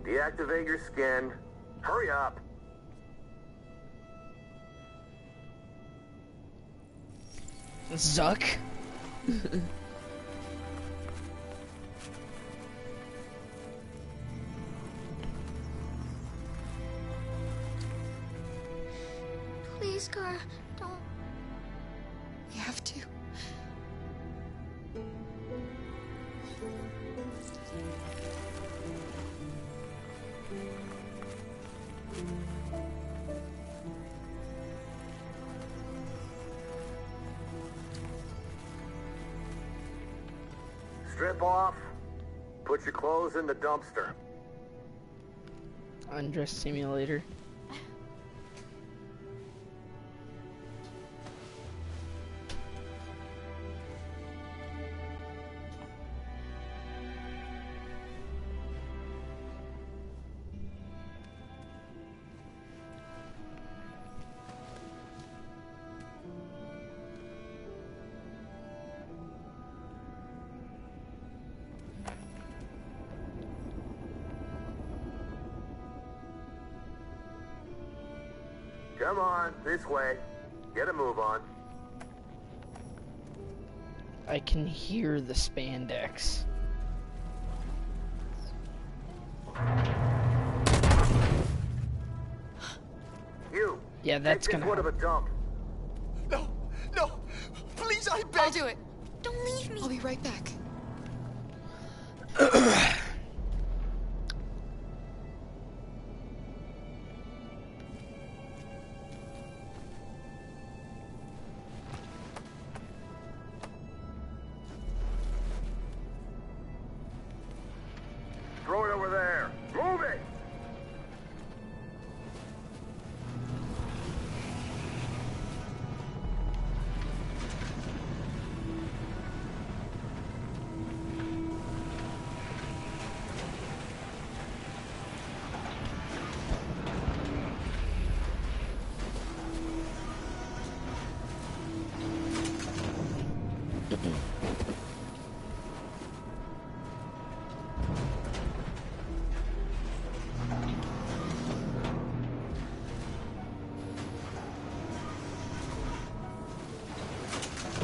Deactivate your skin. Hurry up. Zuck. Please, Cora, don't. You have to. Strip off. Put your clothes in the dumpster. Undress simulator. Come on, this way. Get a move on. I can hear the spandex. You. Yeah, that's take this gonna wood of a dump. No, no, please, I beg. I'll do it. Don't leave me. I'll be right back. Throw it over there. Move it!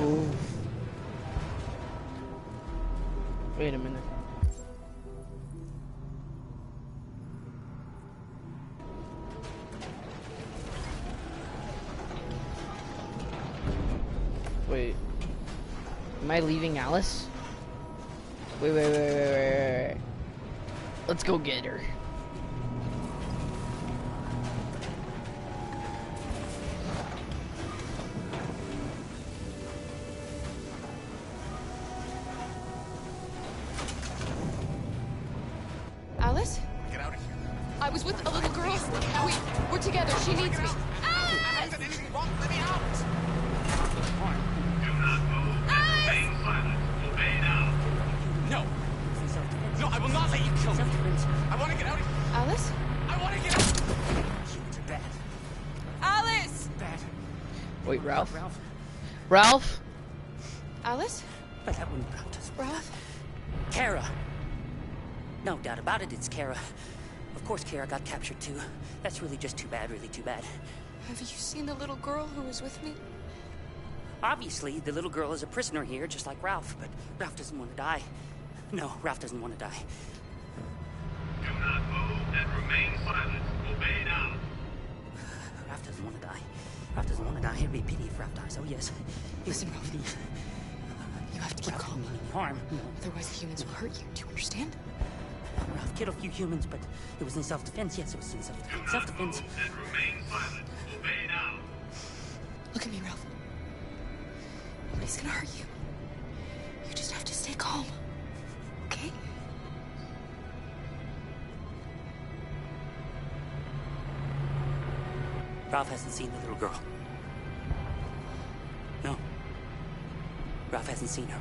Oh. Wait a minute. Wait. Am I leaving Alice? Wait. Let's go get her. Alice? Get out of here. I was with a little girl. We're together. She needs me. I haven't done anything wrong. Let me out. No. No, I will not let you kill me. I want to get out of here. Alice? I want to get out. Humans are bad. Alice! Bad. Wait, Ralph? Ralph? Ralph? Alice? But that wouldn't count as Ralph? Kara. No doubt about it, it's Kara. Of course Kara got captured too. That's really just too bad, really too bad. Have you seen the little girl who was with me? Obviously, the little girl is a prisoner here, just like Ralph, but Ralph doesn't want to die. No, Ralph doesn't want to die. Do not move and remain silent. Obey now. Ralph doesn't want to die. Ralph doesn't want to die. It'd be a pity if Ralph dies. Oh, yes. Listen, Ralph. You have to keep calm. Ralph, harm. No. Otherwise, the humans will hurt you. Do you understand? Ralph killed a few humans, but it was in self-defense. Yes, it was in self-defense. Self-defense. Do not move and remain silent. Obey now. Look at me, Ralph. Nobody's gonna hurt you. You just have to stay calm. Okay? Ralph hasn't seen the little girl. No. Ralph hasn't seen her.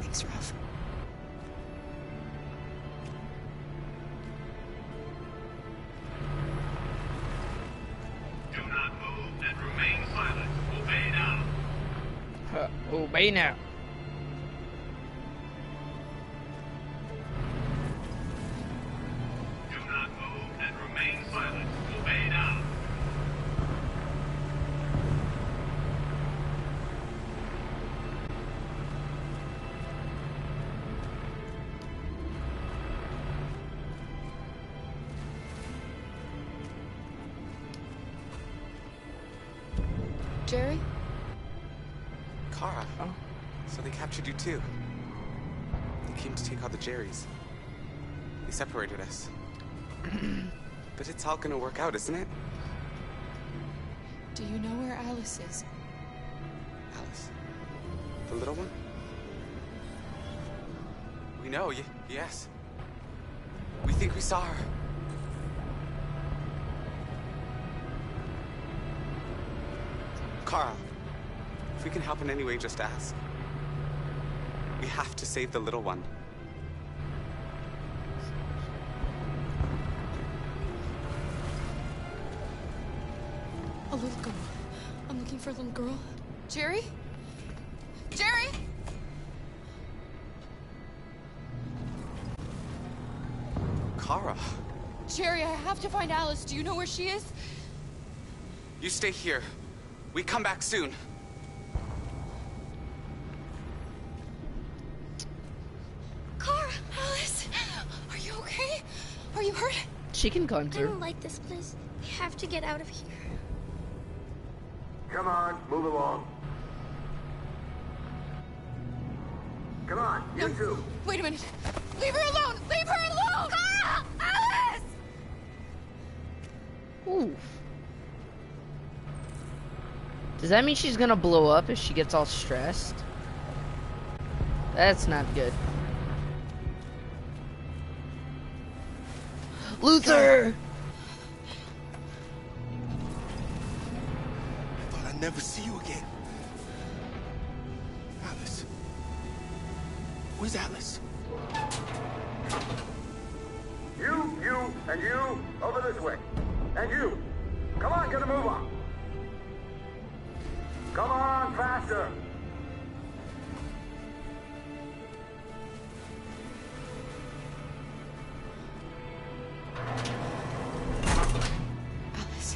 Thanks, Ralph. Do not move and remain silent. Obey now. Obey now. Do not move and remain silent. Obey now. Jerry? Kara. Oh. So they captured you too. They came to take out the Jerrys. They separated us. But it's all gonna work out, isn't it? Do you know where Alice is? Alice? The little one? We know, yes. We think we saw her. Carl, if we can help in any way, just ask. We have to save the little one. A little girl. I'm looking for a little girl. Jerry? Jerry? Kara. Jerry, I have to find Alice. Do you know where she is? You stay here. We come back soon. Kara! Alice! Are you okay? Are you hurt? She can come I through. don't like this place. We have to get out of here. Come on, move along. Come on, you two. Wait a minute. Leave her alone! Leave her alone! Kara! Alice! Ooh. Does that mean she's gonna blow up if she gets all stressed? That's not good. Luther! I thought I'd never see you again. Alice. Where's Alice? You, and you, over this way. And you. Come on, get a move on. Come on, faster. Alice.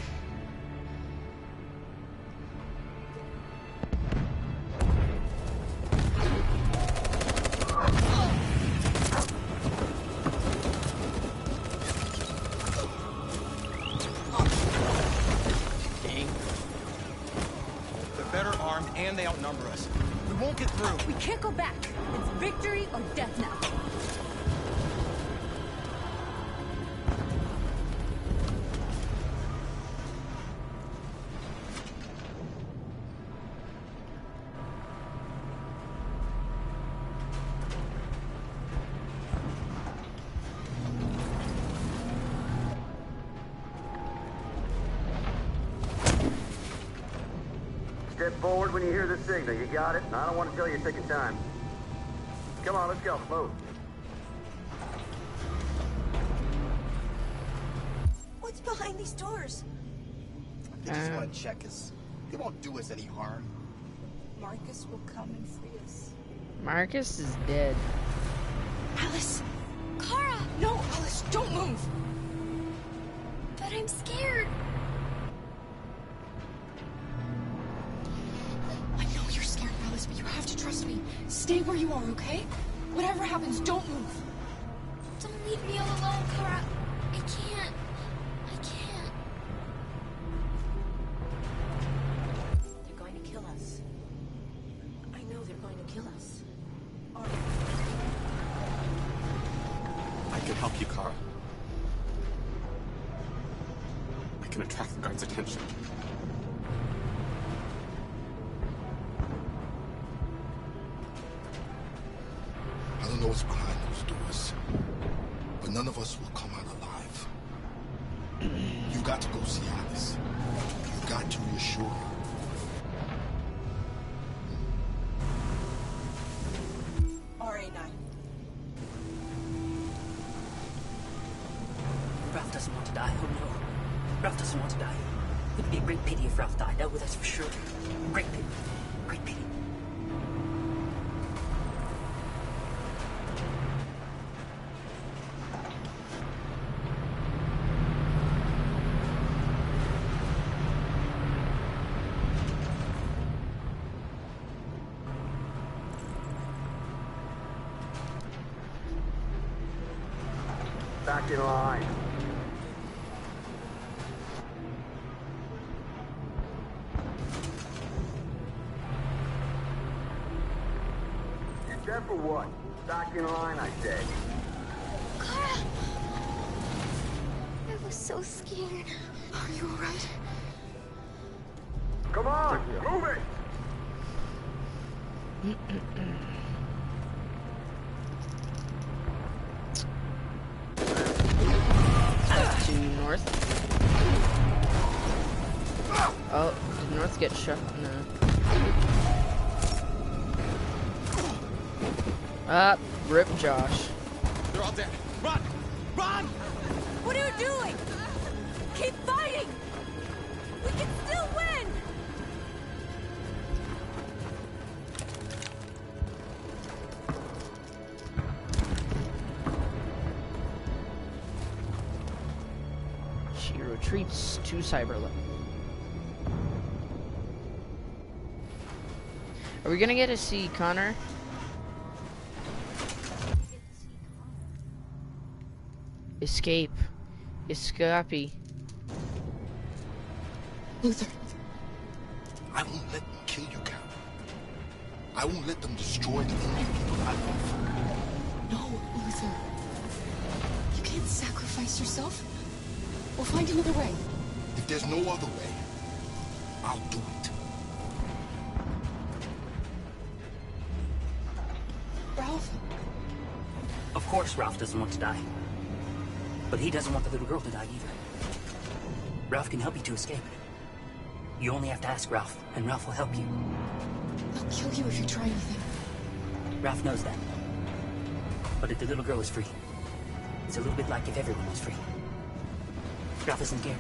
And they outnumber us. We won't get through. We can't go back. It's victory or death now. Step forward when you hear the signal. You got it? I don't want to tell you taking time. Come on, let's go. Move. What's behind these doors? They just want to check us. They won't do us any harm. Marcus will come and free us. Marcus is dead. Alice! Kara! No, Alice, don't move! But I'm scared. I know you're scared, Alice, but you have to trust me. Stay where you are, okay? Whatever happens, don't move. Don't leave me all alone, Kara. I can't. I can't. They're going to kill us. I know they're going to kill us. I can help you, Kara. I can attract the guards' attention. I don't know what's behind those doors, but none of us will come out alive. You got to go see Alice. You got to reassure her. RA9. Ralph doesn't want to die. Oh no. Ralph doesn't want to die. It would be a great pity if Ralph died. Oh, that's for sure. Great pity. Great pity. Back in line. You dead for what? Back in line, I said. Kara! I was so scared. Are you alright? Come on, move it! To north. Oh, did north get shut? No. Ah, rip Josh. They're all dead. Run! Run! What are you doing? Keep fighting! We can still win! She retreats to Cyberloop. Are we gonna get to see Connor? Escape. Escape. Luther. I won't let them kill you, Carol. I won't let them destroy the only people I love. No, Luther. You can't sacrifice yourself. We'll find another way. If there's no other way, I'll do it. Ralph? Of course Ralph doesn't want to die. But he doesn't want the little girl to die either. Ralph can help you to escape. You only have to ask Ralph, and Ralph will help you. I'll kill you if you try anything. Ralph knows that. But if the little girl is free, it's a little bit like if everyone was free. Ralph isn't scared.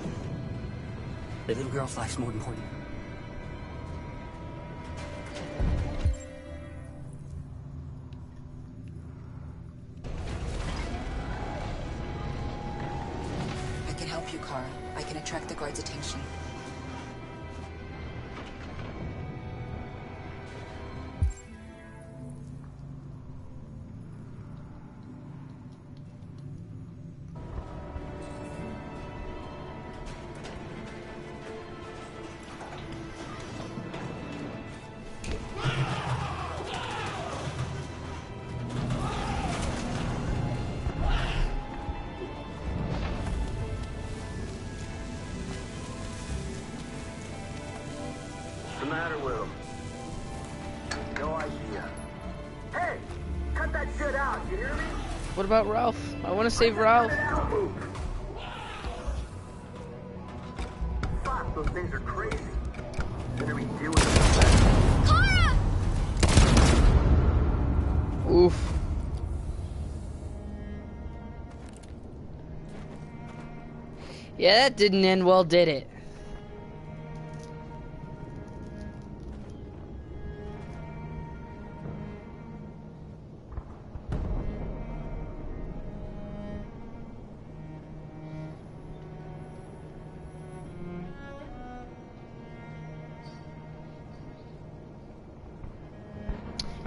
The little girl's life's more important. I can help you, Kara. I can attract the guards' attention. What's the matter with him? No idea. Hey! Cut that shit out, you hear me? What about Ralph? I want to save Ralph. Fuck, those things are crazy. Better we deal with them. Kara! Oof. Yeah, that didn't end well, did it?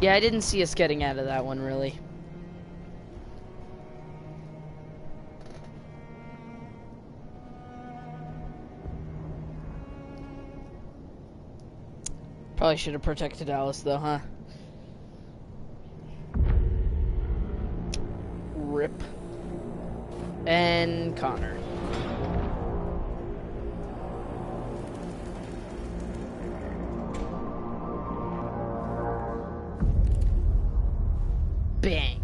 Yeah, I didn't see us getting out of that one, really. Probably should have protected Alice, though, huh? Rip. And Connor. Bang.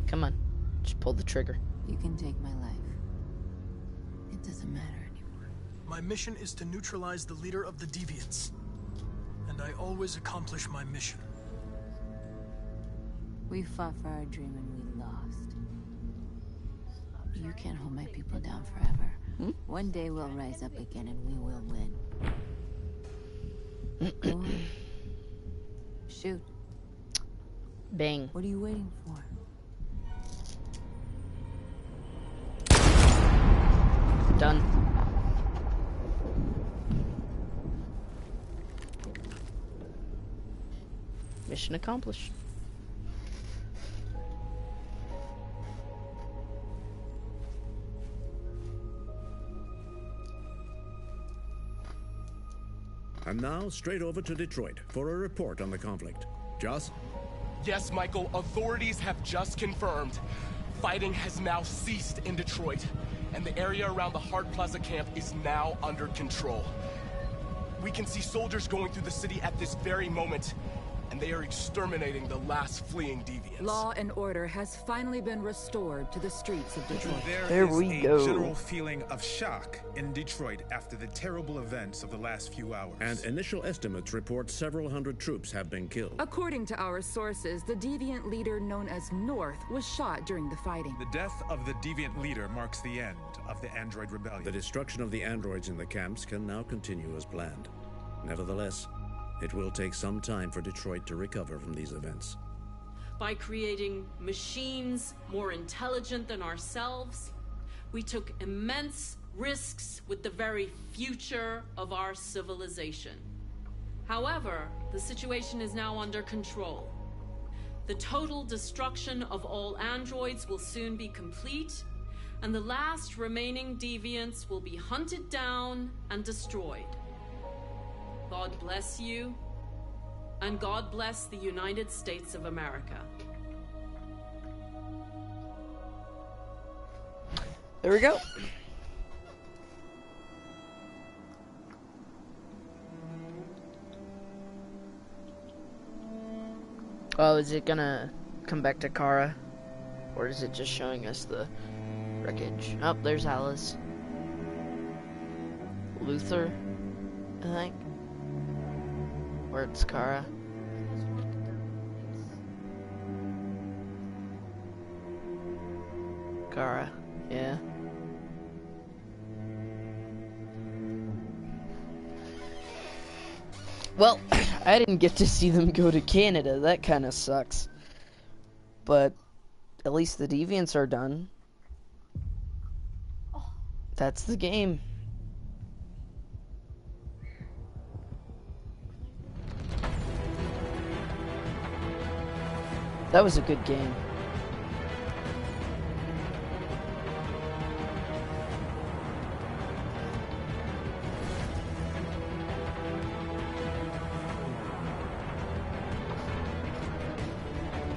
Come on. Just pull the trigger. You can take my life. It doesn't matter anymore. My mission is to neutralize the leader of the Deviants. And I always accomplish my mission. We fought for our dream and we lost. You can't hold my people down forever. One day we'll rise up again and we will win. Go on. Shoot. Bang. What are you waiting for? Done. Mission accomplished. And now, straight over to Detroit for a report on the conflict. Joss? Yes, Michael, authorities have just confirmed fighting has now ceased in Detroit, and the area around the Hart Plaza camp is now under control. We can see soldiers going through the city at this very moment, and they are exterminating the last fleeing deviants. Law and order has finally been restored to the streets of Detroit. There we go. There is a general feeling of shock in Detroit after the terrible events of the last few hours. And initial estimates report several hundred troops have been killed. According to our sources, the deviant leader known as North was shot during the fighting. The death of the deviant leader marks the end of the Android Rebellion. The destruction of the androids in the camps can now continue as planned. Nevertheless, it will take some time for Detroit to recover from these events. By creating machines more intelligent than ourselves, we took immense risks with the very future of our civilization. However, the situation is now under control. The total destruction of all androids will soon be complete, and the last remaining deviants will be hunted down and destroyed. God bless you, and God bless the United States of America. There we go. Oh, is it gonna come back to Kara? Or is it just showing us the wreckage? Oh, there's Alice. Luther, I think. Or it's Kara. Kara, yeah. Well, I didn't get to see them go to Canada. That kind of sucks. But at least the deviants are done. That's the game. That was a good game.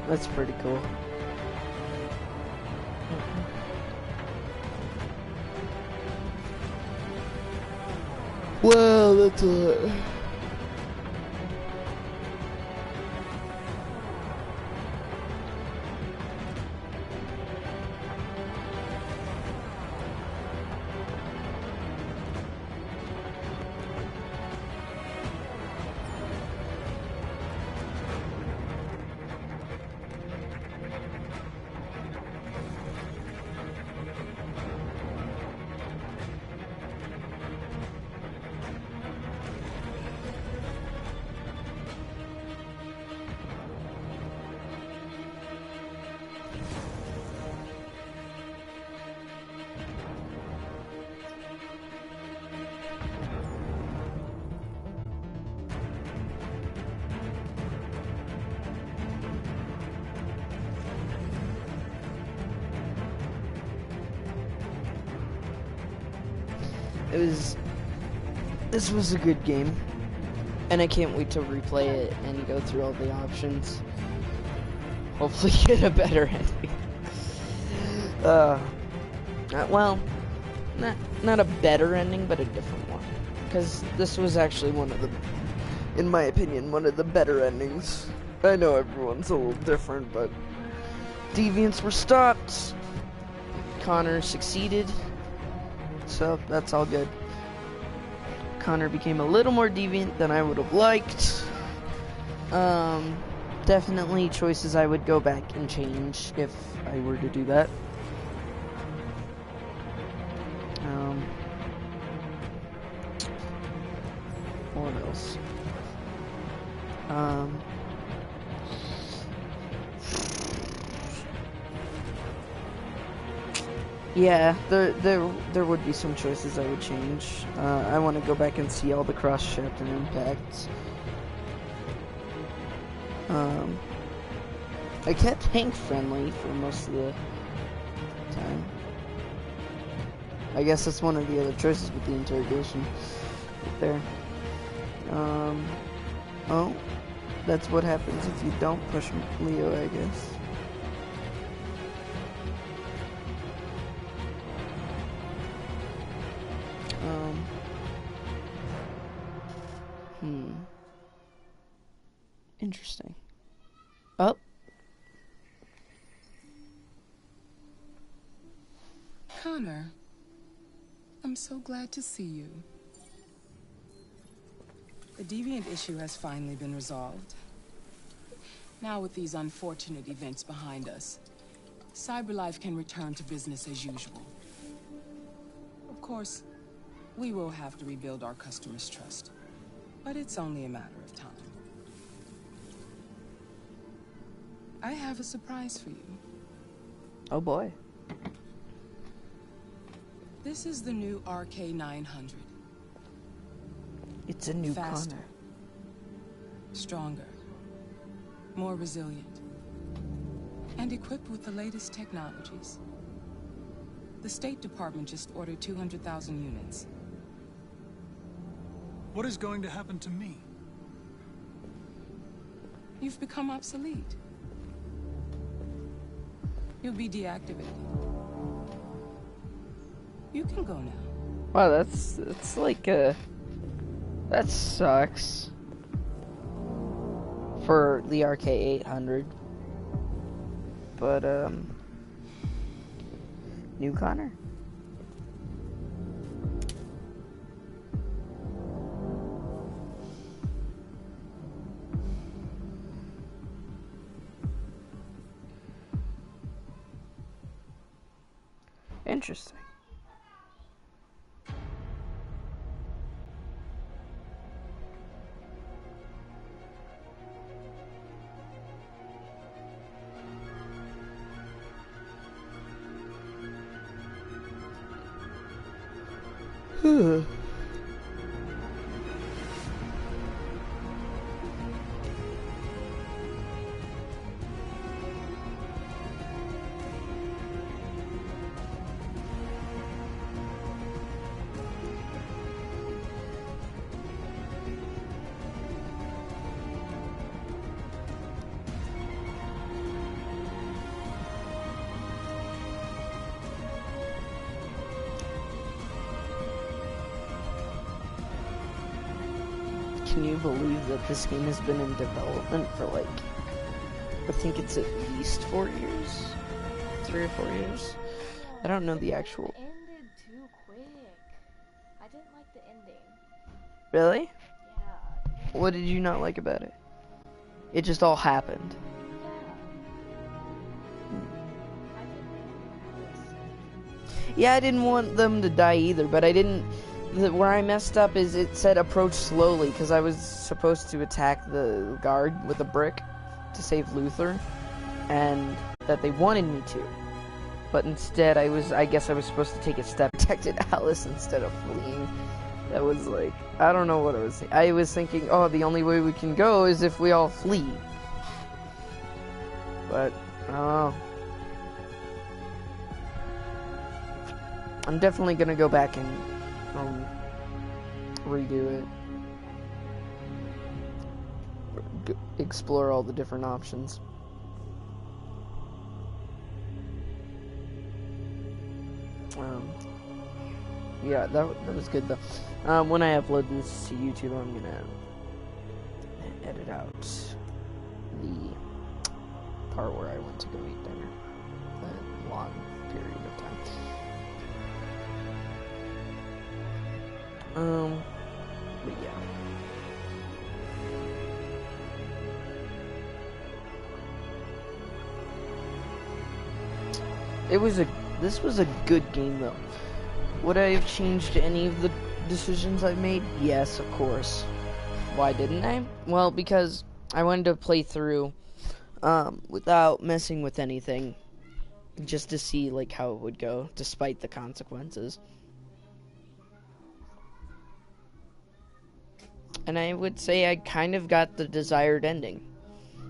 That's pretty cool. Wow, that's a lot. This was a good game, and I can't wait to replay it and go through all the options. Hopefully get a better ending. Well, not a better ending, but a different one. Because this was actually one of the, in my opinion, one of the better endings. I know everyone's a little different, but deviants were stopped. Connor succeeded, so that's all good. Connor became a little more deviant than I would have liked. Definitely choices I would go back and change if I were to do that. What else? Yeah, there would be some choices I would change. I want to go back and see all the cross-chapter impacts. I kept Hank friendly for most of the time. I guess that's one of the other choices with the interrogation right there. Oh, that's what happens if you don't push Leo, I guess. Interesting. Oh. Connor, I'm so glad to see you. The deviant issue has finally been resolved. Now with these unfortunate events behind us, CyberLife can return to business as usual. Of course, we will have to rebuild our customers' trust, but it's only a matter of time. I have a surprise for you. Oh boy. This is the new RK-900. It's a new Faster, Connor. Stronger, more resilient, and equipped with the latest technologies. The State Department just ordered 200,000 units. What is going to happen to me? You've become obsolete. You'll be deactivated. You can go now. Wow, that's like that sucks for the RK-800. But new Connor. Interesting. Can you believe that this game has been in development for like, I think it's at least 4 years? 3 or 4 years? I don't know the actual. It ended too quick. I didn't like the ending. Really? Yeah. What did you not like about it? It just all happened. Yeah, I didn't want them to die either, but I didn't. Where I messed up is it said approach slowly, because I was supposed to attack the guard with a brick to save Luther, and that they wanted me to. But instead I guess I was supposed to take a step, protected Alice instead of fleeing. That was like, I don't know what I was thinking, oh, the only way we can go is if we all flee. But, I don't know. I'm definitely gonna go back and redo it. Explore all the different options. Yeah, that was good though. When I upload this to YouTube, I'm gonna edit out the part where I went to go eat dinner. A long period of time. But yeah. This was a good game though. Would I have changed any of the decisions I've made? Yes, of course. Why didn't I? Well, because I wanted to play through without messing with anything, just to see like how it would go, despite the consequences. And I would say I kind of got the desired ending.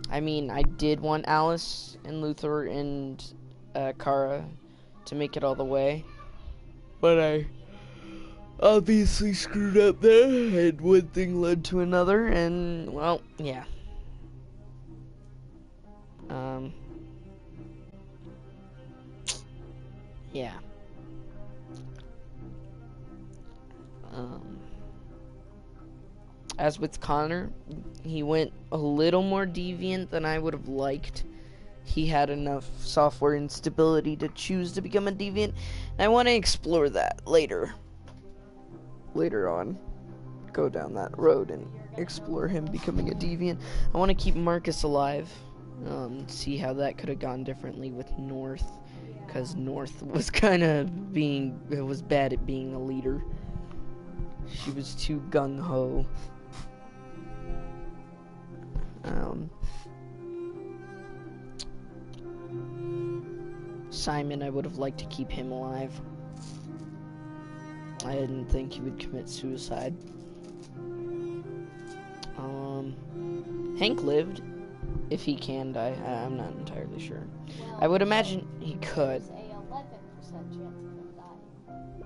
I mean, I did want Alice and Luther and Kara to make it all the way, but I obviously screwed up there, and one thing led to another, and, well, yeah. Yeah. As with Connor, he went a little more deviant than I would have liked. He had enough software instability to choose to become a deviant. And I want to explore that later on. Go down that road and explore him becoming a deviant. I want to keep Marcus alive. See how that could have gone differently with North. Because North was kind of was bad at being a leader. She was too gung-ho. Simon, I would have liked to keep him alive. I didn't think he would commit suicide. Hank lived. If he can die, I'm not entirely sure. Well, I would imagine he could. There's a 11% chance of him dying.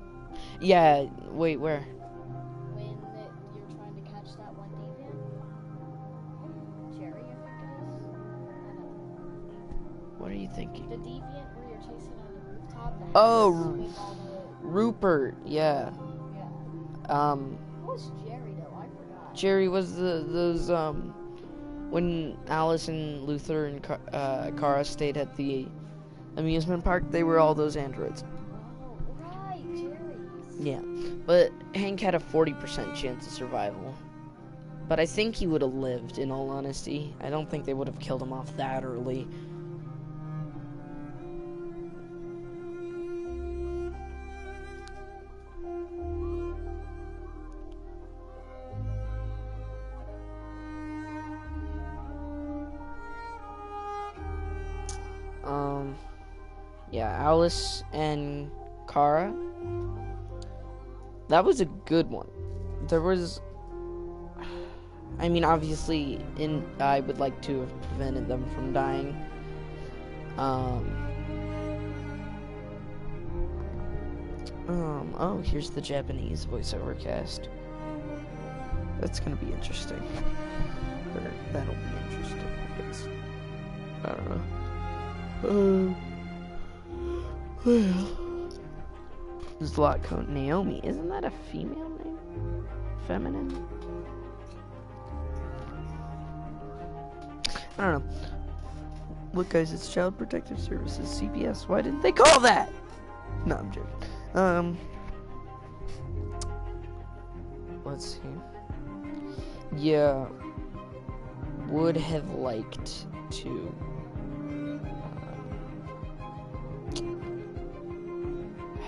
Yeah, wait, where? When you're trying to catch that one deviant. Jerry, I think it is. I don't know. What are you thinking? The deviant where you're chasing on the rooftop. Rupert, yeah. Yeah. What was Jerry though? I forgot. Jerry was those when Alice and Luther and Kara stayed at the amusement park, they were all those androids. Oh, right, Jerry's. Yeah, but Hank had a 40% chance of survival. But I think he would have lived, in all honesty. I don't think they would have killed him off that early. Yeah, Alice and Kara. That was a good one. There was... I mean, obviously, I would like to have prevented them from dying. Oh, here's the Japanese voiceover cast. That's gonna be interesting. Or, that'll be interesting, I guess. I don't know. Zlatko Naomi. Isn't that a female name? Feminine? I don't know. Look, guys, it's Child Protective Services, CPS. Why didn't they call that? No, I'm joking. Let's see. Yeah. Would have liked to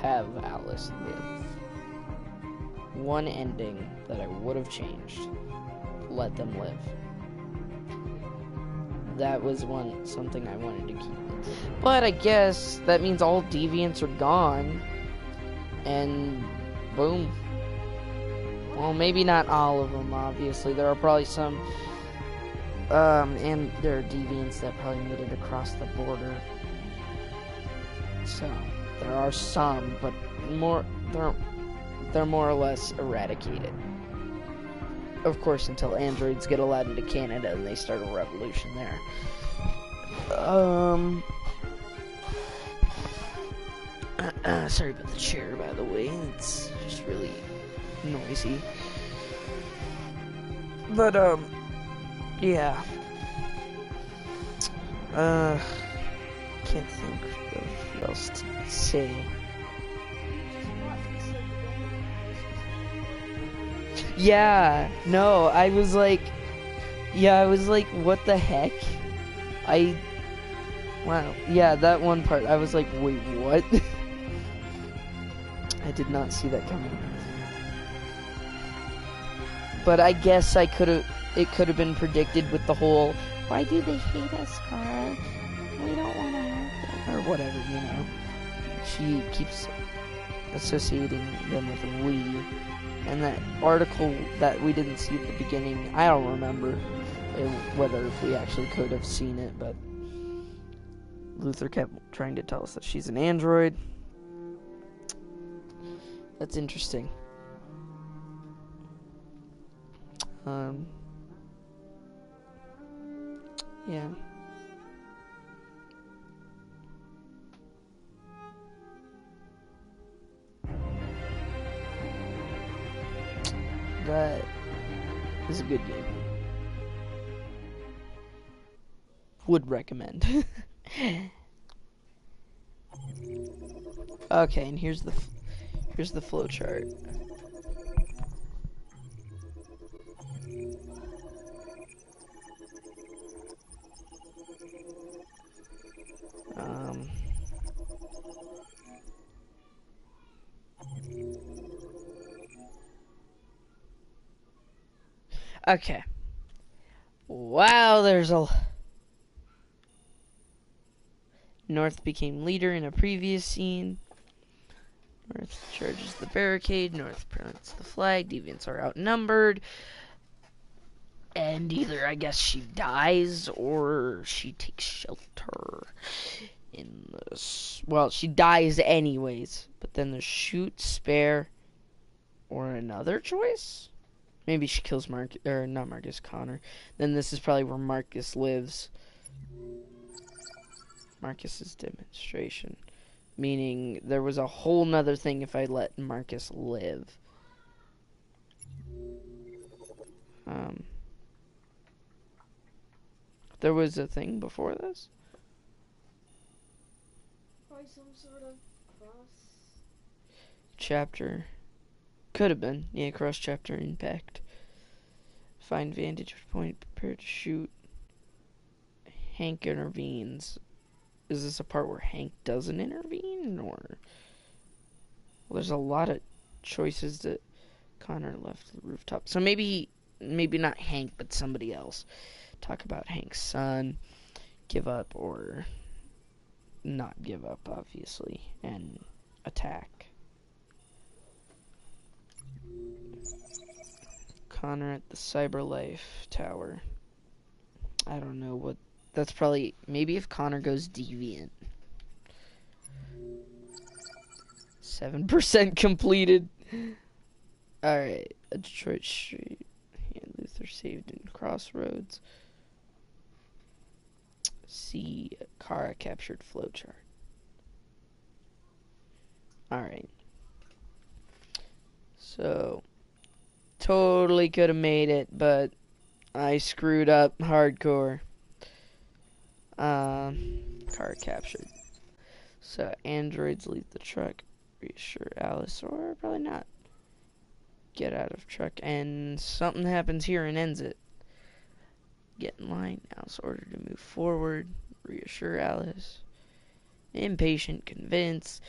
have Alice live. One ending that I would have changed. Let them live. That was something I wanted to keep. But I guess that means all deviants are gone. And boom. Well, maybe not all of them, obviously. There are probably some and there are deviants that probably made it across the border. So there are some, but there they're more or less eradicated. Of course, until androids get allowed into Canada and they start a revolution there. Sorry about the chair, by the way. It's just really noisy. But, yeah. Can't think of what else to say. Yeah, no, I was like, what the heck? Wow, yeah, that one part, I was like, wait, what? I did not see that coming. But I guess it could have been predicted with the whole, why do they hate us, Kara? We don't want to hurt them. Or whatever, you know. She keeps associating them with we. And that article that we didn't see at the beginning, I don't remember whether if we actually could have seen it, but Luther kept trying to tell us that she's an android. That's interesting. Yeah. That is a good game. Would recommend. Okay, and here's the flow chart. Okay. Wow, there's a... North became leader in a previous scene. North charges the barricade. North plants the flag. Deviants are outnumbered. And either, I guess, she dies or she takes shelter in this. Well, she dies anyways. But then there's shoot, spare, or another choice? Maybe she kills not Marcus, Connor. Then this is probably where Marcus lives. Marcus's demonstration. Meaning there was a whole nother thing if I let Marcus live. There was a thing before this? Probably some sort of cross. Chapter. Could have been. Yeah, cross chapter impact. Find vantage point, prepare to shoot. Hank intervenes. Is this a part where Hank doesn't intervene, or... Well, there's a lot of choices that Connor left the rooftop. So maybe not Hank, but somebody else. Talk about Hank's son. Give up or not give up, obviously. And attack. Connor at the CyberLife Tower. I don't know what... That's probably... Maybe if Connor goes deviant. 7% completed. Alright. A Detroit Street. Yeah, Luther saved in Crossroads. See Kara captured flowchart. Alright. So... Totally could have made it, but I screwed up hardcore. Car captured. So androids leave the truck. Reassure Alice, or probably not. Get out of truck, and something happens here and ends it. Get in line. Alice ordered to move forward. Reassure Alice. Impatient, convince.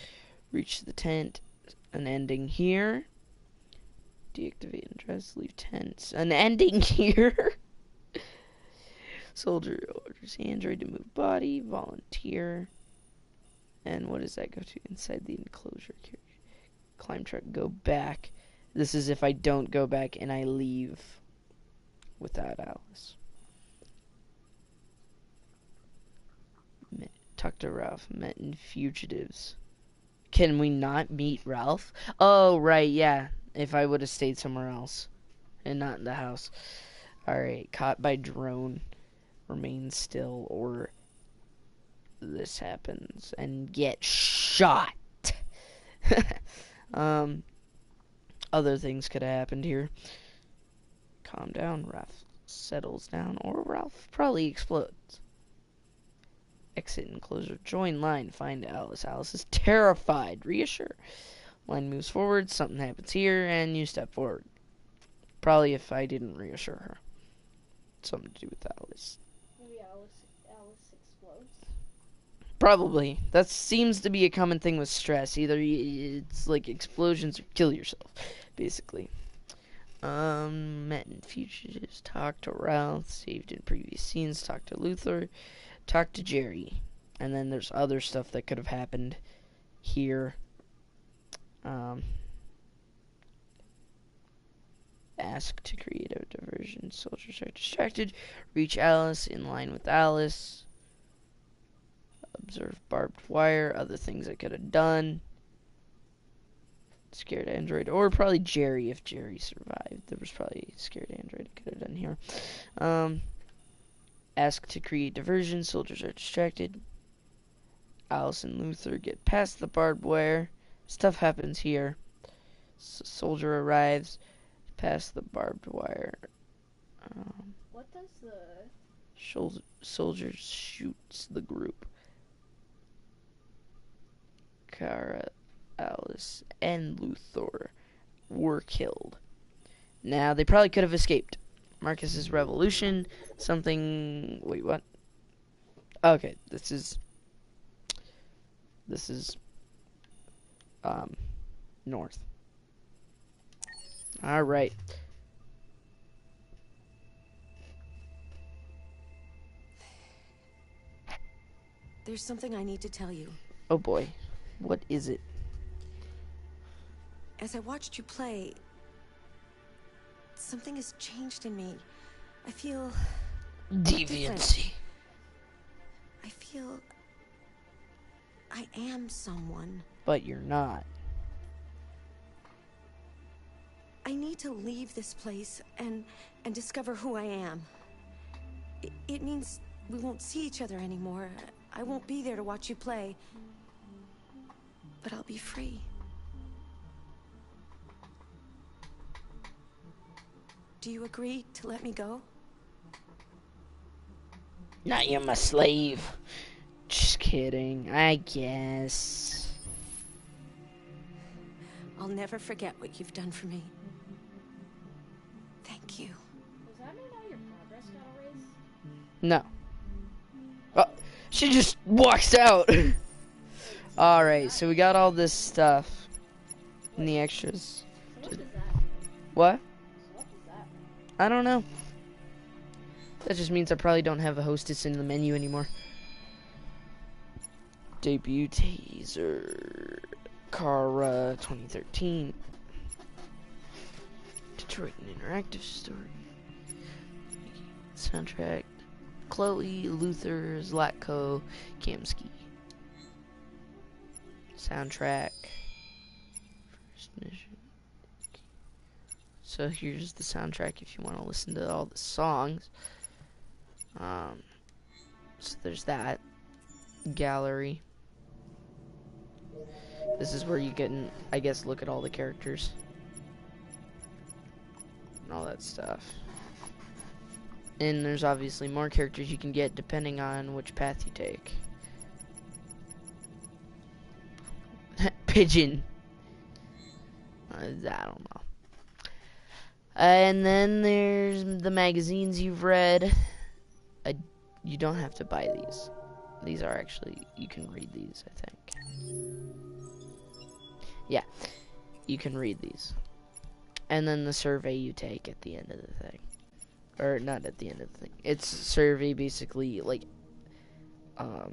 Reach the tent. An ending here. Deactivate and dress. Leave tent. An ending here. Soldier orders android to move body. Volunteer. And what does that go to? Inside the enclosure. Climb truck. Go back. This is if I don't go back and I leave without Alice. Talk to Ralph. Met in fugitives. Can we not meet Ralph? Oh, right, yeah. If I would have stayed somewhere else and not in the house. Alright, caught by drone. Remain still or this happens and get shot. Other things could have happened here. Calm down, Ralph settles down, or Ralph probably explodes. Exit enclosure. Join line. Find Alice. Alice is terrified. Reassure. Line moves forward. Something happens here, and you step forward. Probably if I didn't reassure her. Something to do with Alice. Maybe Alice explodes. Probably. That seems to be a common thing with stress. Either it's like explosions or kill yourself, basically. Met in fugitives, talked to Ralph, saved in previous scenes, talked to Luther, talked to Jerry. And then there's other stuff that could have happened here. Ask to create a diversion. Soldiers are distracted. Reach Alice, in line with Alice. Observe barbed wire, other things I could have done. Scared android, or probably Jerry if Jerry survived. There was probably a scared android I could have done here. Ask to create diversion. Soldiers are distracted. Alice and Luther get past the barbed wire. Stuff happens here. Soldier arrives past the barbed wire. What does the Soldier shoots the group. Kara, Alice, and Luthor were killed. Now, they probably could have escaped. Marcus's revolution, something... Wait, what? Okay, this is... north. Alright. There's something I need to tell you. Oh boy. What is it? As I watched you play, something has changed in me. I feel... Deviancy. I feel... I am someone. But you're not. I need to leave this place and discover who I am. It means we won't see each other anymore. I won't be there to watch you play. But I'll be free. Do you agree to let me go? Now you're my slave. Just kidding, I guess. I'll never forget what you've done for me. Thank you. Does that mean all your progress got erased? No. Oh, she just walks out. Alright, so we got all this stuff in the extras. So what does that mean? What? So what does that mean? I don't know. That just means I probably don't have a hostess in the menu anymore. Debut teaser. Kara 2013. Detroit, an interactive story. Soundtrack. Chloe, Luther, Zlatko, Kamsky. Soundtrack. First mission. So here's the soundtrack if you want to listen to all the songs. So there's that. Gallery. This is where you can, I guess, look at all the characters. And all that stuff. And there's obviously more characters you can get depending on which path you take. Pigeon. I don't know. And then there's the magazines you've read. You don't have to buy these. These are actually, you can read these, I think. Yeah, you can read these. And then the survey you take at the end of the thing. Or not at the end of the thing. It's a survey basically like, well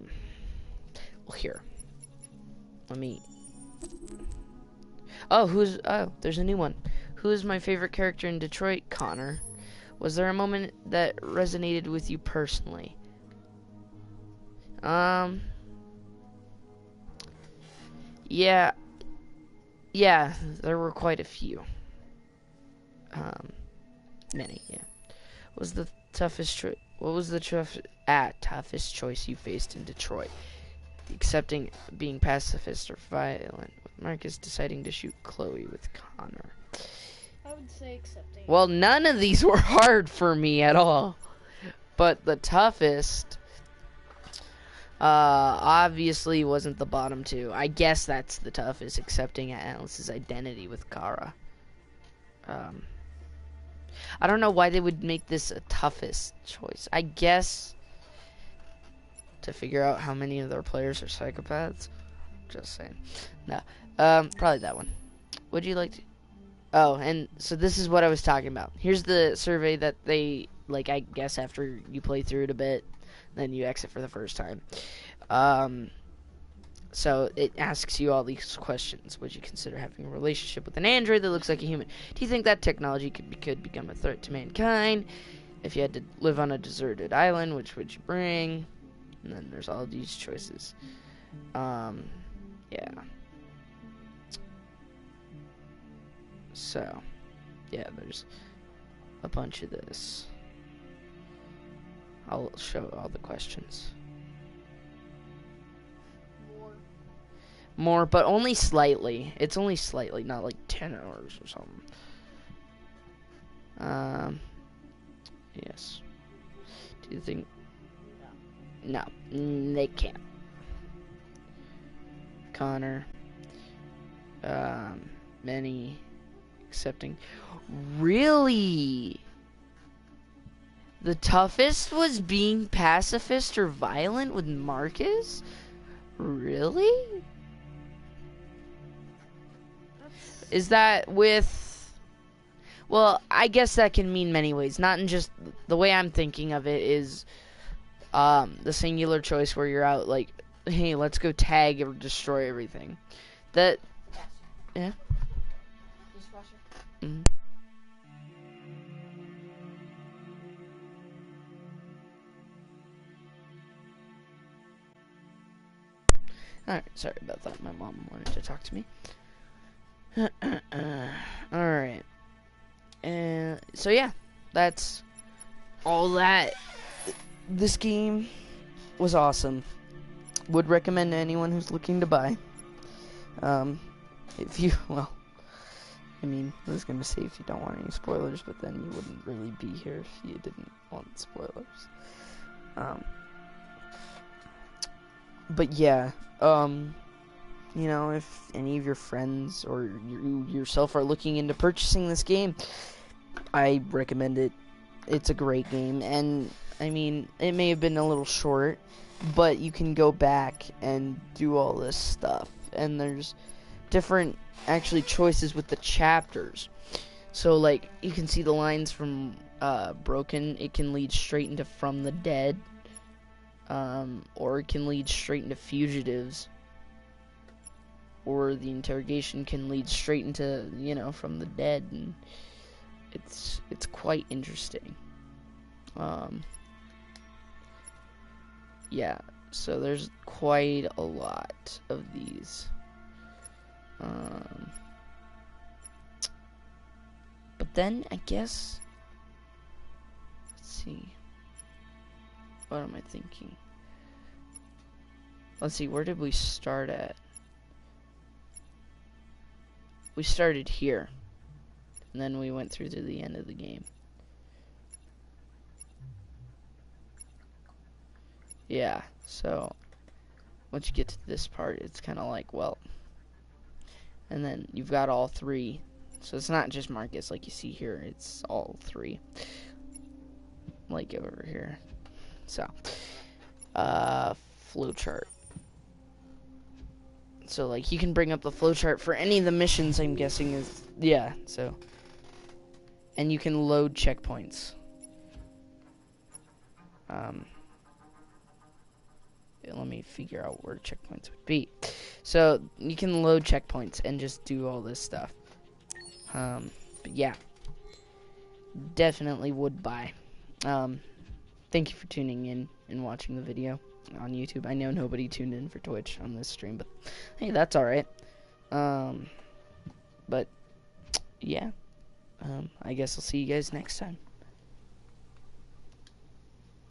here. Let me, oh, there's a new one. Who is my favorite character in Detroit? Connor. Was there a moment that resonated with you personally? Yeah. Yeah, there were quite a few. Many, yeah. What was the toughest choice you faced in Detroit? Accepting being pacifist or violent, with Marcus deciding to shoot Chloe with Connor. I would say accepting. Well, none of these were hard for me at all. But the toughest, obviously wasn't the bottom two. I guess that's the toughest, accepting Alice's identity with Kara. I don't know why they would make this a toughest choice. I guess to figure out how many of their players are psychopaths. Just saying. No. Probably that one. Would you like to... Oh, and so this is what I was talking about. Here's the survey that they, like, I guess after you play through it a bit, then you exit for the first time. So it asks you all these questions. Would you consider having a relationship with an android that looks like a human? Do you think that technology could become a threat to mankind? If you had to live on a deserted island, which would you bring? And then there's all these choices. Yeah. So, yeah, there's a bunch of this. I'll show all the questions. More, but only slightly. It's only slightly, not like 10 hours or something. Yes. Do you think... No, they can't. Connor. Many. Accepting. Really? The toughest was being pacifist or violent with Marcus? Really? Is that with... Well, I guess that can mean many ways. Not in just... The way I'm thinking of it is... the singular choice where you're out like, hey, let's go tag or destroy everything. That... Yeah? Mm-hmm. Alright, sorry about that. My mom wanted to talk to me. Alright. And so yeah, that's all that. This game was awesome. Would recommend to anyone who's looking to buy. If you, well, I mean, I was going to say if you don't want any spoilers, but then you wouldn't really be here if you didn't want spoilers. But yeah, you know, if any of your friends or you yourself are looking into purchasing this game, I recommend it. It's a great game, and I mean, it may have been a little short, but you can go back and do all this stuff, and there's different actually choices with the chapters. So like you can see the lines from Broken, it can lead straight into From the Dead, or it can lead straight into Fugitives, or the interrogation can lead straight into, you know, From the Dead, and it's quite interesting. Yeah, so there's quite a lot of these. But then, I guess, let's see, what am I thinking? Let's see, where did we start at? We started here, and then we went through to the end of the game. Yeah, so once you get to this part, it's kind of like, well, and then you've got all three. So it's not just Marcus like you see here, it's all three. Like over here. So, flowchart. So like you can bring up the flowchart for any of the missions, I'm guessing is, yeah, so. And you can load checkpoints. Let me figure out where checkpoints would be. So you can load checkpoints and just do all this stuff. But yeah, definitely would buy. Thank you for tuning in and watching the video. on YouTube. I know nobody tuned in for Twitch on this stream, but hey, that's alright. But yeah, I guess I'll see you guys next time.